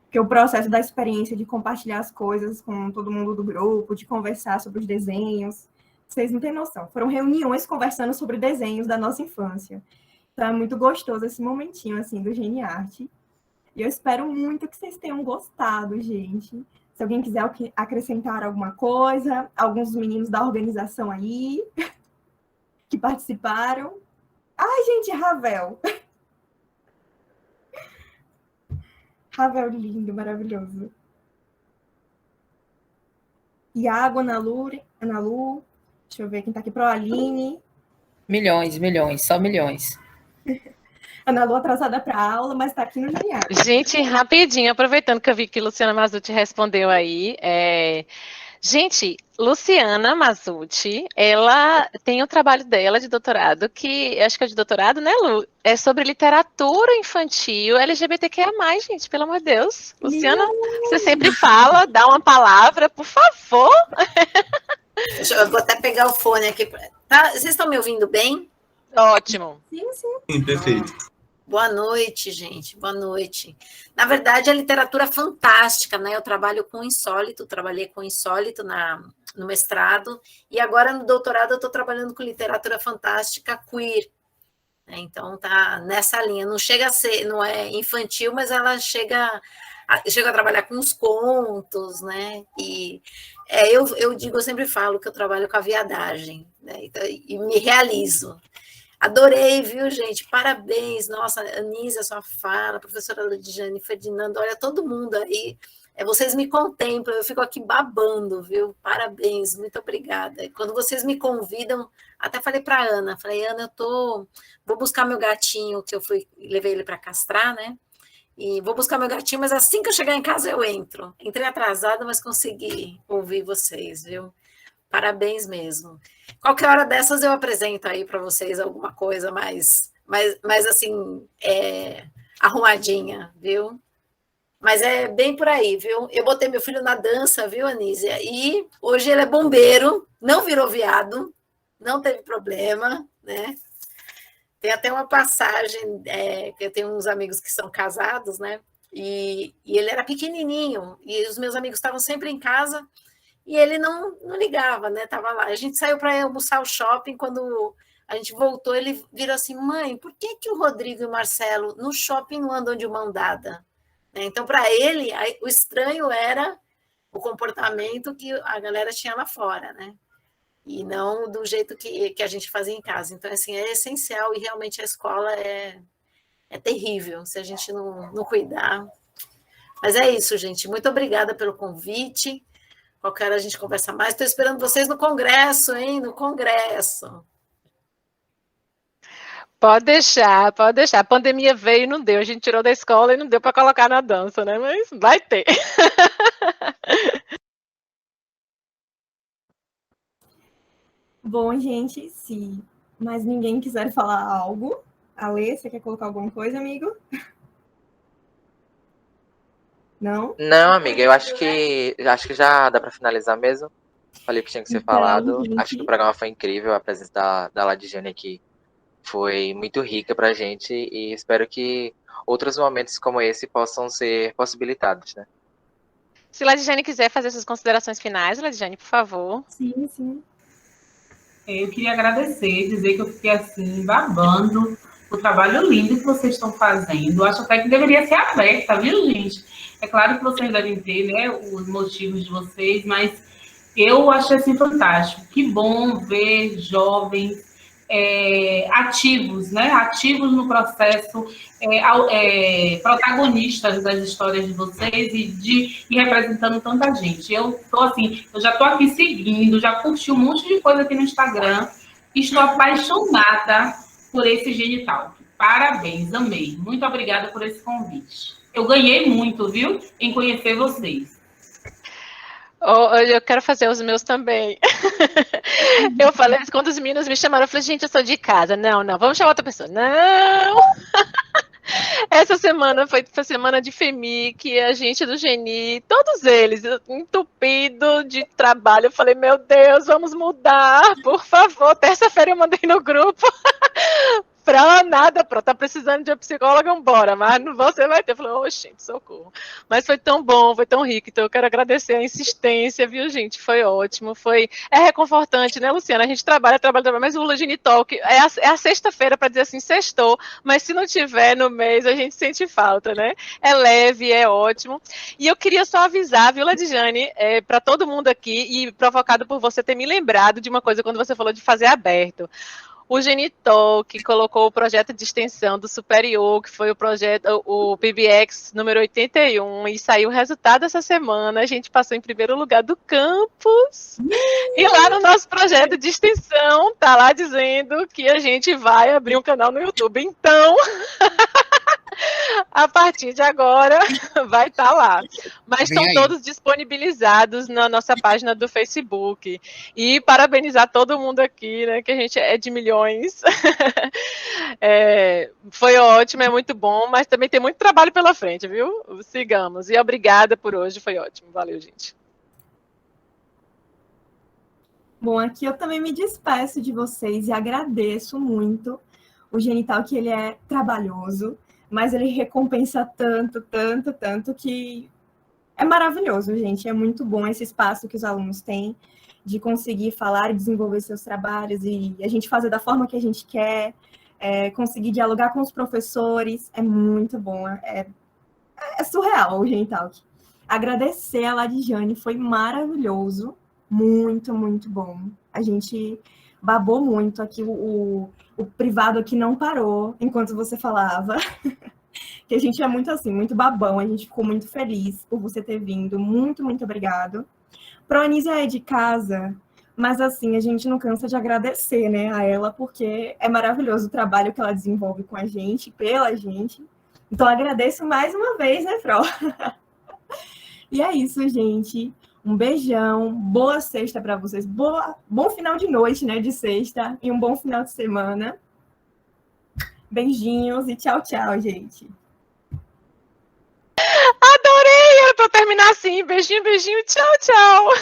Porque o processo da experiência de compartilhar as coisas com todo mundo do grupo, de conversar sobre os desenhos, vocês não têm noção. Foram reuniões conversando sobre desenhos da nossa infância. Então, é muito gostoso esse momentinho, assim, do Geniarte. E eu espero muito que vocês tenham gostado, gente. Se alguém quiser acrescentar alguma coisa, alguns meninos da organização aí que participaram. Ai, gente, Ravel. Ravel lindo, maravilhoso. Iago, Ana Lu. Deixa eu ver quem tá aqui. Proaline. Milhões, só milhões. Ana Lu atrasada para aula, mas está aqui no Geniarte. Gente, rapidinho, aproveitando que eu vi que Luciana Masucci respondeu aí. Gente, Luciana Masucci, ela tem o trabalho dela de doutorado, que acho que é de doutorado, né, Lu? É sobre literatura infantil LGBTQIA+, gente, pelo amor de Deus. Luciana, você sempre fala, dá uma palavra, por favor. Eu vou até pegar o fone aqui. Tá? Vocês estão me ouvindo bem? Ótimo. Sim, perfeito. Boa noite, gente. Boa noite. Na verdade, a literatura fantástica, né? Eu trabalho com insólito, trabalhei com insólito no mestrado, e agora no doutorado eu estou trabalhando com literatura fantástica queer. Então, tá nessa linha. Não chega a ser, não é infantil, mas ela chega a trabalhar com os contos, né? E eu sempre falo que eu trabalho com a viadagem, né? Então, e me realizo. Adorei, viu, gente? Parabéns. Nossa, Anísia, sua fala, professora Ladiane, Ferdinando, olha, todo mundo aí. Vocês me contemplam, eu fico aqui babando, viu? Parabéns, muito obrigada. Quando vocês me convidam, até falei para Ana, Ana, vou buscar meu gatinho, que levei ele para castrar, né? E vou buscar meu gatinho, mas assim que eu chegar em casa eu entro. Entrei atrasada, mas consegui ouvir vocês, viu? Parabéns mesmo. Qualquer hora dessas eu apresento aí para vocês alguma coisa mais assim, arrumadinha, viu? Mas é bem por aí, viu? Eu botei meu filho na dança, viu, Anísia? E hoje ele é bombeiro, não virou viado, não teve problema, né? Tem até uma passagem, que eu tenho uns amigos que são casados, né? E ele era pequenininho, e os meus amigos estavam sempre em casa, e ele não ligava, né? Tava lá. A gente saiu para almoçar ao shopping, quando a gente voltou, ele virou assim, mãe, por que o Rodrigo e o Marcelo no shopping não andam de mão dada? né? Então, para ele, o estranho era o comportamento que a galera tinha lá fora, né? E não do jeito que a gente fazia em casa. Então, assim, é essencial e realmente a escola é terrível se a gente não cuidar. Mas é isso, gente. Muito obrigada pelo convite. Qualquer hora a gente conversa mais. Estou esperando vocês no congresso, hein? No congresso. Pode deixar, pode deixar. A pandemia veio e não deu. A gente tirou da escola e não deu para colocar na dança, né? Mas vai ter. Bom, gente, se mais ninguém quiser falar algo, Alê, você quer colocar alguma coisa, amigo? Não? Não, amiga, eu acho que já dá para finalizar mesmo. Falei que tinha que ser Então, falado. gente, Acho que o programa foi incrível, a presença da Ladiane aqui foi muito rica pra gente e espero que outros momentos como esse possam ser possibilitados, né? Se Ladjane quiser fazer suas considerações finais, Ladjane, por favor. sim, sim. Eu queria agradecer, dizer que eu fiquei assim, babando o trabalho lindo que vocês estão fazendo. Acho até que deveria ser aberta, viu, gente? É claro que vocês devem ter, né, os motivos de vocês, mas eu achei assim fantástico. Que bom ver jovens ativos, né? Ativos no processo, protagonistas das histórias de vocês e representando tanta gente. Eu já estou aqui seguindo, já curti um monte de coisa aqui no Instagram. Estou apaixonada por esse Genital. Parabéns, amei. Muito obrigada por esse convite. Eu ganhei muito, viu, em conhecer vocês. Eu quero fazer os meus também. Eu falei, quando os meninos me chamaram, eu falei, gente, eu sou de casa. Não, vamos chamar outra pessoa. Não! Essa semana foi semana de FEMIC, a gente do Geni, todos eles, entupido de trabalho. Eu falei, meu Deus, vamos mudar, por favor. Terça-feira eu mandei no grupo. Pra nada, tá precisando de uma psicóloga, embora, mas você vai ter. Eu falei, gente, socorro. Mas foi tão bom, foi tão rico, então eu quero agradecer a insistência, viu, gente? Foi ótimo, é reconfortante, né, Luciana? A gente trabalha, mas o Geni Talk é a sexta-feira para dizer assim, sextou, mas se não tiver no mês, a gente sente falta, né? É leve, é ótimo. E eu queria só avisar, viu, Ladjane, para todo mundo aqui, e provocado por você ter me lembrado de uma coisa quando você falou de fazer aberto. O Genital, que colocou o projeto de extensão do Superior, que foi o PBX número 81, e saiu o resultado essa semana. A gente passou em primeiro lugar do campus. E lá no nosso projeto de extensão, tá lá dizendo que a gente vai abrir um canal no YouTube. Então, a partir de agora, vai estar lá. Mas estão todos disponibilizados na nossa página do Facebook. E parabenizar todo mundo aqui, né? Que a gente é de milhões. Foi ótimo, é muito bom, mas também tem muito trabalho pela frente, viu? Sigamos. E obrigada por hoje, foi ótimo. Valeu, gente. Bom, aqui eu também me despeço de vocês e agradeço muito o Genital, que ele é trabalhoso, mas ele recompensa tanto que é maravilhoso, gente. É muito bom esse espaço que os alunos têm de conseguir falar e desenvolver seus trabalhos e a gente fazer da forma que a gente quer, conseguir dialogar com os professores. É muito bom, é surreal o Genital. Agradecer a Ladjane, foi maravilhoso, muito bom. A gente babou muito aqui, o privado aqui não parou enquanto você falava. Que a gente é muito assim, muito babão, a gente ficou muito feliz por você ter vindo, muito obrigado. Pro Anísia é de casa, mas assim, a gente não cansa de agradecer, né, a ela, porque é maravilhoso o trabalho que ela desenvolve com a gente, pela gente. Então, agradeço mais uma vez, né, Fro? E é isso, gente. Um beijão, boa sexta para vocês, bom final de noite, né, de sexta, e um bom final de semana. Beijinhos e tchau, gente. Adorei! Era para terminar assim, beijinho, tchau.